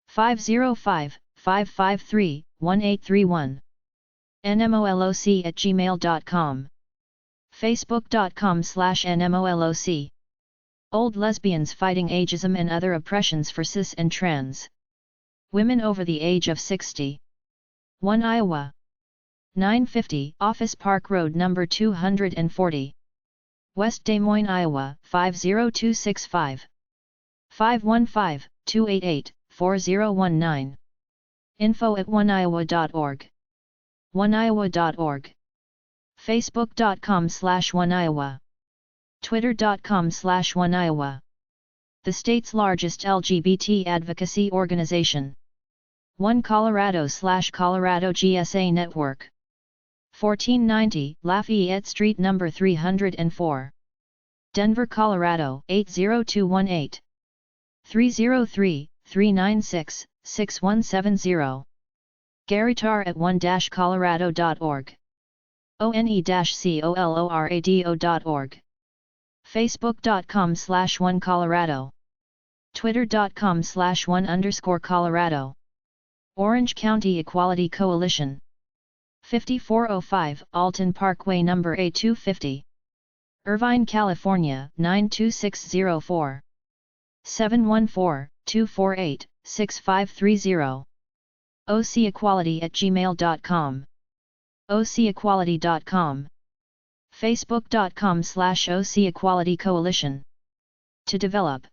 505-553-1831. nmoloc@gmail.com. Facebook.com/nmoloc. Old Lesbians Fighting Ageism and Other Oppressions for Cis and Trans Women over the age of 60. 1 Iowa. 950 Office Park Road No. 240. West Des Moines, Iowa 50265. 515-288-4019. info@oneiowa.org. oneiowa.org. Facebook.com/oneiowa. Twitter.com/oneiowa. The state's largest LGBT advocacy organization. One Colorado/Colorado GSA Network. 1490 Lafayette Street No. 304. Denver, Colorado 80218. 303-396-6170. Garytar at one-colorado.org. one-colorado.org. Facebook.com/OneColorado. Twitter.com/one_Colorado. Orange County Equality Coalition. 5405 Alton Parkway No. A250. Irvine, California 92604. 714-248-6530. ocequality@gmail.com. ocequality.com. Facebook.com/OCEquality Coalition. To develop.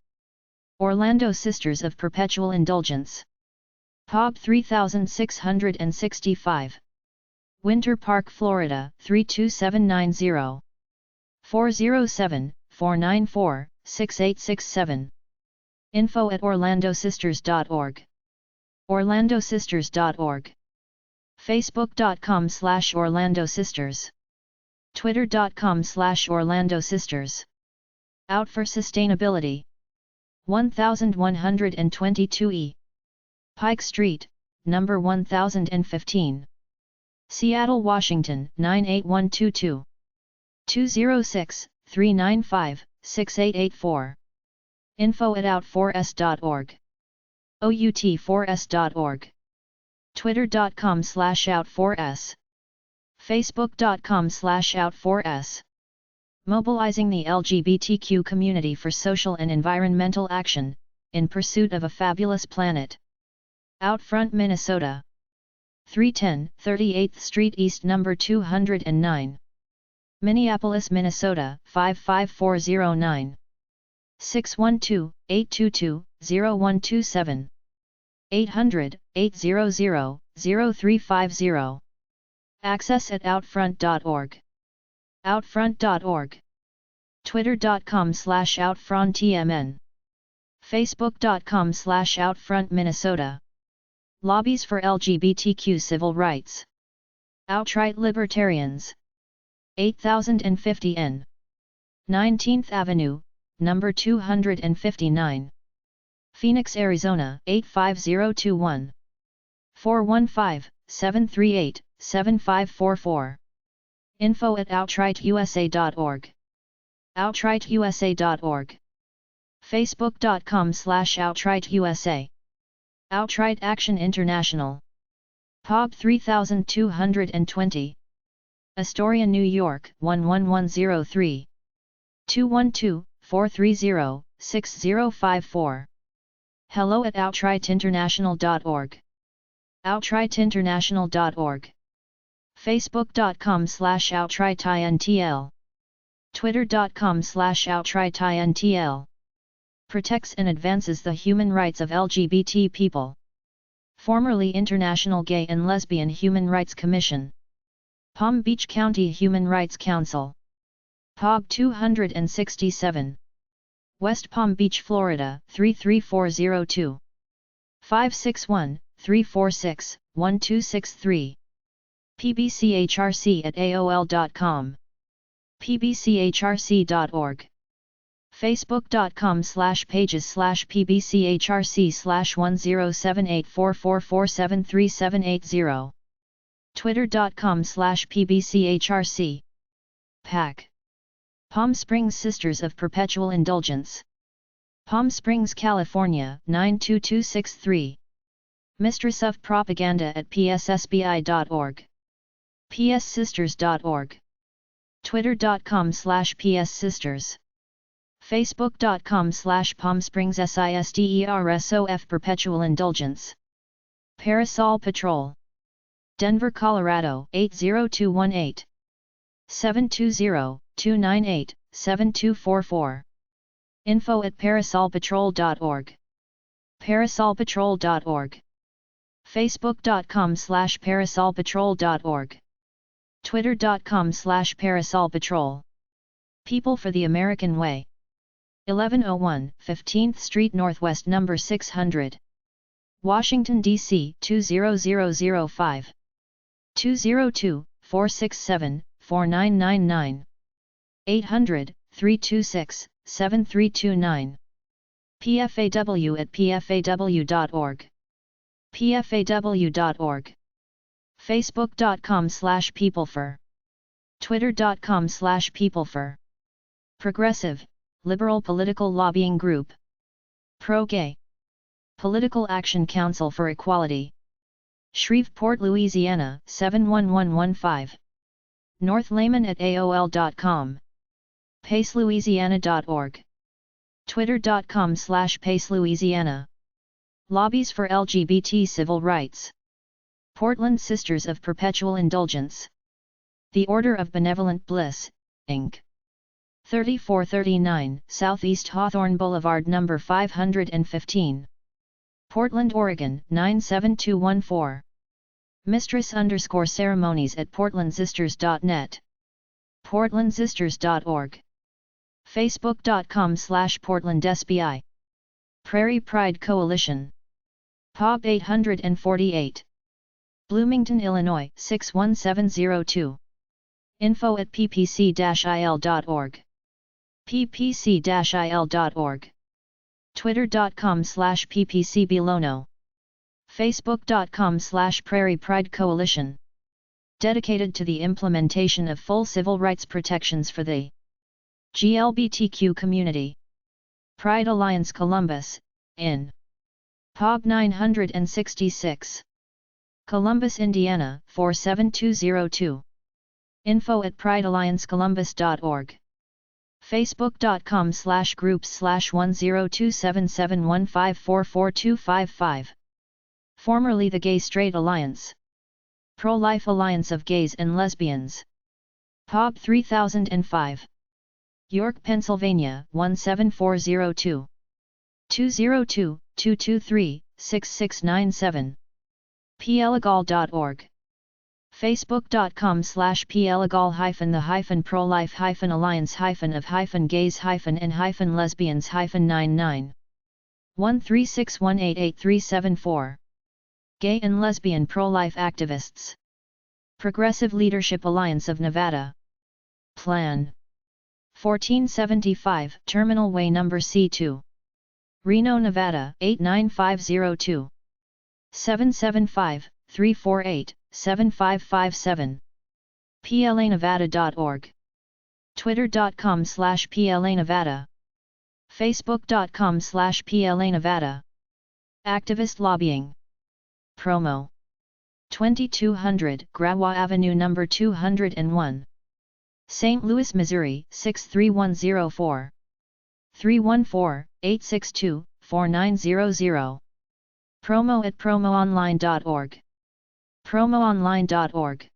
Orlando Sisters of Perpetual Indulgence. POG 3665. Winter Park, Florida 32790. 407-494-6867. info@orlandosisters.org. orlandosisters.org. Facebook.com/OrlandoSisters. Twitter.com/OrlandoSisters. Out for Sustainability. 1122 E. Pike Street, number 1015. Seattle, Washington 98122. 206-395-6884. info@out4s.org. out4s.org. Twitter.com/out4s. Facebook.com/out4s. Mobilizing the LGBTQ community for social and environmental action, in pursuit of a fabulous planet. Outfront, Minnesota. 310 38th Street East No. 209. Minneapolis, Minnesota 55409. 612-822-0127. 800-800-0350. Access at outfront.org. outfront.org. Twitter.com/outfronttmn. Facebook.com/outfront Minnesota. Lobbies for LGBTQ civil rights. Outright Libertarians. 8050 N. 19th Avenue, number 259. Phoenix, Arizona 85021. 415-738-6900. 7544. info@outrightusa.org. outrightusa.org. facebook.com/outrightusa. Outright Action International. epub 3220. Astoria, New York 11103. 212-430-6054. hello@outrightinternational.org. outrightinternational.org. facebook.com/outrightintl. twitter.com/outrightintl. Protects and advances the human rights of LGBT people. Formerly International Gay and Lesbian Human Rights Commission. Palm Beach County Human Rights Council. epub 267. West Palm Beach, Florida 33402. 561-346-1263. pbchrc@aol.com. pbchrc.org. facebook.com/pages/pbchrc/107844473780. twitter.com/pbchrc. PAC. Palm Springs Sisters of Perpetual Indulgence. Palm Springs, California 92263. Mistress of Propaganda at pssbi.org. pssisters.org. twitter.com/pssisters. facebook.com/palmspringsSISTERSOF Perpetual Indulgence. Parasol Patrol. Denver, Colorado 80218. 720-298-7244. info@parasolpatrol.org. parasolpatrol.org. facebook.com/parasolpatrol.org. twitter.com/parasolpatrol. People for the American Way. 1101 15th Street Northwest, number 600. Washington, D.C. 20005. 202-467-4999. 800-326-7329. pfaw@pfaw.org. pfaw.org. facebook.com/peoplefor. twitter.com/peoplefor. Progressive, liberal political lobbying group. Pro-gay. Political Action Council for Equality. Shreveport, Louisiana 71115. North Layman@aol.com. pacelouisiana.org. twitter.com/pacelouisiana. Lobbies for LGBT civil rights. Portland Sisters of Perpetual Indulgence. The Order of Benevolent Bliss, Inc. 3439 Southeast Hawthorne Boulevard, number 515. Portland, Oregon 97214. Mistress_ceremonies at portlandsisters.net. portlandsisters.org. facebook.com/portlandsbi. Prairie Pride Coalition. epub 848. Bloomington, Illinois 61702. info@ppc-il.org. ppc-il.org. twitter.com/ppcbelono. facebook.com/Prairie Pride Coalition. Dedicated to the implementation of full civil rights protections for the GLBTQ community. Pride Alliance Columbus, in epub 966. Columbus, Indiana 47202. info@pridealliancecolumbus.org. facebook.com/groups/102771544255. Formerly the Gay Straight Alliance. Pro-Life Alliance of Gays and Lesbians. epub 3005. York, Pennsylvania 17402. 202-223-6697. plegal.org. facebook.com/plegal-the-of-the-of-gays-and-lesbians-of-gays-of-and-136188374. Gay and Lesbian Pro-Life Activists. Progressive Leadership Alliance of Nevada. Plan 1475 Terminal Way number C2. Reno, Nevada 89502. 348-7557. PLAnevada.org. Twitter.com/PLAnevada. Facebook.com/PLAnevada. Activist lobbying. Promo. 2200 Grawa Avenue No. 201. St. Louis, Missouri 63104. 314-862-4900. Promo at promoonline.org. Promoonline.org.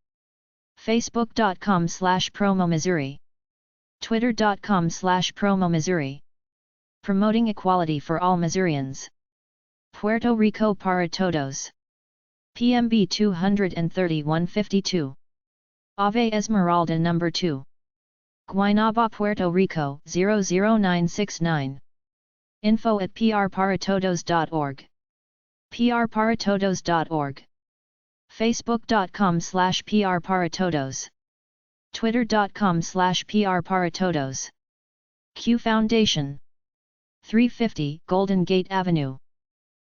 Facebook.com/Promo Missouri. Twitter.com/Promo Missouri. Promoting equality for all Missourians. Puerto Rico para todos. PMB 23152. Ave Esmeralda No. 2. Guaynaba, Puerto Rico 00969. Info at prparatodos.org. prparatodos.org. Facebook.com/prparatodos. Twitter.com/prparatodos. Q Foundation. 350 Golden Gate Avenue.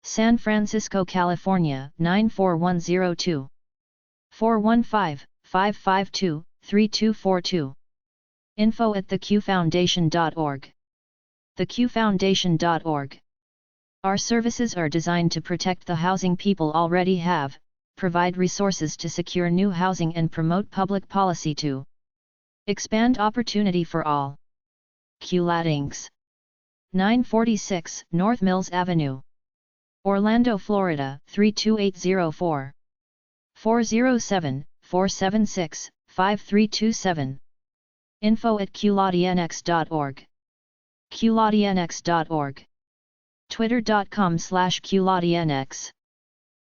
San Francisco, California 94102. 415-552-3242. Info at theqfoundation.org. theqfoundation.org. Our services are designed to protect the housing people already have, provide resources to secure new housing and promote public policy to expand opportunity for all. QLAT Inc. 946 North Mills Avenue. Orlando, Florida 32804. 407-476-5327. Info at qlatinx.org. qlatinx.org. Twitter.com/qlatinx.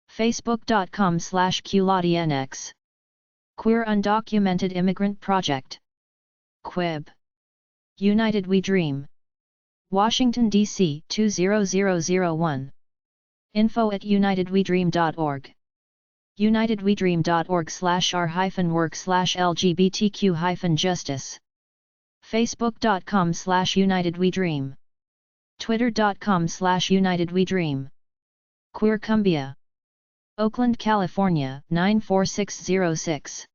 Facebook.com/qlatinx. Queer Undocumented Immigrant Project. QUIB. United We Dream. Washington, D.C. 20001. Info at unitedwedream.org. unitedwedream.org/r-work/LGBTQ-justice. Facebook.com/unitedwedream. Twitter.com/unitedwedream. Queer Cumbia. Oakland, California 94606.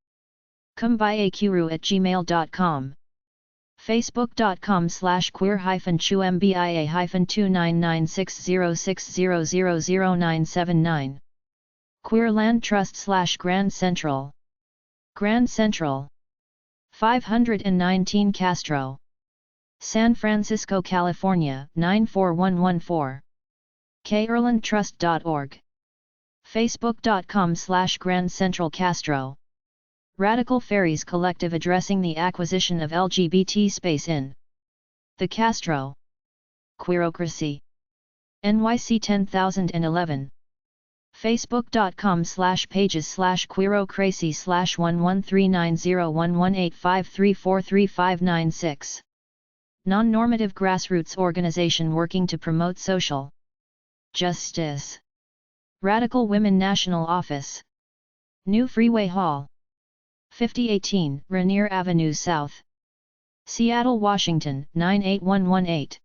Kumbiakuru@gmail.com. Facebook.com/queer-chumbia-2996060000979. Queer Land Trust/Grand Central. Grand Central. 519 Castro. San Francisco, California 94114. KErlandTrust.org. Facebook.com/Grand Central Castro. Radical Fairies Collective addressing the acquisition of LGBT space in the Castro. Queerocracy. NYC 10011. Facebook.com/pages/queerocracy/1139011853433596. Non-normative grassroots organization working to promote social justice. Radical Women National Office. New Freeway Hall. 5018 Rainier Avenue South. Seattle, Washington 98118.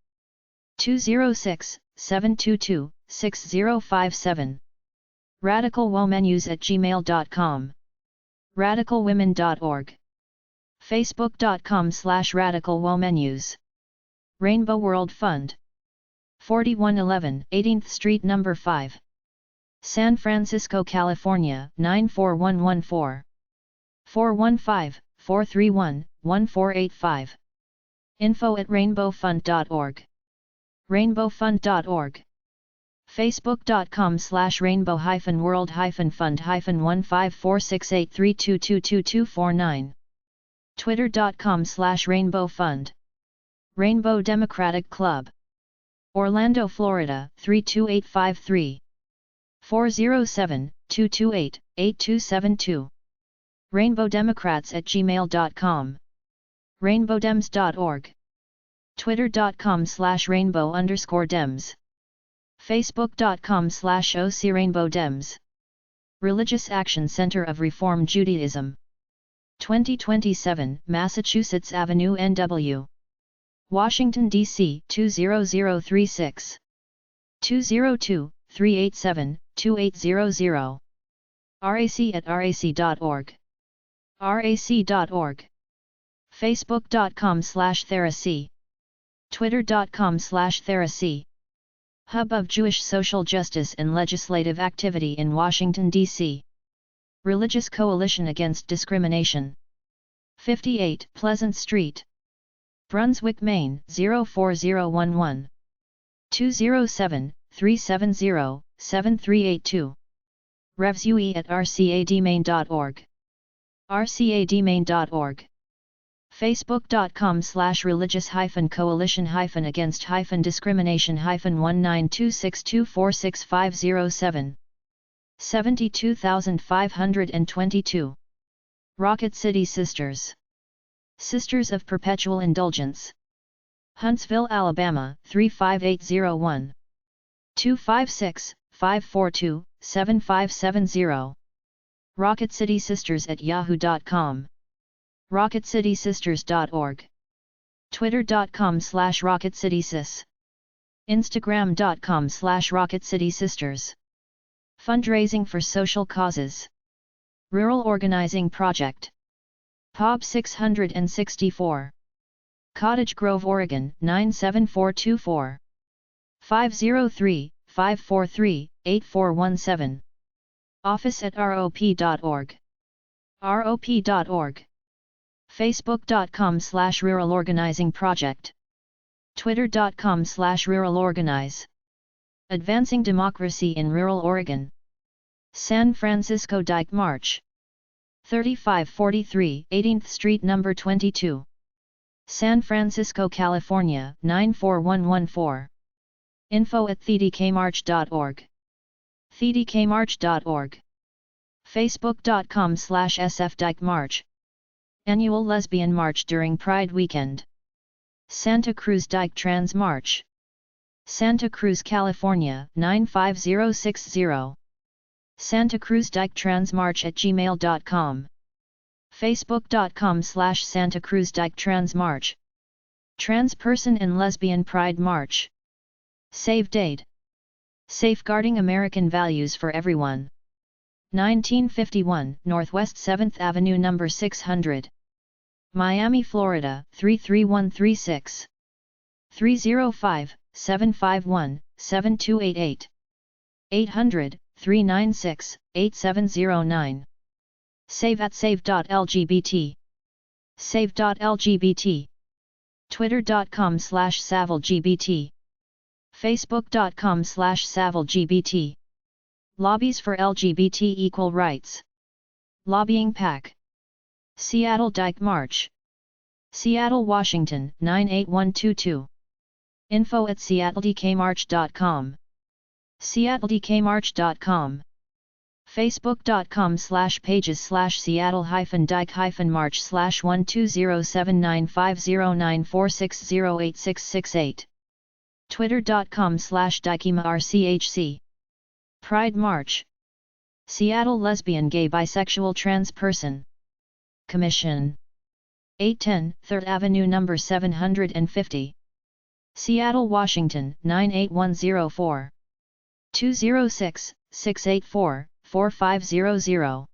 206-722-6057. radicalwomennews@gmail.com. radicalwomen.org. Facebook.com/radicalwomennews. Rainbow World Fund. 4111 18th Street No. 5. San Francisco, California 94114. 415-431-1485. Info at rainbowfund.org. rainbowfund.org. Facebook.com/rainbow-world-fund-1546832222249. Twitter.com/rainbowfund. Rainbow Democratic Club. Orlando, Florida 32853. 407-228-8272. rainbowdemocrats@gmail.com. rainbowdems.org. Twitter.com/rainbow_dems. Facebook.com/OCRainbowDems. Religious Action Center of Reform Judaism. 2027 Massachusetts Avenue NW. Washington, D.C. 20036. 202-387-2800. rac@rac.org. rac.org. Facebook.com/Therac. Twitter.com/Therac. Hub of Jewish Social Justice and Legislative Activity in Washington, D.C. Religious Coalition Against Discrimination. 58 Pleasant Street, Brunswick, Maine 04011. 207-370-7382. revsue@rcadmaine.org. rcadmaine.org. Facebook.com/religious-coalition-against-discrimination-19262465007. 72522. Rocket City Sisters. Sisters of Perpetual Indulgence. Huntsville, Alabama 35801. 256-542-7570. RocketCitySisters@yahoo.com. RocketCitySisters.org. Twitter.com/RocketCitySis. Instagram.com/RocketCitySisters. Fundraising for social causes. Rural Organizing Project. POB 664. Cottage Grove, Oregon 97424. 503-543-8417. Office@rop.org. rop.org. Facebook.com/Rural Organizing Project. Twitter.com/Rural Organize. Advancing Democracy in Rural Oregon. San Francisco Dyke March. 3543 18th Street No. 22. San Francisco, California 94114. Info@thedkmarch.org. thedkmarch.org. Facebook.com/SF March. Annual Lesbian March during Pride Weekend. Santa Cruz Dyke Trans March. Santa Cruz, California 95060. Santa Cruz Dyke Trans March @gmail.com. Facebook.com/Santa Cruz Dyke Trans March. Trans Person and Lesbian Pride March. Save Date. Safeguarding American Values for Everyone. 1951 Northwest 7th Avenue No. 600. Miami, Florida 33136. 305-751-7288. 800-396-8709. Save at save.lgbt. Save.lgbt. Twitter.com/SavilGBT. Facebook.com/SavilGBT. Lobbies for LGBT Equal Rights. Lobbying PAC. Seattle Dyke March. Seattle, Washington 98122. Info@seattledkmarch.com. seattledkmarch.com. Facebook.com/pages/Seattle-Dyke-March/120795094608668. Twitter.com/DykemaRCHC. Pride March. Seattle Lesbian, Gay, Bisexual, Trans Person Commission. 810 3rd Avenue No. 750. Seattle, Washington 98104. 206-684-4500.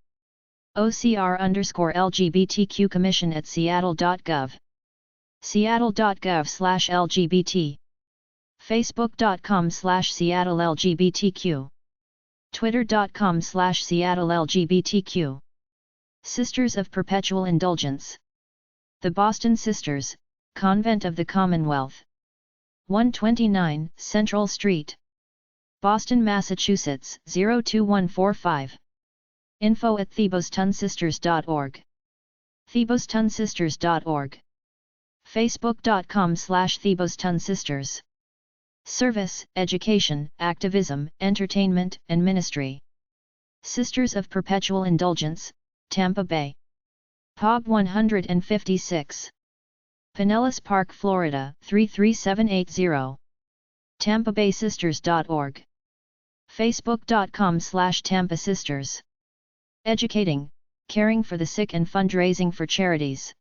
OCR_LGBTQ Commission at Seattle.gov. Seattle.gov/LGBT. Facebook.com/SeattleLGBTQ. Twitter.com/SeattleLGBTQ. Sisters of Perpetual Indulgence. The Boston Sisters, Convent of the Commonwealth. 129 Central Street, Boston, Massachusetts 02145. Info@thebostonsisters.org. thebostonsisters.org. Facebook.com/thebostonsisters. Service, education, activism, entertainment, and ministry. Sisters of Perpetual Indulgence, Tampa Bay. POB 156. Pinellas Park, Florida 33780. TampaBaySisters.org. Facebook.com/Tampa Sisters. Educating, caring for the sick and fundraising for charities.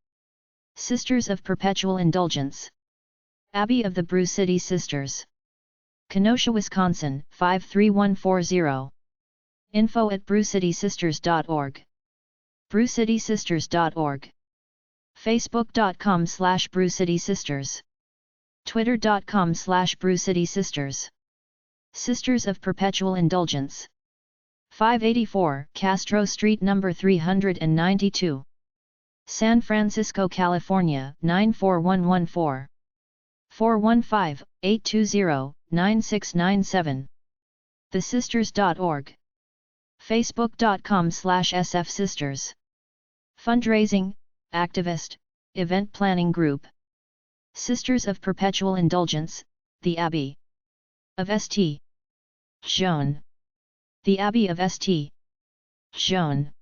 Sisters of Perpetual Indulgence. Abbey of the Brew City Sisters. Kenosha, Wisconsin 53140. info@brewcitysisters.org. brewcitysisters.org. facebook.com/brewcitysisters. twitter.com/brewcitysisters. Sisters of Perpetual Indulgence. 584 Castro Street No. 392. San Francisco, California 94114. 415-820-9697. thesisters.org. facebook.com/sfsisters. Fundraising, activist, event planning group. Sisters of Perpetual Indulgence, the Abbey of St. Joan. The Abbey of St. Joan.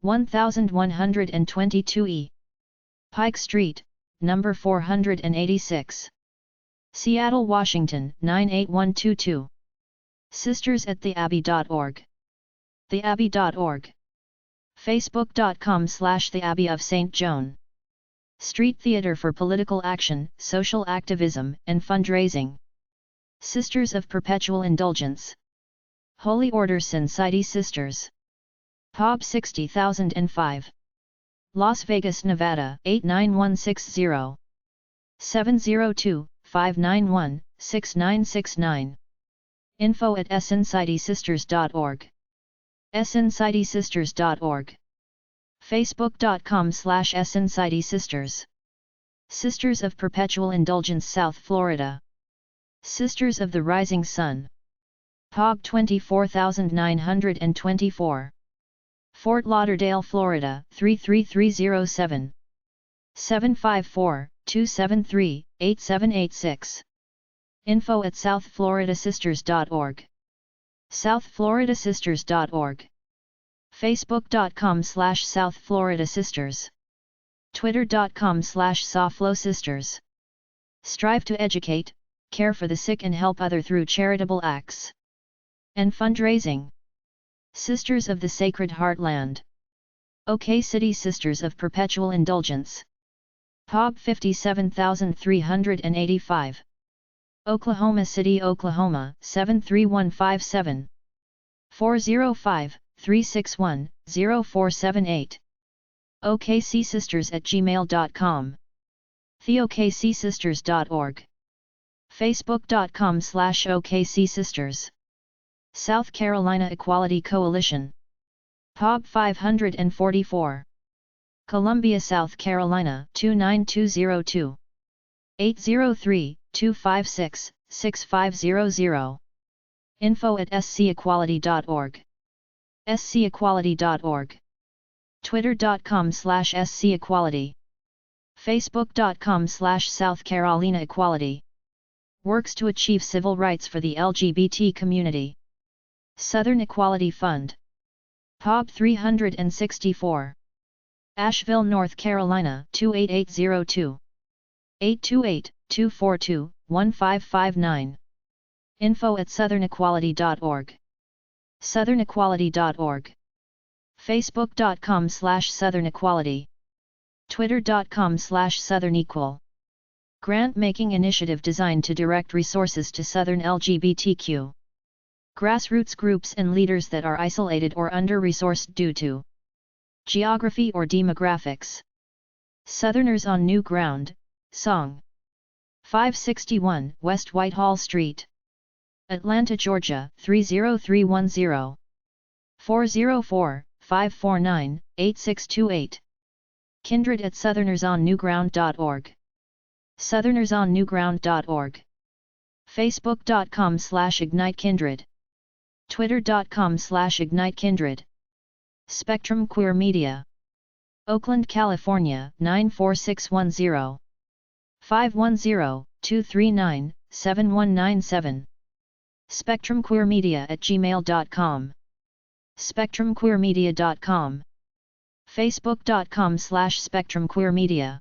1122 E. Pike Street, number 486. Seattle, Washington 98122. Sisters at theabbey.org. theabbey.org. facebook.com/The Abbey of St. Joan. Street theater for political action, social activism, and fundraising. Sisters of Perpetual Indulgence. Holy Order Sin City Sisters. epub 60005. Las Vegas, Nevada 89160. 702-591-6969. info@sncitysisters.org. sncitysisters.org. facebook.com/sncitysisters. Sisters of Perpetual Indulgence, South Florida. Sisters of the Rising Sun. epub 24924. Fort Lauderdale, Florida 33307. 754-273-8786. info@southfloridasisters.org. southfloridasisters.org. facebook.com/southfloridasisters. twitter.com/sawflowsisters. Strive to educate, care for the sick and help other through charitable acts and fundraising. Sisters of the Sacred Heartland. OK City Sisters of Perpetual Indulgence. epub 57385. Oklahoma City, Oklahoma 73157. 405-361-0478. okcsisters@gmail.com. theokcsisters.org. facebook.com/okcsisters. South Carolina Equality Coalition. epub 544. Columbia, South Carolina 29202. 803-256-6500. info@scequality.org. scequality.org. twitter.com/scequality. facebook.com/South Carolina Equality. Works to achieve civil rights for the LGBT community. Southern Equality Fund. epub 364. Asheville, North Carolina 28802. 828-242-1559. info@southernequality.org. southernequality.org. facebook.com/southernequality. twitter.com/southernequal. Grant-making initiative designed to direct resources to Southern LGBTQ grassroots groups and leaders that are isolated or under-resourced due to geography or demographics. Southerners on New Ground, Song. 561 West Whitehall Street. Atlanta, Georgia 30310. 404-549-8628. kindred@southernersonnewground.org. southernersonnewground.org. facebook.com/ignitekindred. twitter.com/ignitekindred. Spectrum Queer Media. Oakland, California 94610. 510-239-7197. spectrumqueermedia@gmail.com. spectrumqueermedia.com. facebook.com/spectrumqueermedia.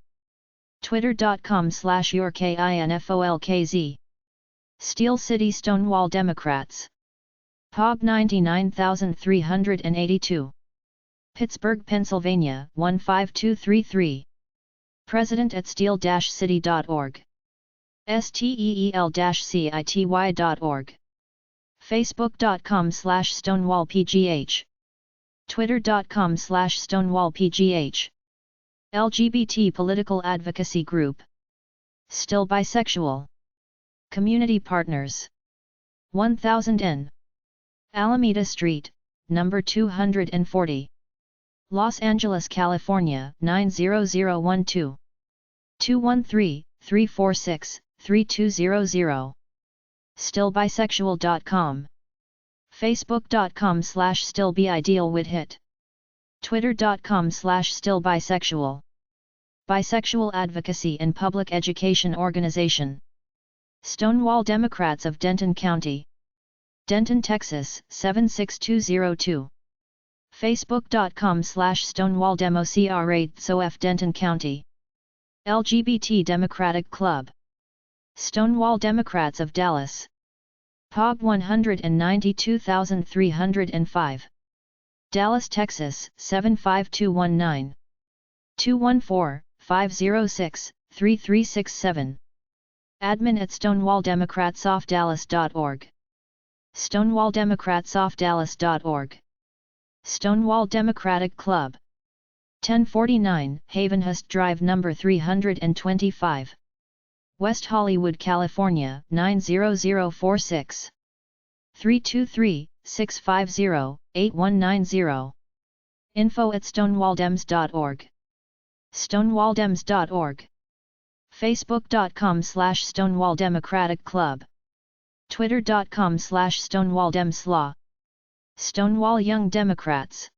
twitter.com/yourkinfolkz. Steel City Stonewall Democrats. epub 99382. Pittsburgh, Pennsylvania 15233. president@steel-city.org. steel-city.org. Facebook.com/StonewallPGH, Twitter.com/StonewallPGH. LGBT Political Advocacy Group. Still Bisexual. Community Partners. 1000 N. Alameda Street, number 240. Los Angeles, California 90012. 213-346-3200. Stillbisexual.com. Facebook.com/StillBidealWithHit. Twitter.com/StillBisexual. Bisexual Advocacy and Public Education Organization. Stonewall Democrats of Denton County. Denton, Texas 76202. Facebook.com/StonewallDemocr8SOF Denton County. LGBT Democratic Club. Stonewall Democrats of Dallas. epub 192305. Dallas, Texas 75219. 214-506-3367. admin@StonewallDemocratsOfDallas.org. StonewallDemocratsOfDallas.org. Stonewall Democratic Club. 1049 Havenhurst Drive No. 325. West Hollywood, California 90046. 323-650-8190. info@stonewalldems.org. stonewalldems.org. Facebook.com/Stonewall Democratic Club. Twitter.com/StonewallDemslaw. Stonewall Young Democrats.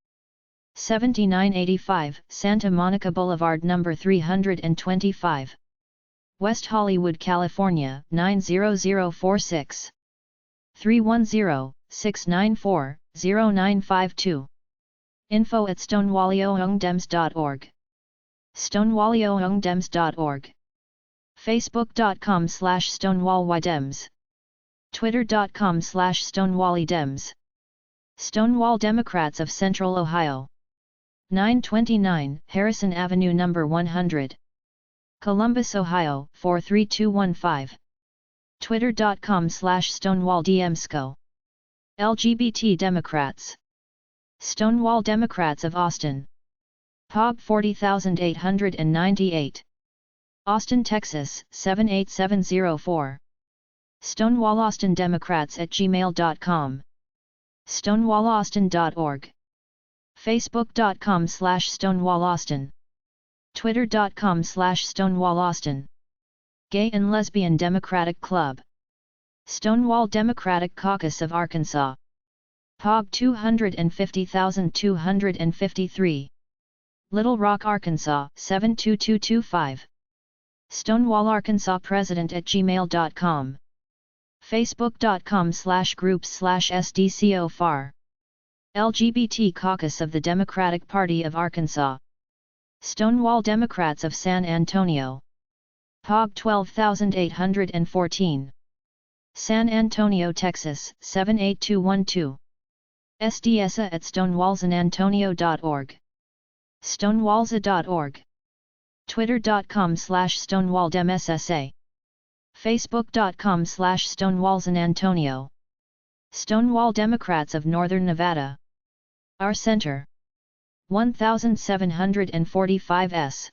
7985 Santa Monica Boulevard No. 325. West Hollywood, California 90046. 310-694-0952. info@stonewallyoungdems.org. stonewallyoungdems.org. Facebook.com/StonewallYdems. Twitter.com/StonewallyDems. Stonewall Democrats of Central Ohio. 929 Harrison Avenue No. 100. Columbus, Ohio 43215. Twitter.com/StonewallDMSCO. LGBT Democrats. Stonewall Democrats of Austin. epub 40898. Austin, Texas 78704. Stonewall Austin Democrats @gmail.com. StonewallAustin.org. Facebook.com/StonewallAustin. Twitter.com/StonewallAustin. Gay and Lesbian Democratic Club. Stonewall Democratic Caucus of Arkansas. epub 250253. Little Rock, Arkansas 72225. Stonewall Arkansas President @gmail.com. Facebook.com/groups/SDCOFAR. LGBT Caucus of the Democratic Party of Arkansas. Stonewall Democrats of San Antonio. epub 12814. San Antonio, Texas 78212. SDSA@stonewallsanantonio.org. stonewallsa.org. Twitter.com/StonewallDemSSA. Facebook.com/StonewallsanAntonio. Stonewall Democrats of Northern Nevada. Our Center. 1745 S.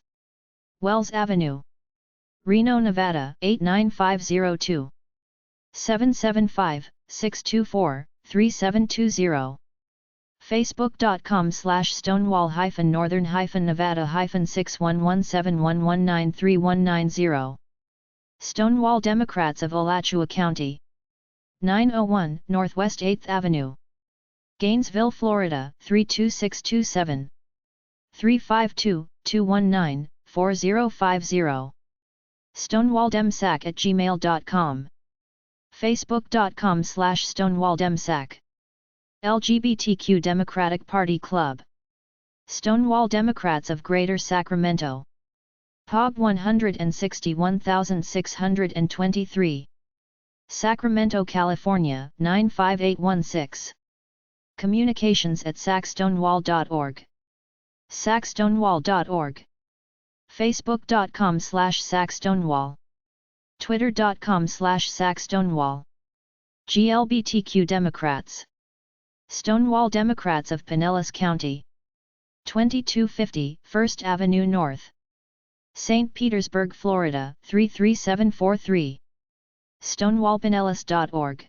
Wells Avenue. Reno, Nevada 89502. 775-624-3720. Facebook.com/Stonewall-Nevada-61171193190. Stonewall Democrats of Alachua County. 901 Northwest 8th Avenue. Gainesville, Florida 32627. 352-219-4050. StonewallDemSac@gmail.com. Facebook.com/StonewallDemSac. LGBTQ Democratic Party Club. Stonewall Democrats of Greater Sacramento. epub 161623. Sacramento, California 95816. Communications@sacstonewall.org. sacstonewall.org. Facebook.com/sacstonewall. Twitter.com/sacstonewall. GLBTQ Democrats. Stonewall Democrats of Pinellas County. 2250 First Avenue North. St. Petersburg, Florida 33743. StonewallPinellas.org.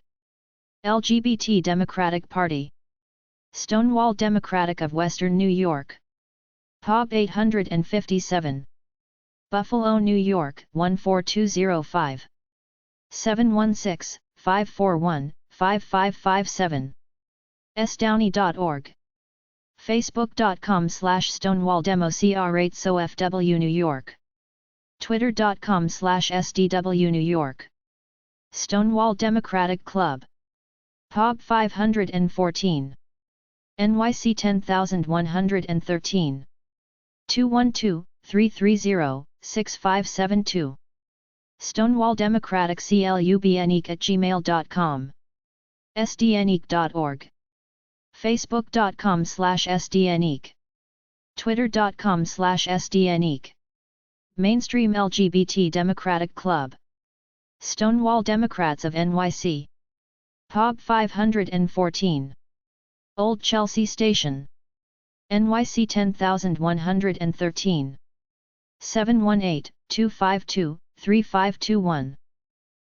LGBT Democratic Party. Stonewall Democratic of Western New York. epub 857. Buffalo, New York 14205. 716-541-5557. sdowney.org. Facebook.com/StonewallDemoCR8SOFW New York. Twitter.com/SDW New York. Stonewall Democratic Club. epub 514. NYC 10113. 212-330-6572. Stonewall Democratic CLUBNEEK@gmail.com. sdneek.org. Facebook.com/sdneek. Twitter.com/sdneek. Mainstream LGBT Democratic Club. Stonewall Democrats of NYC. epub 514. Old Chelsea Station. NYC 10113. 718-252-3521.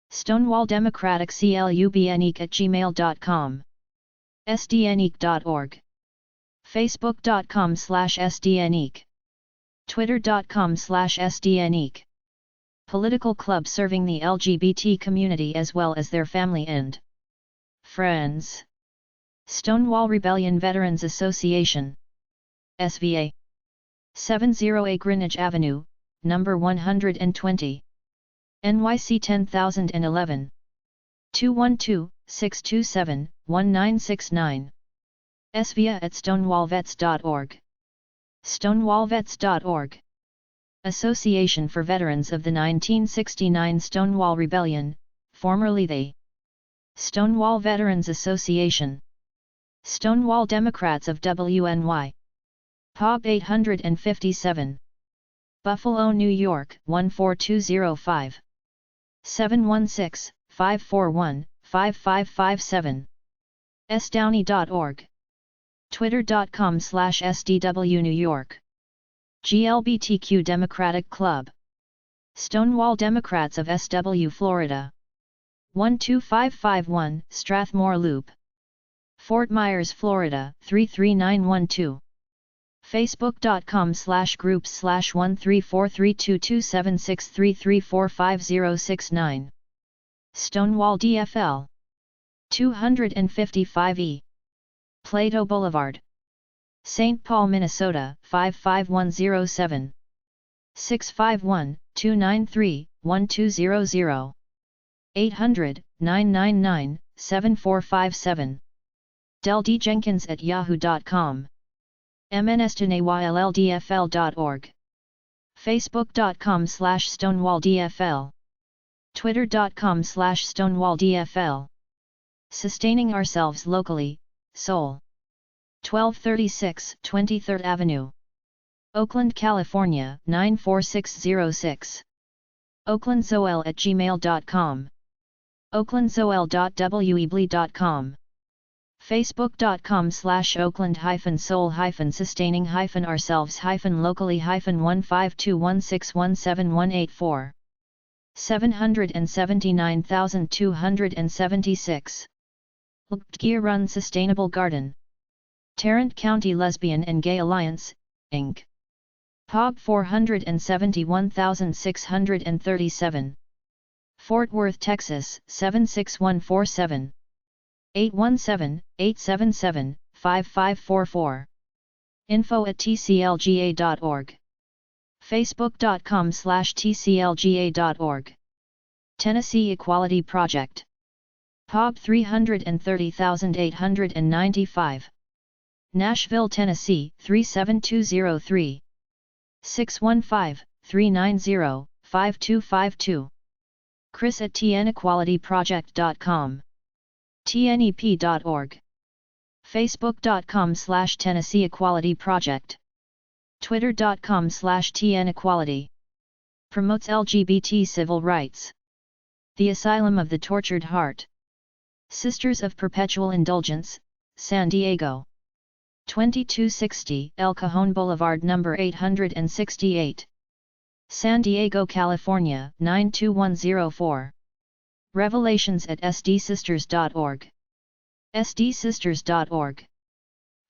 Stonewall Democratic CLUBNEEK@gmail.com. sdneek.org. Facebook.com/sdneek. Twitter.com/sdneek. Political club serving the LGBT community as well as their family and friends. Stonewall Rebellion Veterans Association. SVA. 70A Greenwich Avenue, number 120. NYC 10011. 212-627-1969. svia@stonewallvets.org. stonewallvets.org. Association for Veterans of the 1969 Stonewall Rebellion, formerly the Stonewall Veterans Association. Stonewall Democrats of WNY. epub 857. Buffalo, New York 14205. 716-541-5557. sdowney.org. Twitter.com/SDW New York. GLBTQ Democratic Club. Stonewall Democrats of SW Florida. 12551 Strathmore Loop. Fort Myers, Florida 33912. Facebook.com/groups/134322763345069. Stonewall DFL. 255E. Plato Boulevard. St. Paul, Minnesota 55107. 651-293-1200. 800-999-7457. deldjenkins@yahoo.com. mnstonyylldfl.org. Facebook.com/StonewallDFL. Twitter.com/StonewallDFL. Sustaining Ourselves Locally, Seoul. 1236 23rd Avenue. Oakland, California 94606. oaklandzoel@gmail.com. oaklandzoel.weebly.com. Facebook.com/Oakland-Soul-Sustaining-Ourselves-Locally-15216171884. 779,276. Gear Run Sustainable Garden. Tarrant County Lesbian and Gay Alliance, Inc. epub 471,637. Fort Worth, Texas 76147. 817-877-5544. info@tclga.org. Facebook.com/tclga.org. Tennessee Equality Project. epub 330,895. Nashville, Tennessee 37203. 615-390-5252. Chris@tnequalityproject.com. tnep.org. Facebook.com/Tennessee Equality Project. Twitter.com/tnequality. Promotes LGBT civil rights. The Asylum of the Tortured Heart. Sisters of Perpetual Indulgence, San Diego. 2260 El Cajon Boulevard No. 868. San Diego, California 92104. Revelations at sdsisters.org. sdsisters.org.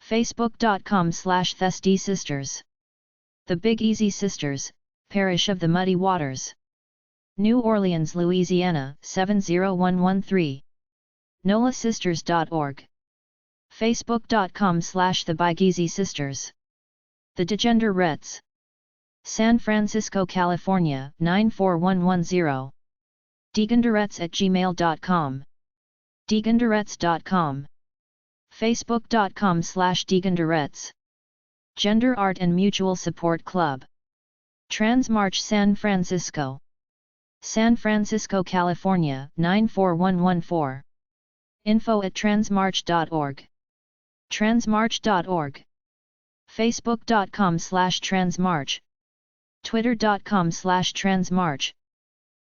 Facebook.com/thesdsisters. The Big Easy Sisters, Parish of the Muddy Waters. New Orleans, Louisiana 70113. nolasisters.org. Facebook.com/The Sisters. The Degenderettes. San Francisco, California 94110. Degenderettes@gmail.com. Degenderettes.com. Facebook.com/Degenderettes. Gender Art and Mutual Support Club. Transmarch San Francisco. San Francisco, California 94114. info@transmarch.org. Transmarch.org. Facebook.com/Transmarch. Twitter.com/Transmarch.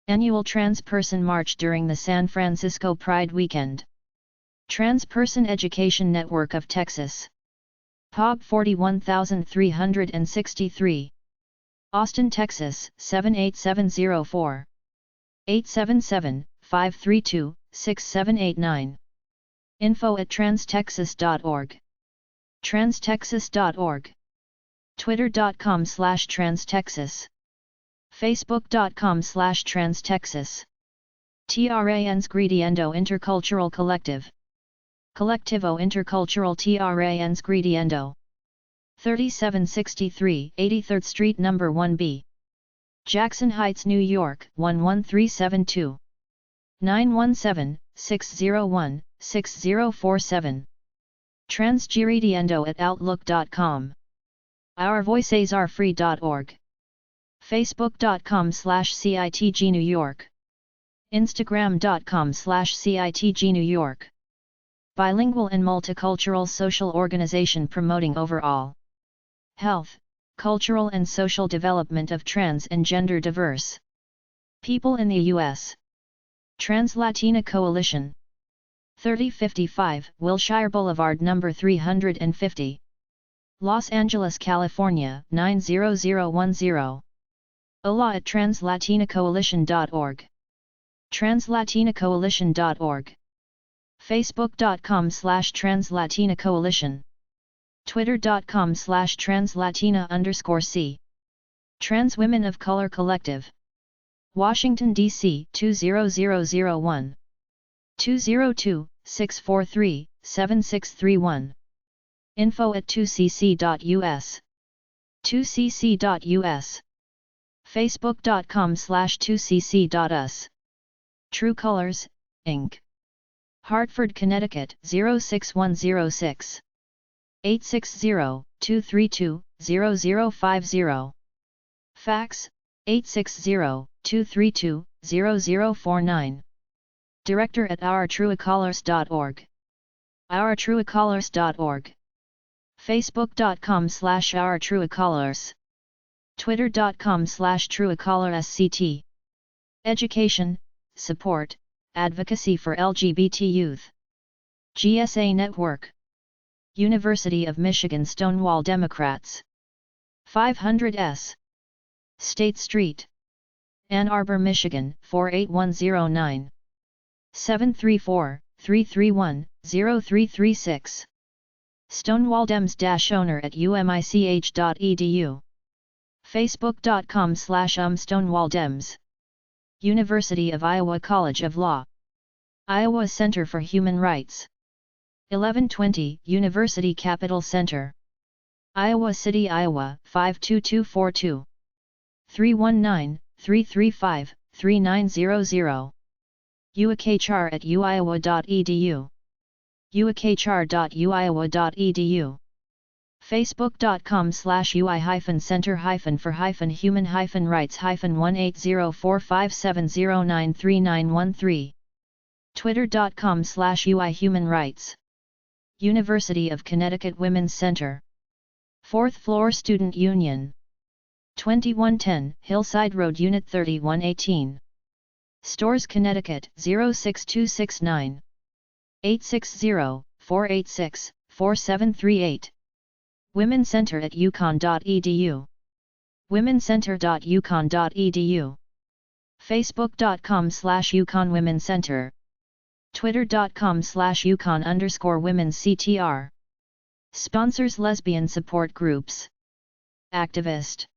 Annual Transperson March during the San Francisco Pride Weekend. Transperson Education Network of Texas. POB 41363. Austin, Texas 78704. 877-532-6789. info@transtexas.org. transtexas.org. Twitter.com/transtexas. Facebook.com/transtexas. Transgrediendo Intercultural Collective. Collectivo Intercultural Transgrediendo. 3763 83rd Street No. 1B. Jackson Heights, New York 11372. 917-601-6047. Transgrediendo@outlook.com. OurVoicesAreFree.org. Facebook.com/CITG New York. Instagram.com/CITG New York. Bilingual and multicultural social organization promoting overall health, cultural and social development of trans and gender diverse people in the U.S. Trans-Latina Coalition. 3055 Wilshire Boulevard No. 350. Los Angeles, California 90010. Hola@translaTinaCoalition.org. translaTinaCoalition.org. Facebook.com/TransLatina Twitter.com/TransLatina_C. Trans Women of Color Collective. Washington, D.C. 20001. 202-643-7631. info@2cc.us. 2cc.us. Facebook.com/2cc.us. True Colors, Inc. Hartford, Connecticut 06106. 860-232-0050. Fax, 860-232-0049. Director at OurTrueColors.org. OurTrueColors.org. Facebook.com/OurTrueColors. Twitter.com/TrueColorsSCT. Education, support, advocacy for LGBT youth. GSA Network. University of Michigan Stonewall Democrats. 500 S. State Street. Ann Arbor, Michigan 48109. 734-331-0336. Stonewall Dems-owner at umich.edu. Facebook.com/StonewallDems. University of Iowa College of Law. Iowa Center for Human Rights. 1120 University Capitol Center. Iowa City, Iowa 52242. 319-335-3900. uichar@uiowa.edu. uichar.uiowa.edu. Facebook.com/UI-center-for-human-rights-1804570933913. Twitter.com/UI-human-rights. University of Connecticut Women's Center. 4th Floor Student Union. 2110 Hillside Road, Unit 3118. Stores, Connecticut 06269. 860-486-4738. Women's Center at UConn.edu. womencenter.uconn.edu. Facebook.com/UConnWomenCenter. Twitter.com/UConn_WomenCTR. Sponsors: lesbian support groups. Activist.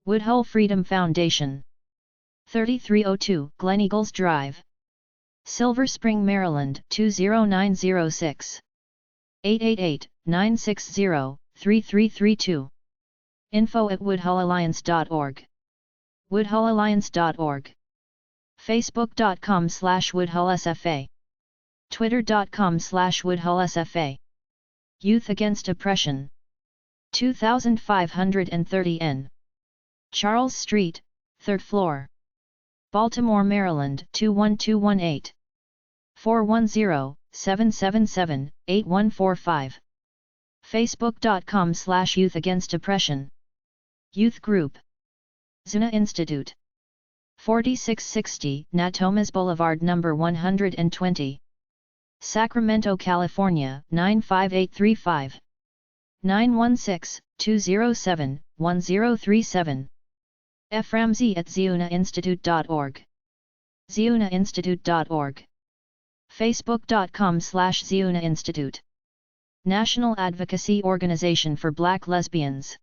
Woodhull Freedom Foundation. 3302 Glen Eagles Drive, Silver Spring, Maryland 20906. 888-960-3332. info@woodhullalliance.org. woodhullalliance.org. Facebook.com/WoodhullSFA. Twitter.com/WoodhullSFA. Youth Against Oppression. 2530 N. Charles Street, 3rd floor. Baltimore, Maryland 21218. 410-777-8145. Facebook.com/Youth Against Oppression. Youth Group. Zuna Institute. 4660 Natomas Boulevard No. 120. Sacramento, California 95835. 916-207-1037. F. Ramsey at ZeunaInstitute.org. ZeunaInstitute.org. Facebook.com/ZeunaInstitute. National Advocacy Organization for Black Lesbians.